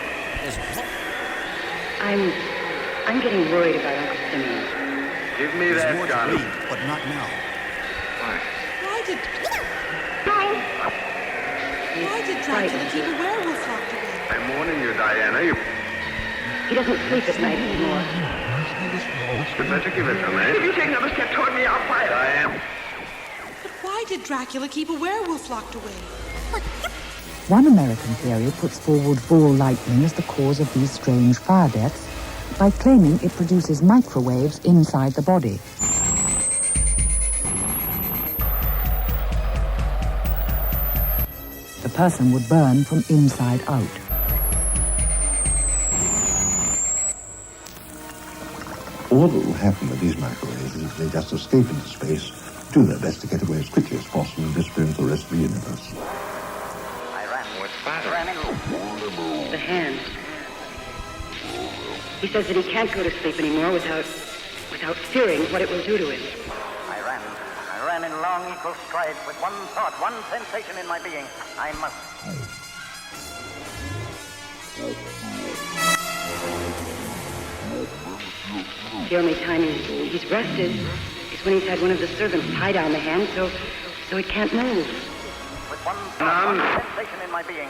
I'm getting worried about Uncle Simeon. Give me There's that more to gun. read, but not now. Why? Why did Dracula keep a werewolf locked away? I'm warning you, Diana. He doesn't sleep at night anymore. You'd better give it to me. If you take another step toward me, I'll fire. I am. But why did Dracula keep a werewolf locked away? One American theory puts forward ball lightning as the cause of these strange fire deaths by claiming it produces microwaves inside the body. The person would burn from inside out. What will happen with these microwaves is they just escape into space, do their best to get away as quickly as possible and disappear into the rest of the universe. I ran. What's father? The hand. He says that he can't go to sleep anymore without fearing what it will do to him. I ran in long equal strides with one thought, one sensation in my being. I must. The only time he's rested is when he's had one of the servants tie down the hand so it can't move. With one thought, one sensation in my being.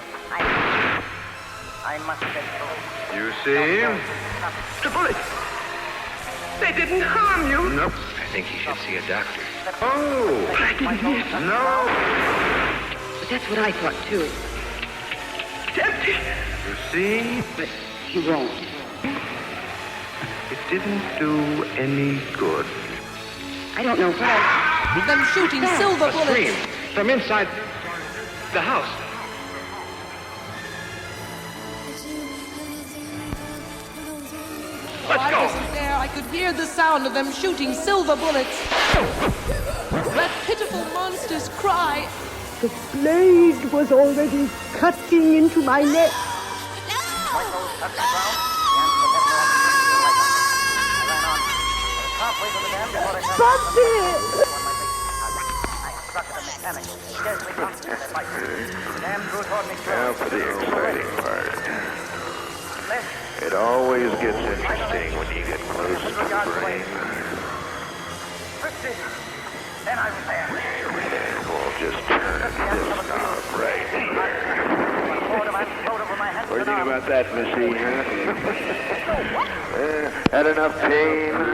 I must get through. You see? The bullets. They didn't harm you. Nope. I think you should see a doctor. Oh. But I didn't miss. No. But that's what I thought, too. It's empty. You see? But he won't. didn't do any good. I don't know what Them shooting silver A scream bullets. from inside the house. I wasn't there. I could hear the sound of them shooting silver bullets. That pitiful monster's cry. The blade was already cutting into my neck. Now for the exciting part. It always gets interesting when you get close to the brain. And we'll just turn this knob right here. What do you think about that, Missy? Huh? Had enough pain, huh?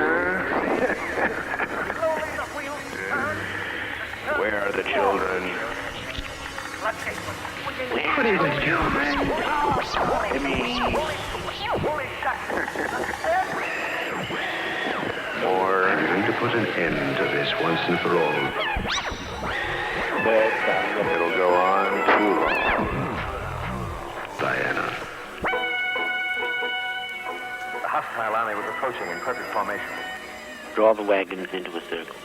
Where are the children? What is it, children? Or I'm going to put an end to this once and for all. It'll go on too long. Diana. The hostile army was approaching in perfect formation. Draw the wagons into a circle.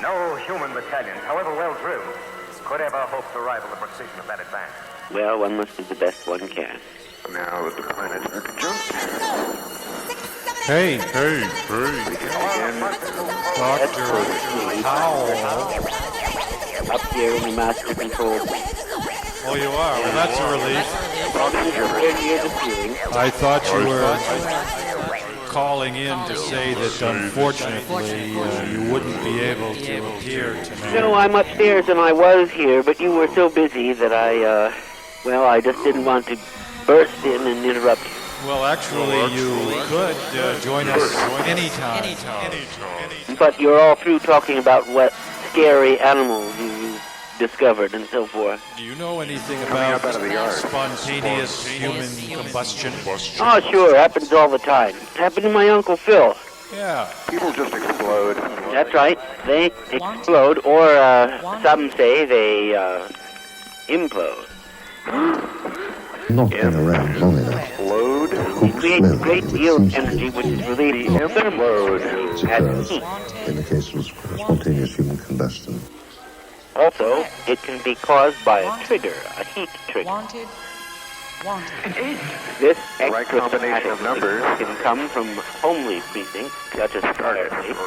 No human battalions, however well drilled, could ever hope to rival the precision of that advance. Well, one must do the best one can. Now that the planets are conjunct. Hey. Again. Dr. Howell. Up here in the master control. Oh, you are? Well, that's a relief. I thought you were calling in to say that unfortunately you wouldn't be able to appear tonight. No, I'm upstairs and I was here, but you were so busy that I just didn't want to burst in and interrupt you. Well, actually, you could join us anytime. But you're all through talking about what scary animals you discovered and so forth. Do you know anything about spontaneous human combustion? Oh, sure. Happens all the time. Happened to my Uncle Phil. Yeah. People just explode. That's right. They explode, or some say they implode. Not been around long enough. It creates a great deal of energy which is released from thermal It occurs in the case of spontaneous human combustion. Also, it can be caused by a trigger, a heat trigger. Wanted. This Right combination of numbers can come from homely precincts, such as fireplace,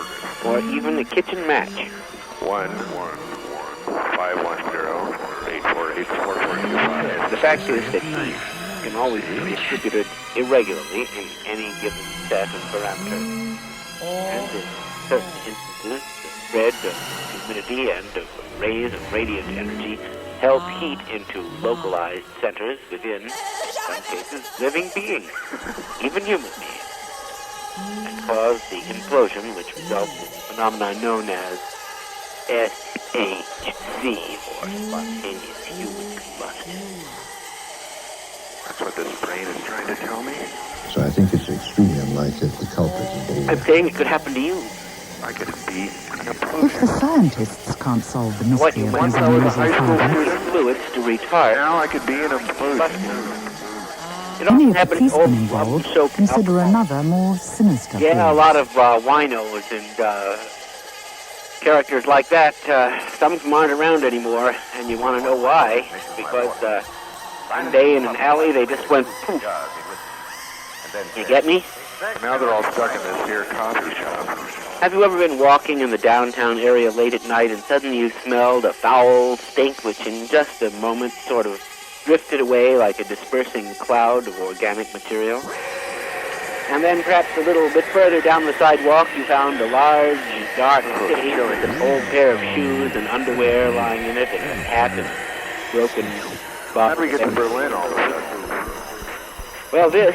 or even a kitchen match. 1-1-510-848-4425. The fact is that heat can always be distributed irregularly in any given set of parameters. And in certain instances, the spread of humidity and of rays of radiant energy help heat into localized centers within, in some cases, living beings, even human beings, and cause the implosion which results in the phenomenon known as SHC, or spontaneous human combustion. That's what this brain is trying to tell me. So I think it's extremely unlikely that the culprit is involved. I'm saying it could happen to you. I could be an If the scientists can't solve the What mystery you of want these are the unusual high school findings, fluids to retard. Now I could be an implosion. It many often of the happens policemen involved soaked consider another more sinister Yeah, a theory. lot of winos and characters like that. Some of them aren't around anymore, and you want to know why. Because one day in an alley, they just went poof. You get me? Now they're all stuck in this here coffee shop. Have you ever been walking in the downtown area late at night and suddenly you smelled a foul stink which in just a moment sort of drifted away like a dispersing cloud of organic material? And then perhaps a little bit further down the sidewalk you found a large, dark city with an old pair of shoes and underwear lying in it and a hat and broken box. How do we get to Berlin all of a sudden? Well, this,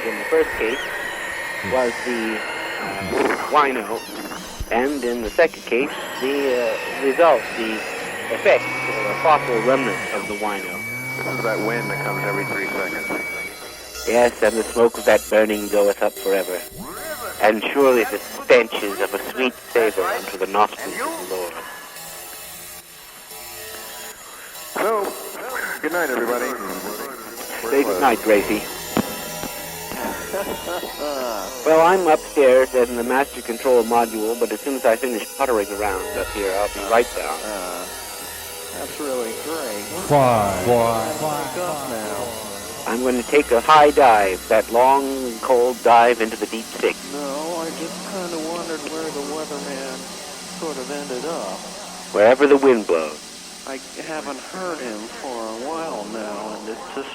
in the first case, was the wino, and in the second case, the result, the effect, or fossil remnant of the wino. This is that wind that comes every 3 seconds. Yes, and the smoke of that burning goeth up forever. And surely the stench is of a sweet savor unto the nostrils of the Lord. So, good night, everybody. Say good night, Gracie. Well, I'm upstairs in the master control module, but as soon as I finish puttering around up here, I'll be right down. That's really great. Five. Now. I'm going to take a high dive, that long and cold dive into the deep six. No, I just kind of wondered where the weatherman sort of ended up. Wherever the wind blows. I haven't heard him for a while now, and it just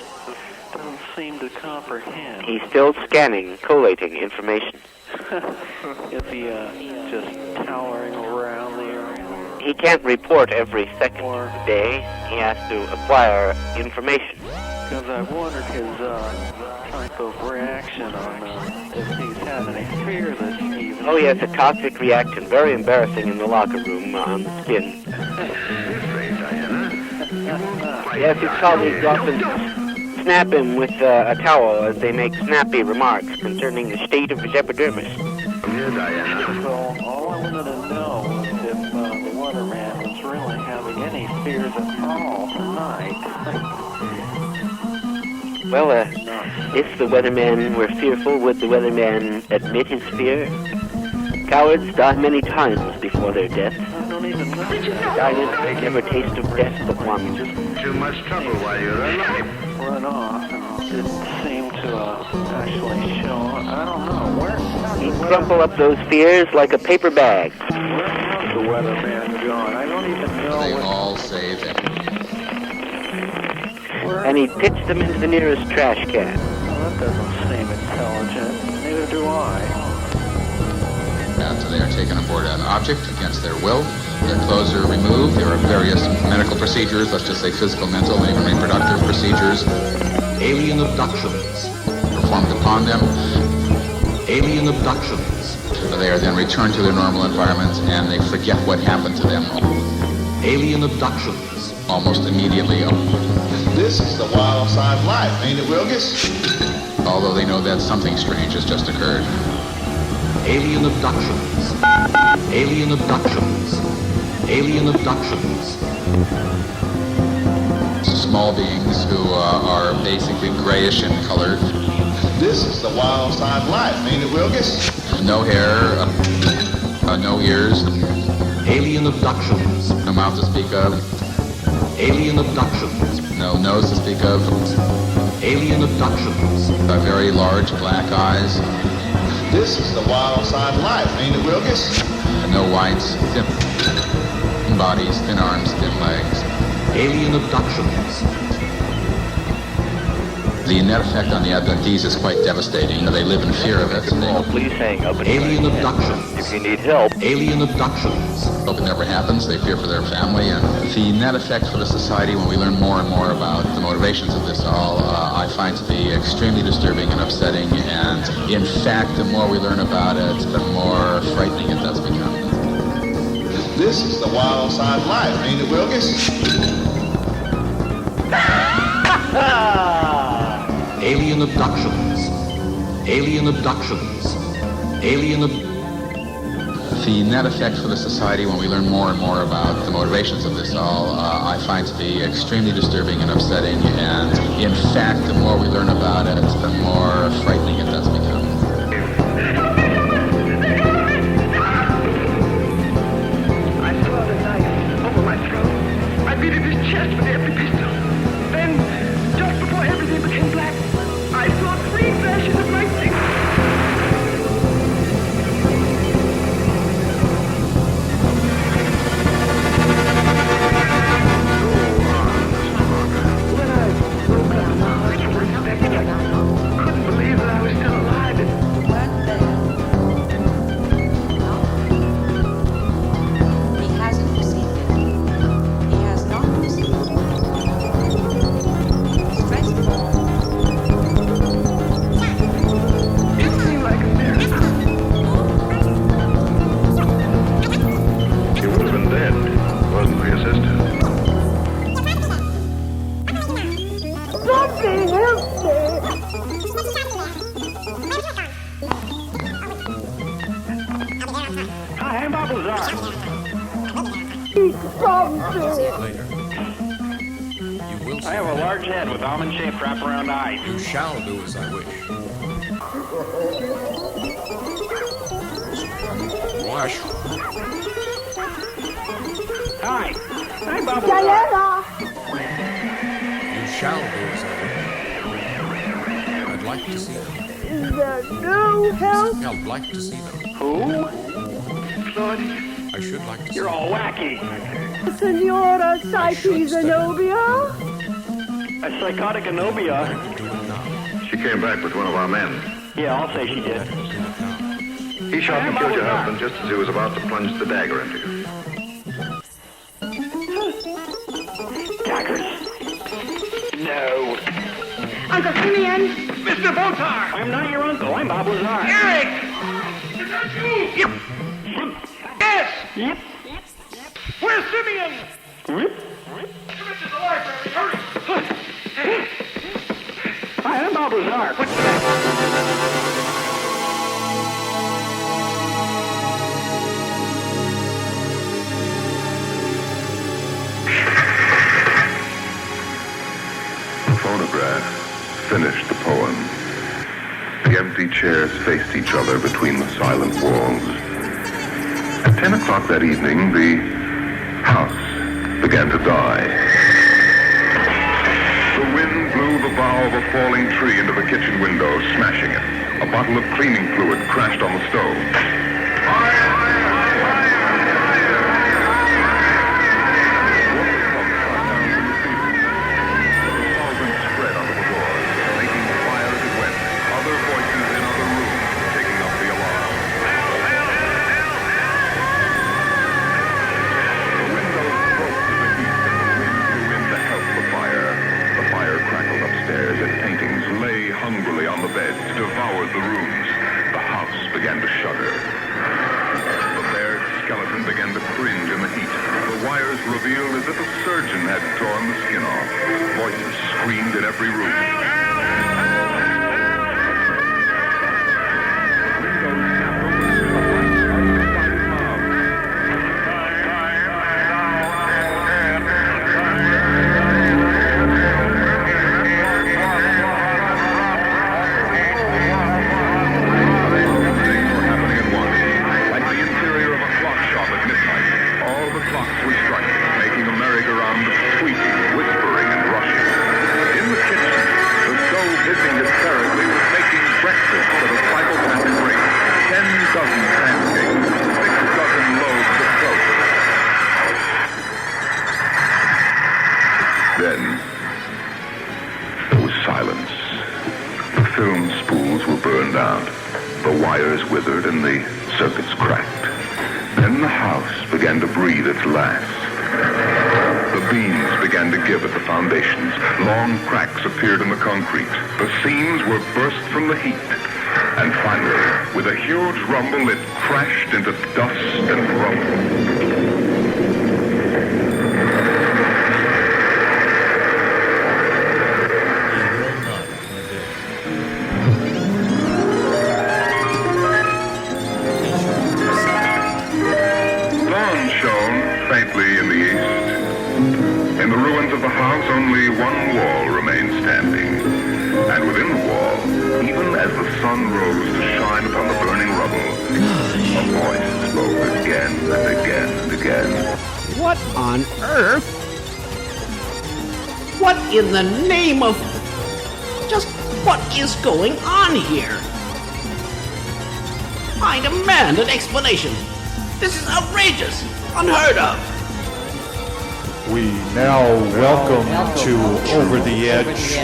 doesn't seem to comprehend. He's still scanning, collating information. Is he just towering around the area? He can't report every second of the day. He has to acquire information. Because I wondered his type of reaction on if he's had any fear that he... Oh yes, a toxic reaction, very embarrassing in the locker room on the skin. Yes, his colleagues often snap him with a towel as they make snappy remarks concerning the state of his epidermis. So all I wanted to know was if the weatherman was really having any fears at all tonight. Well, if the weatherman were fearful, would the weatherman admit his fear? Cowards die many times before their death. I don't even know. Silent, never taste of death but one. Too much trouble while you're alive. Run off and didn't seem to actually show. I don't know. Where? He'd crumple up those fears like a paper bag. Where has the weatherman gone? I don't even know. They all say that. And he'd pitch them into the nearest trash can. Well, that doesn't seem intelligent. Neither do I. So they are taken aboard an object against their will. Their clothes are removed. There are various medical procedures, let's just say physical, mental, and even reproductive procedures. Alien abductions performed upon them. Alien abductions. They are then returned to their normal environment and they forget what happened to them. Alien abductions almost immediately. This is the wild side of life, ain't it, Wilkes? Although they know that something strange has just occurred. Alien abductions. Alien abductions. Alien abductions. Small beings who are basically grayish in color. This is the wild side of life, ain't it, Wilkes? No hair, no ears. Alien abductions. No mouth to speak of. Alien abductions. No nose to speak of. Alien abductions. Very large black eyes. This is the wild side of life, ain't it, Wilkes? No whites, thin bodies, thin arms, thin legs. Alien abductions. The net effect on the abductees is quite devastating. They live in fear of it. Please hang up. Alien abductions. If you need help. Alien abductions. Hope it never happens. They fear for their family. And the net effect for the society, when we learn more and more about the motivations of this all, I find to be extremely disturbing and upsetting. And in fact, the more we learn about it, the more frightening it does become. This is the wild side of life, ain't it, Wilkes? Alien abductions. Alien abductions. Alien The net effect for the society, when we learn more and more about the motivations of this all, I find to be extremely disturbing and upsetting. And in fact, the more we learn about it, the more frightening it does become. I saw the knife over my throat. I beat at his chest with every pistol. Then, just before everything became black, I saw 3 flashes of lightning. When I broke out, I couldn't believe that I was still alive. eat something. Later. You will see. I have a large head with almond-shaped wraparound eyes. You shall do as I wish. Wash. Hi. Hi, Bubbles. Diana! You shall do as I wish. I'd like to see them. Is there no help? I'd like to see them. Who? Claudia. I should like to see You're them. all wacky. Senora Psyche Zenobia? A psychotic Anobia. She came back with one of our men. Yeah, I'll say she did. He shot and killed your husband just as he was about to plunge the dagger into you. Daggers. No. Uncle Simeon! Mr. Botar! I'm not your uncle. I'm Bob Lazar. Eric! Is that you? Yep. Yes! Yep. Where's Simeon? Yep. Come into the library. Hurry! Hi, I'm Bob Lazar. What's that? The phonograph finished the poem. The empty chairs faced each other between the silent walls. At 10 o'clock that evening, the house began to die. The wind blew the bough of a falling tree into the kitchen window, smashing it. A bottle of cleaning fluid crashed on the stove. Spread onto the floors, making fire as it went. Other voices in other rooms taking up the alarm. The windows broke to the heat and the wind blew in to help the fire. The fire crackled upstairs and paintings lay hungrily on the beds, devoured the rooms. The house began to shudder. The bared skeleton began to cringe in the heat. The wires revealed as if a surgeon had torn the skin off. Voices screamed in every room. Then, there was silence. The film spools were burned out. The wires withered and the circuits cracked. Then the house began to breathe its last. The beams began to give at the foundations. Long cracks appeared in the concrete. The seams were burst from the heat. And finally, with a huge rumble, it crashed into dust and rubble. Faintly in the east. In the ruins of the house, only one wall remained standing. And within the wall, even as the sun rose to shine upon the burning rubble, a voice spoke again and again and again. What on earth? What in the name of... Just what is going on here? I demand an explanation. This is outrageous. Unheard of. We now welcome to Over the Edge,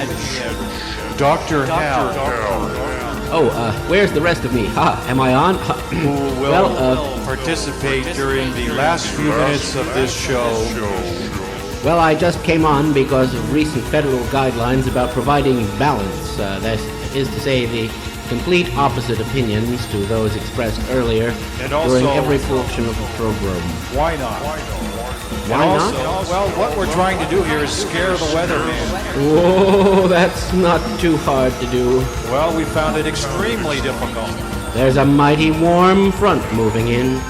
Dr. Hal. Oh, where's the rest of me? Am I on? Who will participate during the last few minutes of this show. Well, I just came on because of recent federal guidelines about providing balance. That is to say, the complete opposite opinions to those expressed earlier and also, during every portion of the program. Why not? Why not? Well, what we're trying to do here is scare the weatherman. Whoa, that's not too hard to do. Well, we found it extremely difficult. There's a mighty warm front moving in.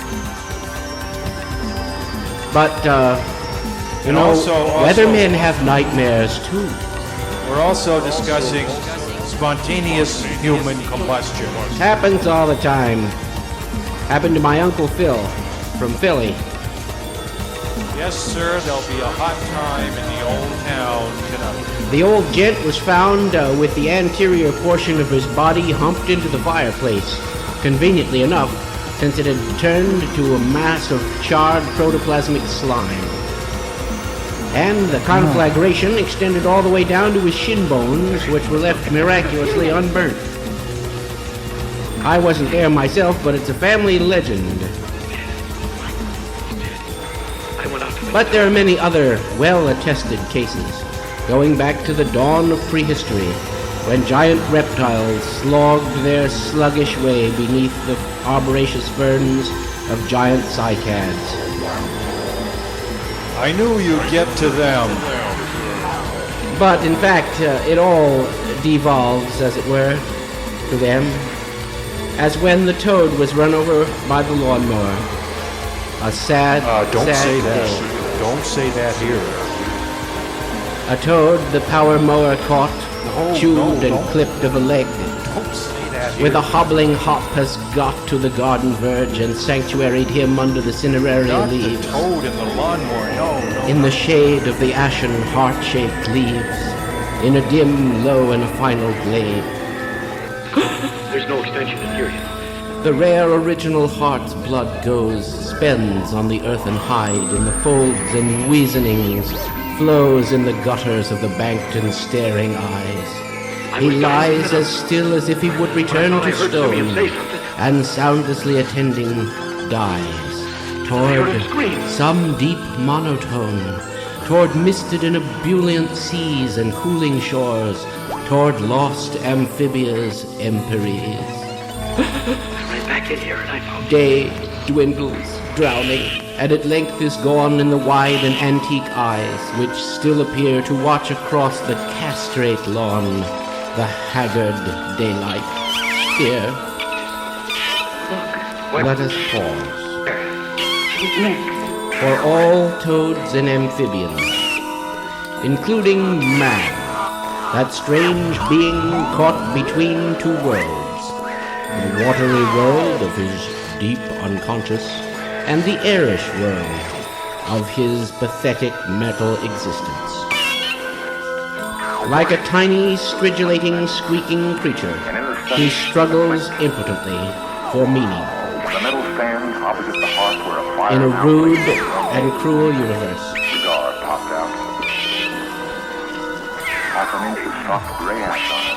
But, you know, weathermen have nightmares too. We're also discussing spontaneous human combustion. Happens all the time. Happened to my Uncle Phil from Philly. Yes, sir, there'll be a hot time in the old town tonight. The old gent was found with the anterior portion of his body humped into the fireplace. Conveniently enough, since it had turned to a mass of charred protoplasmic slime. And the conflagration extended all the way down to his shin bones, which were left miraculously unburnt. I wasn't there myself, but it's a family legend. But there are many other well-attested cases, going back to the dawn of prehistory, when giant reptiles slogged their sluggish way beneath the arboraceous ferns of giant cycads. I knew you'd get to them. But in fact, it all devolves, as it were, to them, as when the toad was run over by the lawnmower. A sad, don't sad say that. day. Don't say that here. A toad the power mower caught, chewed and clipped of a leg. Don't say that here. With a hobbling hop has got to the garden verge and sanctuaried him under the cineraria Not leaves. the toad in the lawnmower, no. In the shade of the ashen heart-shaped leaves, in a dim, low and final glade. There's no extension in here, you know. The rare original heart's blood goes, spends on the earthen hide in the folds and weazenings, flows in the gutters of the banked and staring eyes. He lies as still as if he would return to stone, and soundlessly attending, dies, toward some deep monotone, toward misted and ebullient seas and cooling shores, toward lost amphibious emperies. Back in here and I found Day dwindles, drowning, and at length is gone in the wide and antique eyes, which still appear to watch across the castrate lawn, the haggard daylight. Here, let us pause. For all toads and amphibians, including man, that strange being caught between two worlds, the watery world of his deep unconscious, and the airish world of his pathetic metal existence. Like a tiny, stridulating, squeaking creature, he struggles impotently for meaning The metal stand opposite the hearth where a fire in a rude and cruel universe. cigar popped out. Half an inch of soft gray ash on it.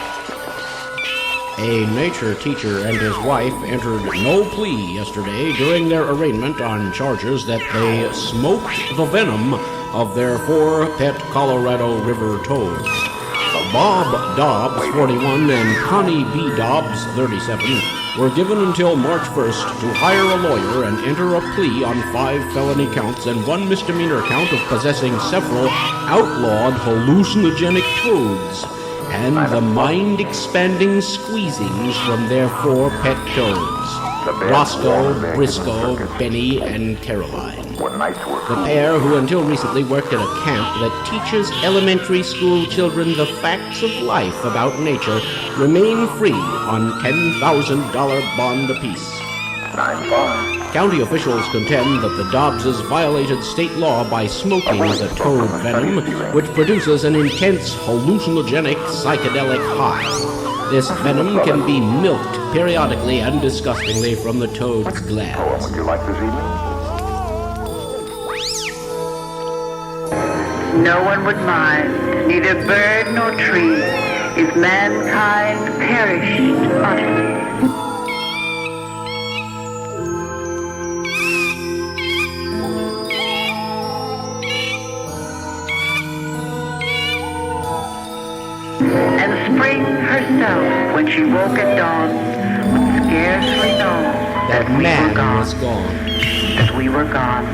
A nature teacher and his wife entered no plea yesterday during their arraignment on charges that they smoked the venom of their 4 pet Colorado River toads. Bob Dobbs, 41, and Connie B. Dobbs, 37, were given until March 1st to hire a lawyer and enter a plea on 5 felony counts and 1 misdemeanor count of possessing several outlawed hallucinogenic toads and the mind-expanding squeezings from their 4 pet toads, Roscoe, Briscoe, Benny, and Caroline. The pair, who until recently worked at a camp that teaches elementary school children the facts of life about nature, remain free on $10,000 bond apiece. County officials contend that the Dobbses violated state law by smoking the toad venom, which produces an intense hallucinogenic psychedelic high. This venom can be milked periodically and disgustingly from the toad's glands. Would you like this evening? No one would mind, neither bird nor tree, if mankind perished utterly. And spring herself, when she woke at dawn, would scarcely know that man was gone. That we were gone.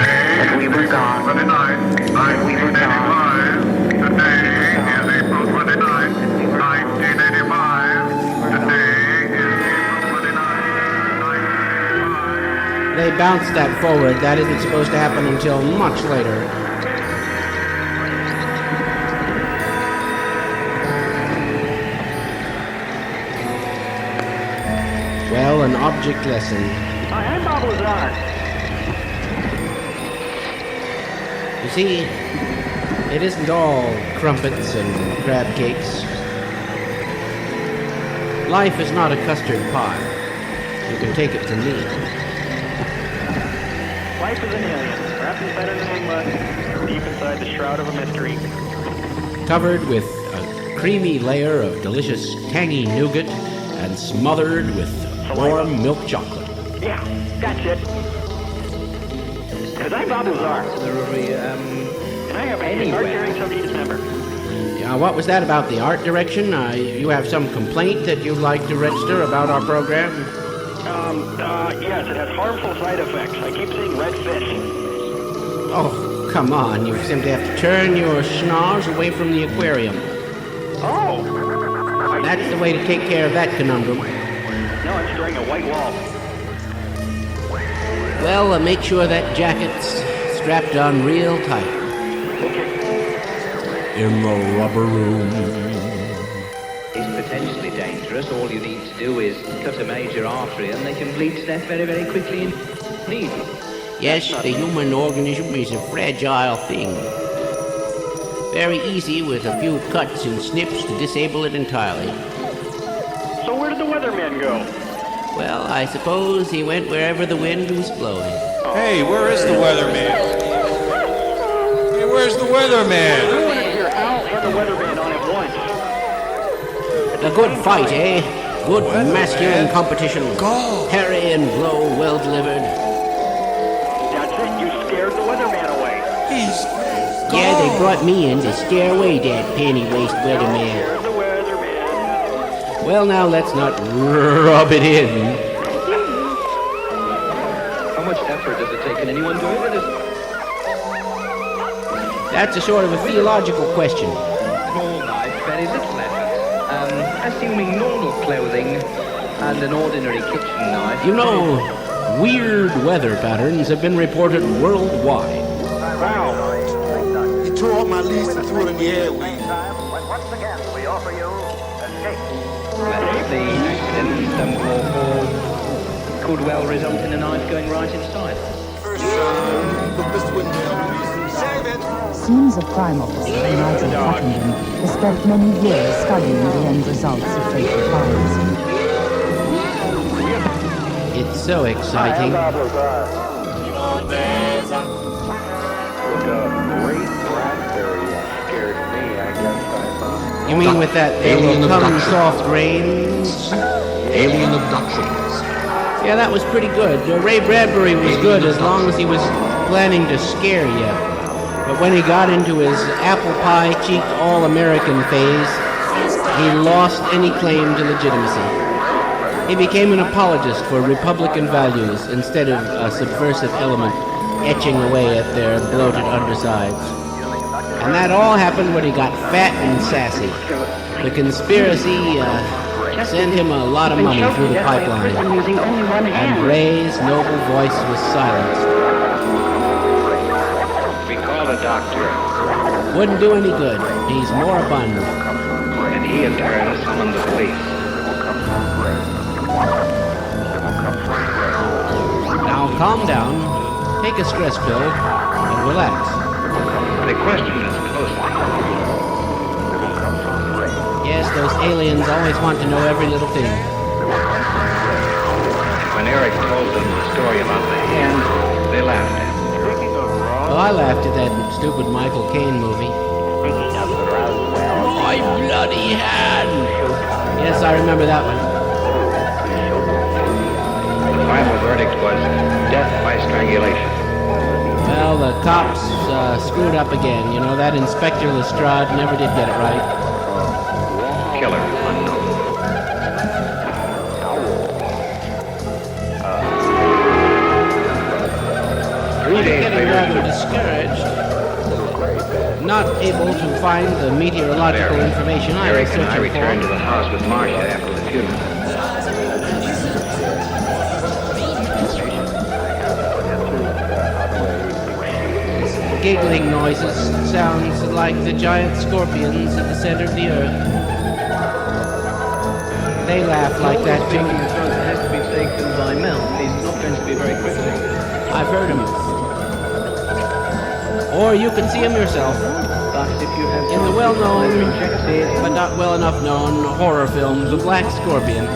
That we were gone. That we were gone. Today is April 29th, 1985. Today is April 29th, 1985. They they bounced that forward. That isn't supposed to happen until much later. Well, an object lesson. Hi, I'm Bob Lazar. You see, it isn't all crumpets and crab cakes. Life is not a custard pie. You can take it from me. Life is an alien, wrapped inside an enigma, deep inside the shroud of a mystery. Covered with a creamy layer of delicious tangy nougat and smothered with warm milk chocolate. Yeah, that's it. Because I'm Bob Lazar. And I have a art hearing Sunday, December. What was that about the art direction? You have some complaint that you'd like to register about our program? Yes, it has harmful side effects. I keep seeing red fish. Oh, come on. You simply have to turn your schnoz away from the aquarium. Oh! That's the way to take care of that conundrum. No, I'm stirring a white wall. Well, make sure that jacket's strapped on real tight. In the rubber room. It's potentially dangerous. All you need to do is cut a major artery and they can bleed to death very, very quickly indeed. Yes, the human organism is a fragile thing. Very easy with a few cuts and snips to disable it entirely. So where did the Weatherman go? Well, I suppose he went wherever the wind was blowing. Hey, where is the Weatherman? Hey, where's the Weatherman? I want to hear Al and the Weatherman on at once. A good fight, eh? Good masculine competition. Hairy and glow, well delivered. That's it, you scared the Weatherman away. He's Yeah, they brought me in to scare away that penny-waist Weatherman. Scared the Weatherman. Well, now let's not rub it in. How much effort does it take? Can anyone do it? That's a sort of a theological question. Small knife, very little effort. Assuming normal clothing and an ordinary kitchen knife. You know, weird weather patterns have been reported worldwide. Wow. He tore up my leash and threw it in the airways. Once again, we offer you escape. Perhaps the accident could well result in a knife going right inside. First shot, but Mr. Windmill, save it. Scenes of crime officer Nigel Buckingham has spent many years studying the end results of fatal crimes. It's so exciting. Look, a great raspberry scared me, I guess I thought. You mean with that they will come soft rains? Alien abductions. Yeah, that was pretty good. Ray Bradbury was good as long as he was planning to scare you. But when he got into his apple pie-cheeked all-American phase, he lost any claim to legitimacy. He became an apologist for Republican values instead of a subversive element etching away at their bloated undersides. And that all happened when he got fat and sassy. The conspiracy sent him a lot of money through the pipeline. And Ray's noble voice was silenced. We called a doctor, Wouldn't do any good. He's moribund. and he in turn summoned the police. Now calm down, take a stress pill, and relax. They questioned us closely. Yes, those aliens always want to know every little thing. When Eric told them the story about the hand, they laughed at him. Well, I laughed at that stupid Michael Caine movie. My bloody hand! Yes, I remember that one. The final verdict was death by strangulation. Well, the cops screwed up again. You know, that Inspector Lestrade never did get it right. Killer unknown. 3 days Getting later, rather discouraged. Not able to find the meteorological information I was Eric and I searching returned to for. the house with Marcia after the funeral. giggling noises. Sounds like the giant scorpions at the center of the earth. They laugh like that too. Speaking of drugs, it has to be taken by mouth. He's not going to be very quickly. I've heard him. Or you can see him yourself. But if you have in the well-known, but not well enough known, horror film, The Black Scorpion,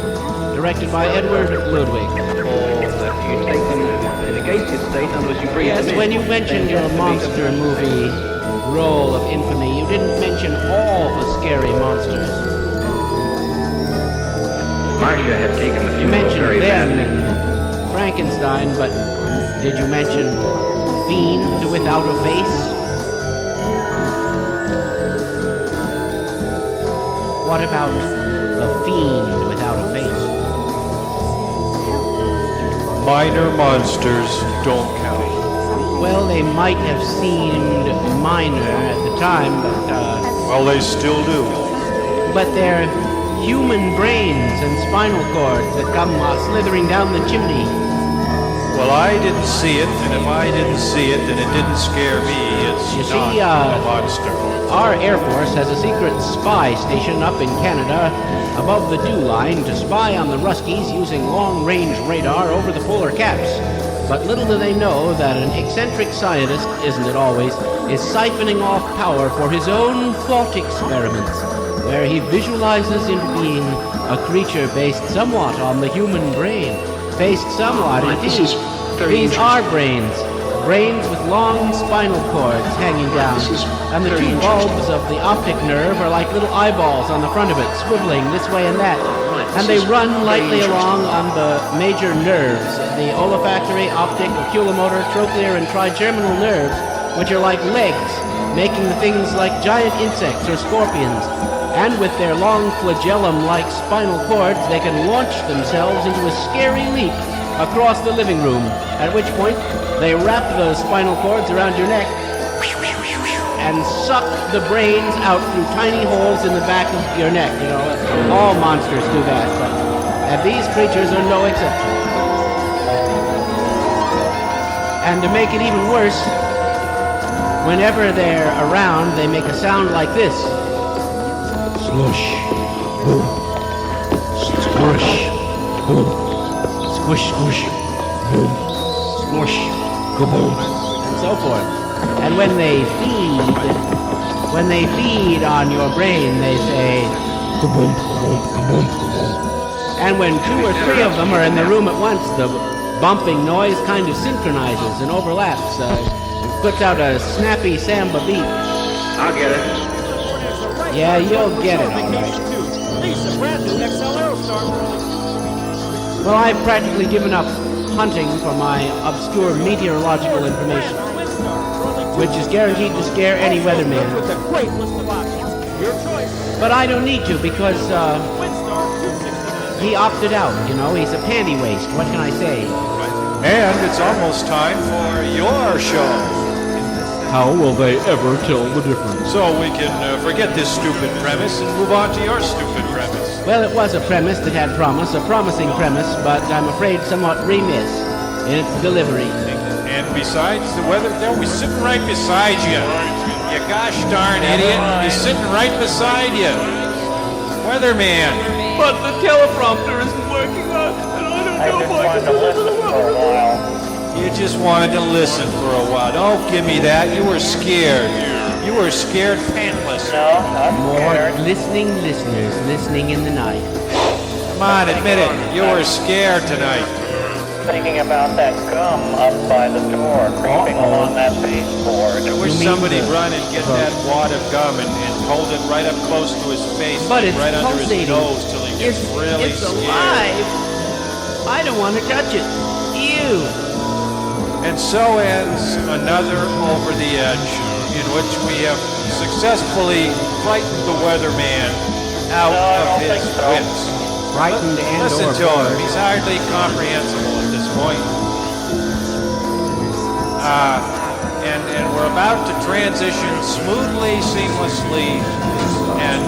directed by Edward Ludwig. Or that you take them in a gated state, otherwise you breathe them in. Yes, when you mentioned your monster movie role of infamy, you didn't mention all the scary monsters. Marcia had taken the You funeral mentioned very them badly. and Frankenstein, but did you mention Fiend Without a Face? What about the Fiend Without a Face? Minor monsters don't count. Well, they might have seemed minor at the time, but well, they still do. But they're human brains and spinal cords that come slithering down the chimney. Well, I didn't see it, and if I didn't see it, then it didn't scare me. It's You not see, a monster. Our Air Force has a secret spy station up in Canada above the dew line to spy on the Ruskies using long-range radar over the polar caps. But little do they know that an eccentric scientist, isn't it always, is siphoning off power for his own thought experiments, where he visualizes into being a creature based somewhat on the human brain. Based somewhat, indeed. These are brains. Brains with long spinal cords hanging down. And the two bulbs of the optic nerve are like little eyeballs on the front of it, swiveling this way and that. And they run lightly along on the major nerves, the olfactory, optic, oculomotor, trochlear, and trigeminal nerves, which are like legs, making the things like giant insects or scorpions. And with their long flagellum-like spinal cords, they can launch themselves into a scary leap across the living room, at which point they wrap those spinal cords around your neck and suck the brains out through tiny holes in the back of your neck. You know, all monsters do that, and these creatures are no exception. And to make it even worse, whenever they're around, they make a sound like this. Slush. Boom. Squish. Boom. Squish, squish. Boom. Squish. Kaboom. And so forth. And when they feed on your brain, they say kaboom, kaboom, kaboom, kaboom. And when 2 or 3 of them are in the room at once, the bumping noise kind of synchronizes and overlaps. It puts out a snappy samba beat. I'll get it. Yeah, you'll get it, all right. Well, I've practically given up hunting for my obscure meteorological information, which is guaranteed to scare any weatherman. But I don't need to because he opted out, you know. He's a panty waste. What can I say? And it's almost time for your show. How will they ever tell the difference? So we can forget this stupid premise and move on to your stupid premise. Well, it was a premise that had promise, a promising premise, but I'm afraid somewhat remiss in its delivery. And besides, the weather, they'll be sitting right beside you. You gosh darn idiot. He's sitting right beside you. Weatherman. But the teleprompter isn't working out, and I don't know why. You just wanted to listen for a while. Don't give me that. You were scared. You were scared pantless. No, not More scared. listening listeners listening in the night. Come on, admit it. You were scared tonight. Thinking about that gum up by the door, creeping along that baseboard. I wish somebody'd run and get that wad of gum and hold it right up close to his face, But it's right under his pulsating. nose till he gets really It's scared. alive. I don't want to touch it. Ew. And so ends another Over the Edge, in which we have successfully frightened the weatherman out of his wits. Frightened and Listen or to him. bored. He's hardly comprehensible at this point. And we're about to transition smoothly, seamlessly, and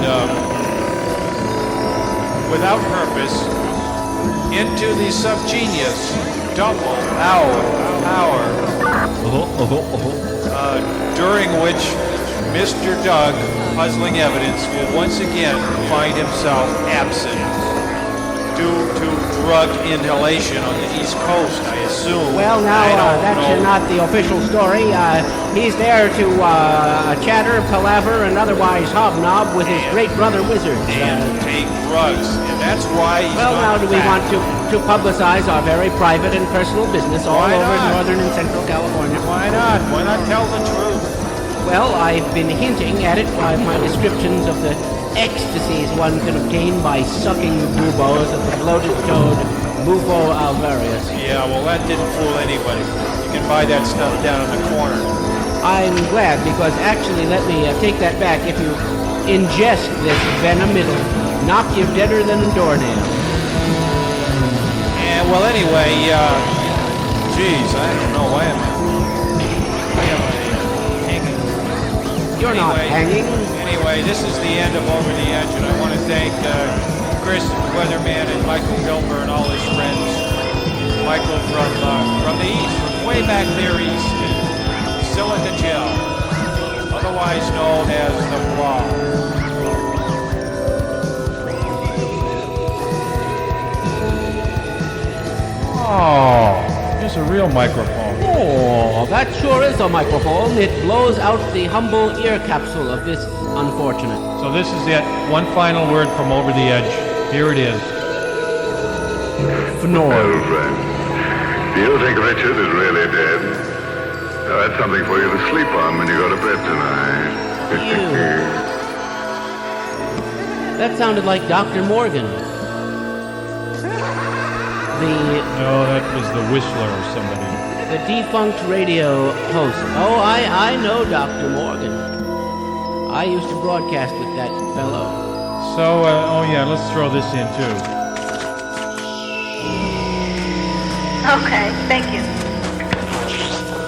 without purpose into the subgenius double hour during which Mr. Doug, puzzling evidence, will once again find himself absent due to drug inhalation on the East Coast, I assume. Well, now, that's not the official story. He's there to chatter, palaver, and otherwise hobnob with his great brother wizard. And take drugs, and that's why he's Well, now do we want to publicize our very private and personal business all over Northern and Central California? Why not? Why not tell the truth? Well, I've been hinting at it by my descriptions of the ecstasies one can obtain by sucking the buboes of the bloated toad Bufo alvarius. Yeah, well, that didn't fool anybody. You can buy that stuff down in the corner. I'm glad, because actually, let me take that back. If you ingest this venom, it'll knock you deader than a doornail. Yeah, well, anyway, geez, I don't know. Why am I hanging? You're not hanging. Anyway, this is the end of Over the Edge, and I want to thank Chris, Weatherman, and Michael Gilbert and all his friends. Michael from the east, from way back there east, in Silica Gel, otherwise known as the Blob. Oh, just a real microphone. Oh, that sure is a microphone. It blows out the humble ear capsule of this unfortunate. So this is it. One final word from Over the Edge. Here it is. Fnord. friend, do you think Richard is really dead? That's something for you to sleep on when you go to bed tonight. That sounded like Dr. Morgan. No, that was the Whistler or somebody. The defunct radio host. Oh, I know Dr. Morgan. I used to broadcast with that fellow. So, let's throw this in too. Okay, thank you.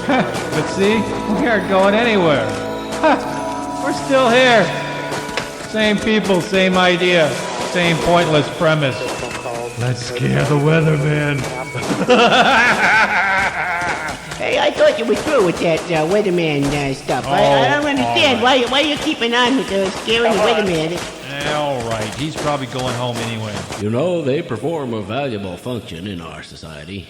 But see, we aren't going anywhere. We're still here. Same people, same idea, same pointless premise. Let's scare the weatherman. Hey, I thought you were through with that weatherman stuff. I don't understand why you keeping on with scaring the weatherman. All right, he's probably going home anyway. You know, they perform a valuable function in our society.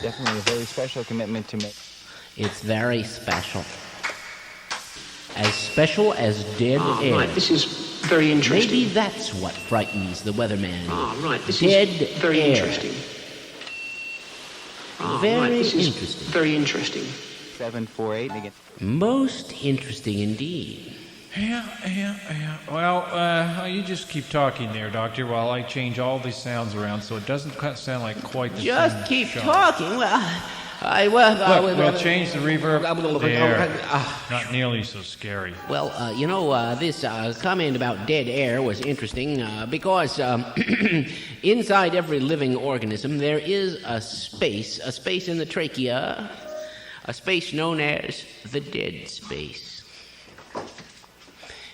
Definitely a very special commitment to make. It's very special. As special as dead air. Right, this is very interesting. Maybe that's what frightens the weatherman. Right, this dead is very air. interesting. Very right, this is interesting. very interesting. 748 again. Most interesting indeed. Yeah. Well, you just keep talking there, Doctor, while I change all these sounds around so it doesn't sound like quite the same. Just keep Hmm. show. talking. We'll change the reverb there. Not nearly so scary. Well, this comment about dead air was interesting because inside every living organism there is a space in the trachea, a space known as the dead space.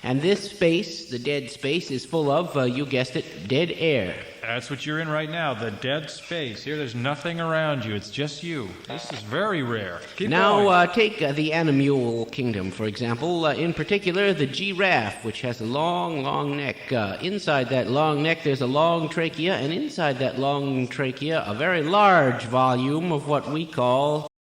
And this space, the dead space, is full of, you guessed it, dead air. That's what you're in right now, the dead space. Here, there's nothing around you. It's just you. This is very rare. Keep Now, going. take the animal kingdom, for example. In particular, the giraffe, which has a long, long neck. Inside that long neck, there's a long trachea, and inside that long trachea, a very large volume of what we call